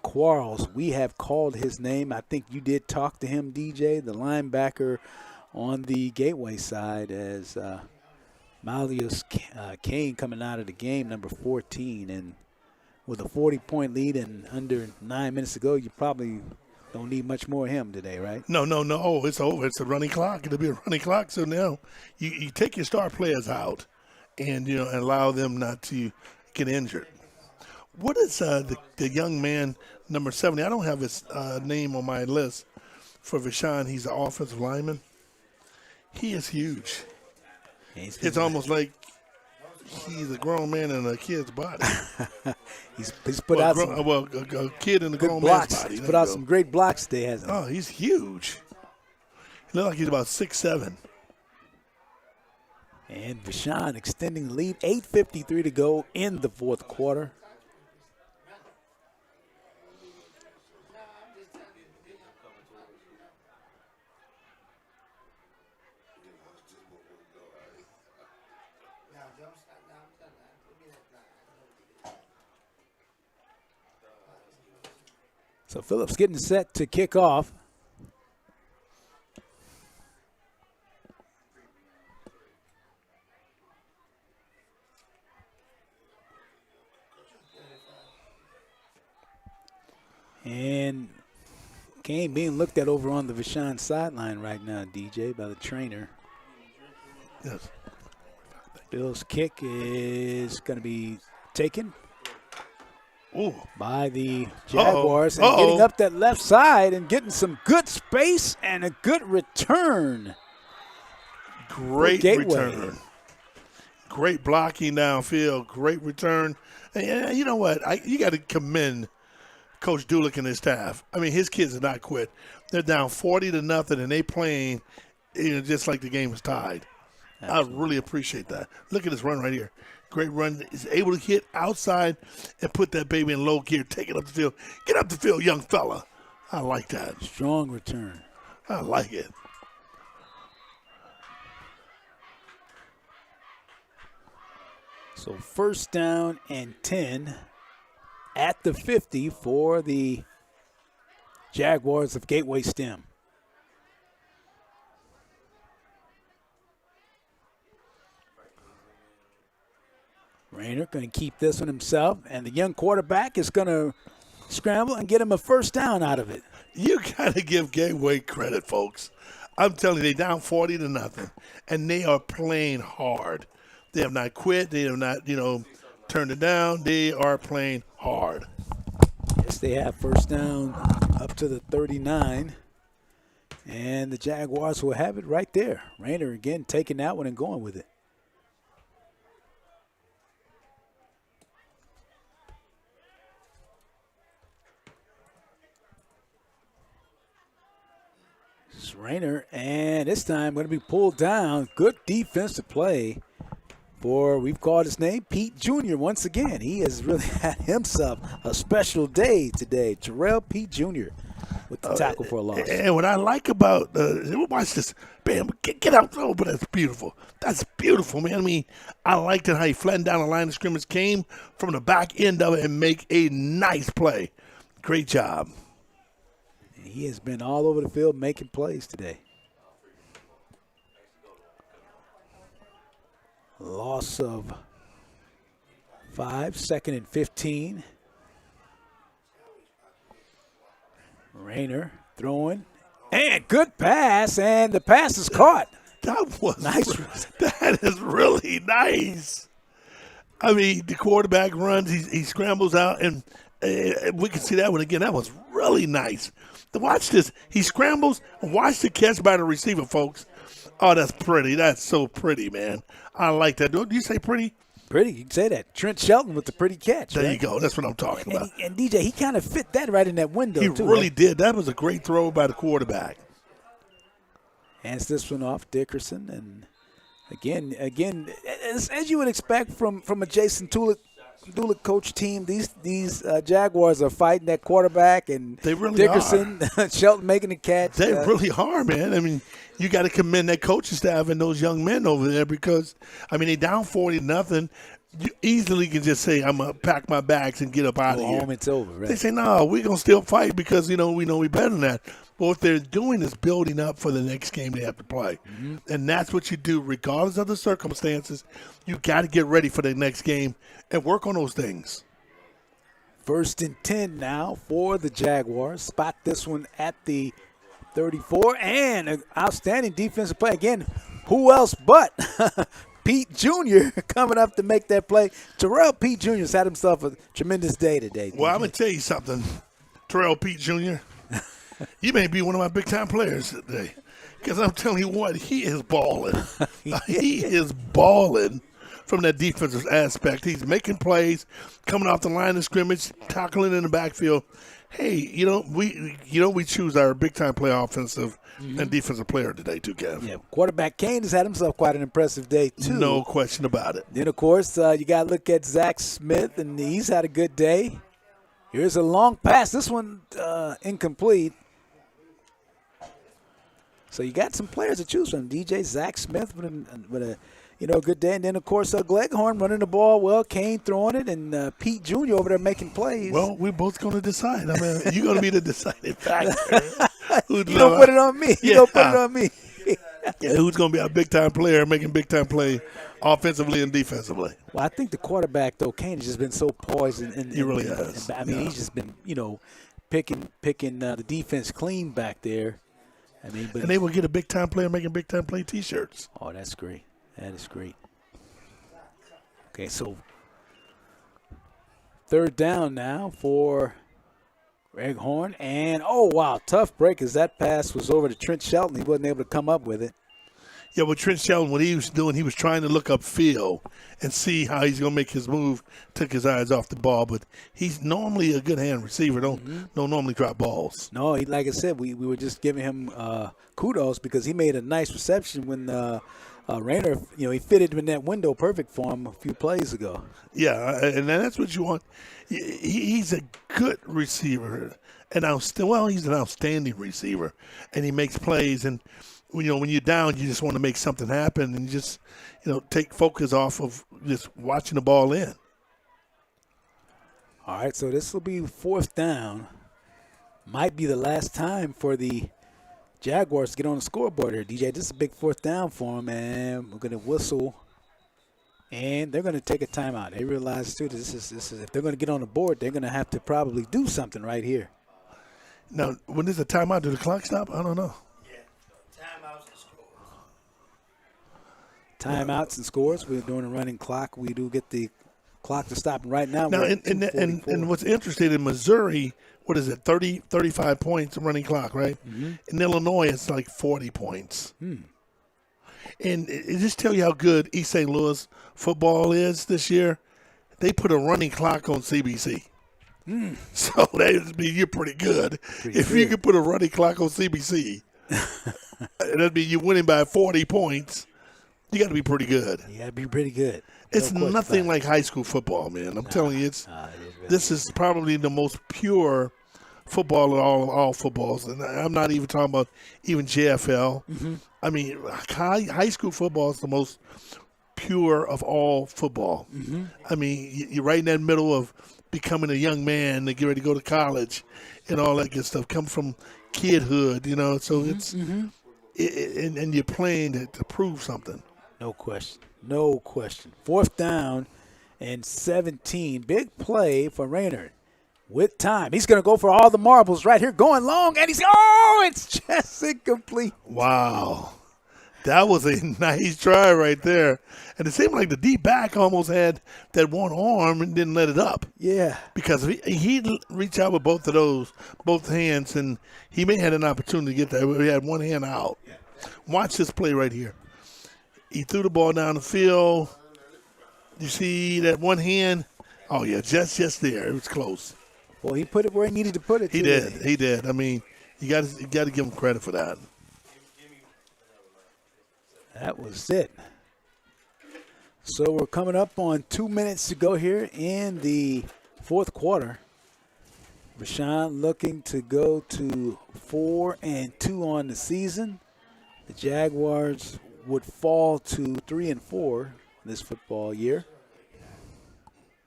Quarles, we have called his name. I think you did talk to him, DJ, the linebacker on the Gateway side, as Malleus Kane coming out of the game, number 14. And with a 40-point lead and under 9 minutes to go, you probably don't need much more of him today, right? No. It's over. It's a running clock. It'll be a running clock. So now you take your star players out and, and allow them not to get injured. What is the young man, number 70? I don't have his name on my list for Vashon. He's an offensive lineman. He is huge. It's almost like he's a grown man in a kid's body. he's put out some a kid in a grown blocks. man's body. He's put out some great blocks today, hasn't he? Oh, he's huge. He looks like he's about 6'7". And Vashon extending the lead. 8:53 to go in the fourth quarter. So Phillips getting set to kick off. And game being looked at over on the Vashon sideline right now, DJ, by the trainer. Yes. Bill's kick is going to be taken by the Jaguars. And getting up that left side and getting some good space and a good return. Great return. Great blocking downfield. Great return. And you know what? You got to commend Coach Dulick and his staff. I mean, his kids are not quit. They're down 40-0, and they playing just like the game was tied. Absolutely. I really appreciate that. Look at this run right here. Great run. Is able to hit outside and put that baby in low gear, take it up the field. Get up the field, young fella. I like that. Strong return. I like it. So first down and 10 at the 50 for the Jaguars of Gateway STEM. Rayner going to keep this one himself, and the young quarterback is going to scramble and get him a first down out of it. You got to give Gateway credit, folks. I'm telling you, they're down 40-0, and they are playing hard. They have not quit. They have not, turned it down. They are playing hard. Yes, they have first down up to the 39, and the Jaguars will have it right there. Rayner again taking that one and going with it. Rayner, and this time going to be pulled down. Good defensive play for, we've called his name, Pete Jr. once again. He has really had himself a special day today. Terrell Pete Jr. with the tackle for a loss. And what I like about, watch this, bam, get out, oh, but that's beautiful. That's beautiful, man. I mean, I liked it how he flattened down the line of scrimmage, came from the back end of it and make a nice play. Great job. He has been all over the field making plays today. Loss of 5, 2nd and 15. Rayner throwing, and good pass, and the pass is caught. That was nice. That is really nice. I mean, the quarterback runs, he scrambles out, and we can see that one again. That was really nice. Watch this. He scrambles, and watch the catch by the receiver, folks. Oh, that's pretty. That's so pretty, man. I like that. Do you say pretty? Pretty. You can say that. Trent Shelton with the pretty catch. There you go. That's what I'm talking about. And DJ, he kind of fit that right in that window, He too. really did. That was a great throw by the quarterback. Hands this one off Dickerson. And again, as you would expect from a Jason Dulick coach team, these Jaguars are fighting that quarterback, and they really Dickerson, Shelton making the catch. They really are, man. I mean, you got to commend that coaching staff and those young men over there because, I mean, they down 40-0. You easily can just say, I'm going to pack my bags and get up out of here. Home, it's over, right? They say, no, we're going to still fight because, we know we're better than that. But what they're doing is building up for the next game they have to play. Mm-hmm. And that's what you do regardless of the circumstances. You got to get ready for the next game and work on those things. First and 10 now for the Jaguars. Spot this one at the 34, and an outstanding defensive play. Again, who else but Pete Jr. coming up to make that play. Terrell Pete Jr. has had himself a tremendous day today. Well, I'm going to tell you something, Terrell Pete Jr., you may be one of my big-time players today, because I'm telling you what, he is balling. He is balling from that defensive aspect. He's making plays, coming off the line of scrimmage, tackling in the backfield. Hey, we choose our big-time player offensive and defensive player today, too, Kev. Yeah, quarterback Kane has had himself quite an impressive day, too. No question about it. Then, of course, you got to look at Zach Smith, and he's had a good day. Here's a long pass. This one incomplete. So you got some players to choose from. DJ Zach Smith with a good day. And then, of course, Gleghorn running the ball well, Kane throwing it, and Pete Jr. over there making plays. Well, we're both going to decide. I mean, you're going to be the deciding factor. You don't put it on me. You don't put it on me. Yeah, who's going to be our big-time player making big-time play offensively and defensively? Well, I think the quarterback, though, Kane, has just been so poised. He really has. I mean, he's just been, picking the defense clean back there. I mean, and they will get a big-time player making big-time play T-shirts. Oh, that's great. That is great. Okay, so third down now for Gleghorn. And, oh, wow, tough break as that pass was over to Trent Shelton. He wasn't able to come up with it. Yeah, well, Trent Shelton, what he was doing, he was trying to look upfield and see how he's going to make his move, took his eyes off the ball. But he's normally a good hand receiver, don't normally drop balls. No, like I said, we were just giving him kudos because he made a nice reception when Rayner, he fitted in that window perfect for him a few plays ago. Yeah, and that's what you want. He's a good receiver. He's an outstanding receiver, and he makes plays. And, when you're down, you just want to make something happen and just, take focus off of just watching the ball in. All right, so this will be fourth down. Might be the last time for the Jaguars to get on the scoreboard here. DJ, this is a big fourth down for them, and we're going to whistle, and they're going to take a timeout. They realize, too, this is if they're going to get on the board, they're going to have to probably do something right here. Now, when there's a timeout, do the clock stop? I don't know. Timeouts and scores. We're doing a running clock. We do get the clock to stop right now. Now, and what's interesting in Missouri, what is it, 35 points running clock, right? Mm-hmm. In Illinois, it's like 40 points. And it just tell you how good East St. Louis football is this year. They put a running clock on CBC. So that means you're pretty good. If you can put a running clock on CBC, that'd mean you're winning by 40 points. You got to be pretty good. You got to be pretty good. It's nothing like high school football, man. I'm telling you, this is probably the most pure football of all footballs. And I'm not even talking about even JFL. Mm-hmm. I mean, high school football is the most pure of all football. Mm-hmm. I mean, you're right in that middle of becoming a young man to get ready to go to college and all that good stuff. Come from kidhood, so it's and you're playing to prove something. No question. No question. Fourth down and 17. Big play for Rayner with time. He's going to go for all the marbles right here, going long, and it's just incomplete. Wow. That was a nice try right there. And it seemed like the deep back almost had that one arm and didn't let it up. Yeah. Because he reached out with both hands, and he may have had an opportunity to get there. He had one hand out. Watch this play right here. He threw the ball down the field. You see that one hand? Oh, yeah, just there. It was close. Well, he put it where he needed to put it. He did. I mean, you got to give him credit for that. That was it. So we're coming up on 2 minutes to go here in the fourth quarter. Vashon looking to go to 4-2 on the season. The Jaguars would fall to 3-4 this football year.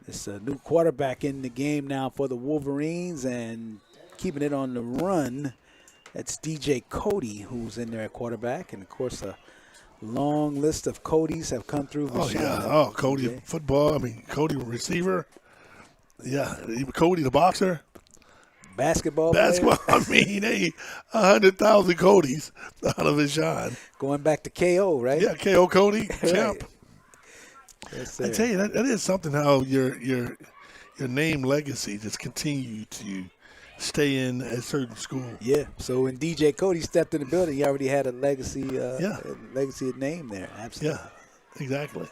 It's a new quarterback in the game now for the Wolverines and keeping it on the run. That's DJ Cody, who's in there at quarterback. And, of course, a long list of Codys have come through. Oh, yeah. Oh, Cody football. I mean, Cody receiver. Yeah, Cody the boxer. Basketball. I mean, 100,000 Codys out of Vashon. Going back to KO, right? Yeah, KO Cody, champ. Yes, I tell you, that is something how your name legacy just continue to stay in a certain school. Yeah. So when DJ Cody stepped in the building, he already had a legacy name there. Absolutely. Yeah, exactly.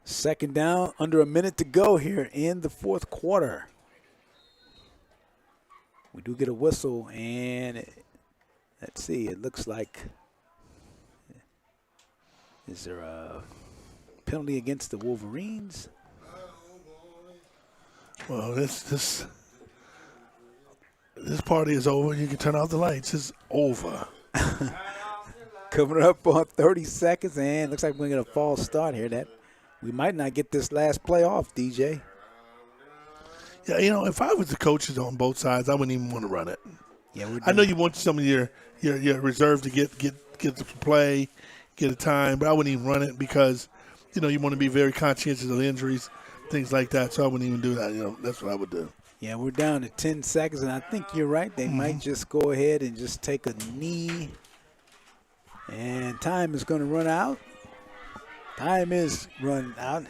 Second down, under a minute to go here in the fourth quarter. We do get a whistle, and let's see. It looks like, is there a penalty against the Wolverines? Well, this party is over. You can turn off the lights. It's over. Coming up on 30 seconds, and looks like we're going to get a false start here. That we might not get this last play off, DJ. Yeah, if I was the coaches on both sides, I wouldn't even want to run it. Yeah, I know you want some of your reserve to get the play, get a time, but I wouldn't even run it because, you want to be very conscientious of injuries, things like that. So I wouldn't even do that. That's what I would do. Yeah, we're down to 10 seconds, and I think you're right. They might just go ahead and just take a knee, and time is going to run out. Time is run out.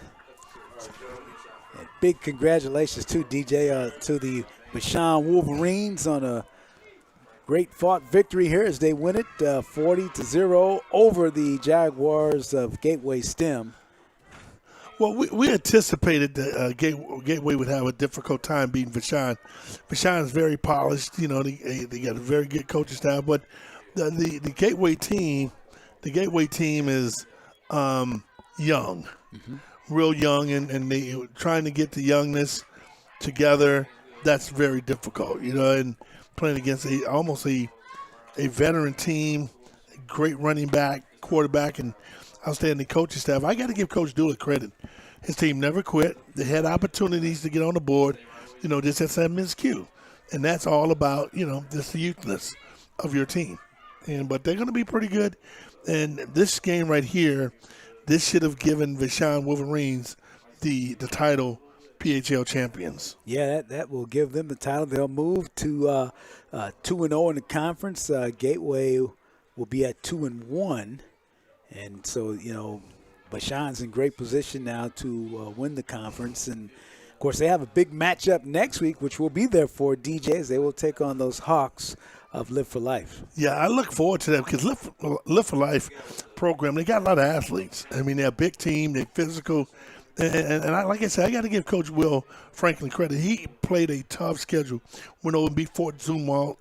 And big congratulations to DJ, to the Vashon Wolverines on a great fought victory here as they win it 40-0 over the Jaguars of Gateway STEM. Well, we anticipated that Gateway would have a difficult time beating Vashon. Vashon is very polished. They got a very good coaching staff, but the Gateway team is young, real young, and they trying to get the youngness together. That's very difficult, and playing against almost a veteran team, a great running back, quarterback, and outstanding coaching staff. I got to give Coach DeWitt credit. His team never quit. They had opportunities to get on the board, just at some miscue. And that's all about, just the youthness of your team. But they're going to be pretty good. And this game right here, this should have given Vashon Wolverines the title PHL champions. Yeah, that will give them the title. They'll move to 2-0 in the conference. Gateway will be at 2-1. And so, Vashon's in great position now to win the conference. And, of course, they have a big matchup next week, which will be there for DJs. They will take on those Hawks of Live for Life. Yeah, I look forward to that because Live for Life program, they got a lot of athletes. I mean, they're a big team. They're physical. And like I said, I got to give Coach Will Franklin credit. He played a tough schedule. Went over and beat Fort Zumwalt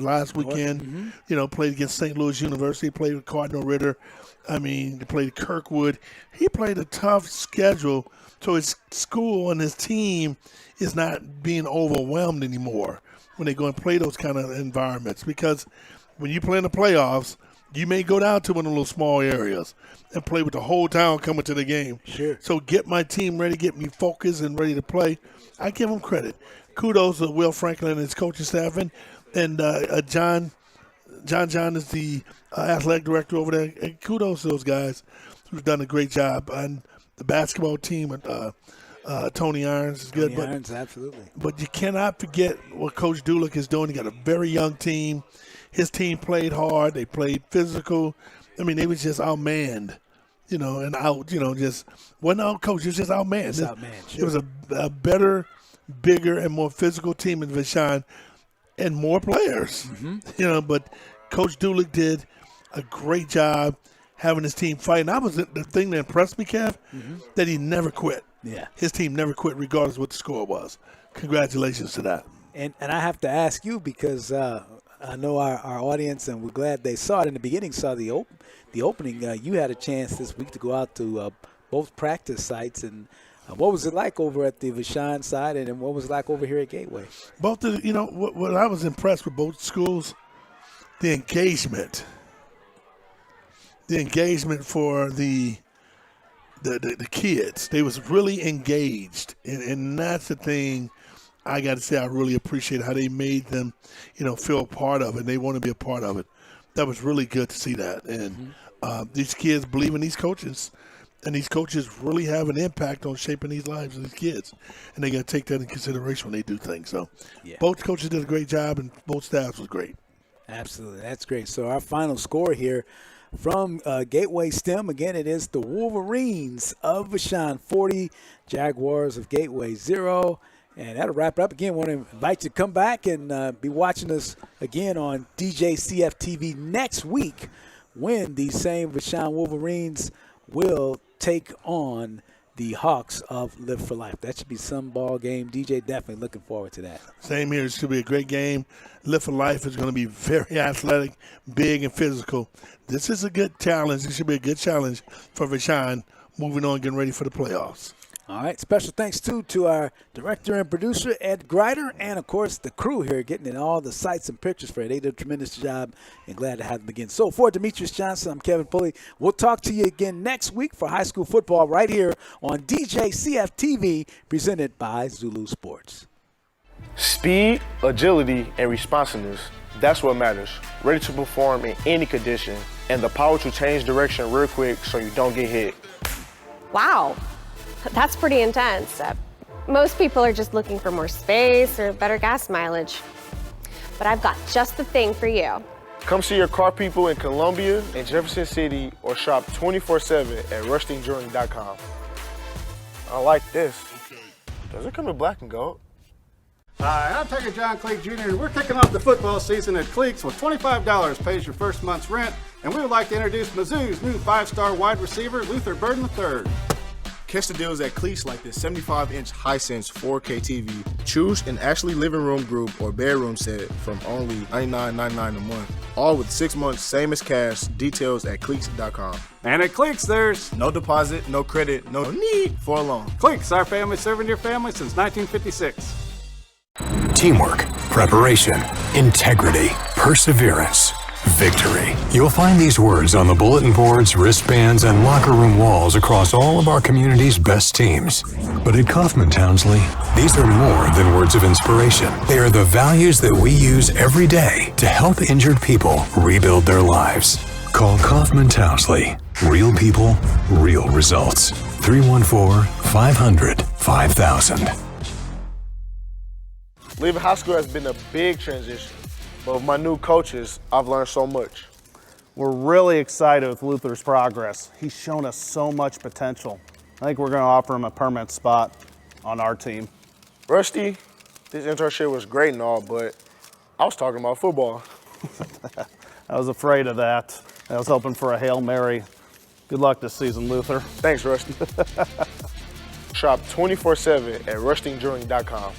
last weekend. Played against St. Louis University. Played with Cardinal Ritter. They played Kirkwood. He played a tough schedule, so his school and his team is not being overwhelmed anymore when they go and play those kind of environments. Because when you play in the playoffs, you may go down to one of those small areas and play with the whole town coming to the game. Sure. So get my team ready, get me focused and ready to play. I give them credit. Kudos to Will Franklin and his coaching staff. And John is the athletic director over there. And kudos to those guys who've done a great job. And the basketball team, Tony Irons is good. Irons, absolutely. But you cannot forget what Coach Dulick is doing. He got a very young team. His team played hard. They played physical. They was just outmanned, and out, just wasn't out coach. It was just outmanned. It was a better, bigger, and more physical team in Vashon and more players, but Coach Dulick did a great job having his team fighting. That was the thing that impressed me, Kev, that he never quit. Yeah. His team never quit regardless of what the score was. Congratulations to that. And I have to ask you because I know our audience, and we're glad they saw it in the beginning, saw the opening. You had a chance this week to go out to both practice sites. And what was it like over at the Vashon side, and what was it like over here at Gateway? Both, what I was impressed with both schools, the engagement for the kids. They was really engaged, and that's the thing. I got to say, I really appreciate how they made them, feel a part of it. They want to be a part of it. That was really good to see that. And these kids believe in these coaches. And these coaches really have an impact on shaping these lives of these kids. And they got to take that in consideration when they do things. So both coaches did a great job, and both staffs was great. Absolutely. That's great. So our final score here from Gateway STEM, again, it is the Wolverines of Vashon 40, Jaguars of Gateway 0. And that'll wrap it up. Again, want to invite you to come back and be watching us again on DJCF-TV next week when these same Vashon Wolverines will take on the Hawks of Live for Life. That should be some ball game. DJ, definitely looking forward to that. Same here. It's going to be a great game. Live for Life is going to be very athletic, big, and physical. This is a good challenge. This should be a good challenge for Vashon moving on, getting ready for the playoffs. All right. Special thanks, too, to our director and producer, Ed Greider, and, of course, the crew here getting in all the sights and pictures for it. They did a tremendous job, and glad to have them again. So, for Demetrious Johnson, I'm Kevin Pulley. We'll talk to you again next week for high school football right here on DJCF-TV, presented by ZOULOU Sports. Speed, agility, and responsiveness. That's what matters. Ready to perform in any condition, and the power to change direction real quick so you don't get hit. Wow, that's pretty intense. Most people are just looking for more space or better gas mileage. But I've got just the thing for you. Come see your car people in Columbia and Jefferson City, or shop 24/7 at rustingjourney.com. I like this. Does it come in black and gold? Hi, I'm Tiger John Cleek Jr., and we're kicking off the football season at Cleeks with $25 pays your first month's rent, and we would like to introduce Mizzou's new 5-star wide receiver, Luther Burden III. Catch the deals at Cleeks like this 75-inch Hisense 4K TV. Choose an Ashley living room group or bedroom set from only $99.99 a month. All with 6 months, same as cash. Details at Cleeks.com. And at Cleeks, there's no deposit, no credit, no need for a loan. Cleeks, our family serving your family since 1956. Teamwork, preparation, integrity, perseverance, victory. You'll find these words on the bulletin boards, wristbands, and locker room walls across all of our community's best teams. But at Kaufman Townsley, these are more than words of inspiration. They are the values that we use every day to help injured people rebuild their lives. Call Kaufman Townsley. Real people, real results. 314-500-5000. Leaving high school has been a big transition, but with my new coaches, I've learned so much. We're really excited with Luther's progress. He's shown us so much potential. I think we're going to offer him a permanent spot on our team. Rusty, this internship was great and all, but I was talking about football. I was afraid of that. I was hoping for a Hail Mary. Good luck this season, Luther. Thanks, Rusty. Shop 24/7 at rustingjourney.com.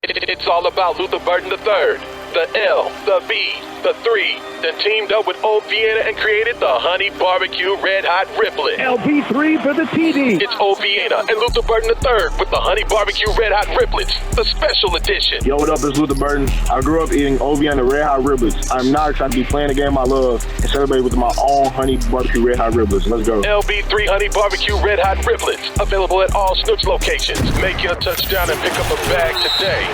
It's all about Luther Burden III. The L, the B, the 3, then teamed up with Old Vienna and created the Honey Barbecue Red Hot Riplet. LB3 for the TD. It's Old Vienna and Luther Burden III with the Honey Barbecue Red Hot Riblets, the special edition. Yo, what up, it's Luther Burden. I grew up eating Old Vienna Red Hot Riblets. I'm now trying to be playing the game I love and celebrate with my own Honey Barbecue Red Hot Riblets. Let's go. LB3 Honey Barbecue Red Hot Riblets, available at all Snooks locations. Make your touchdown and pick up a bag today.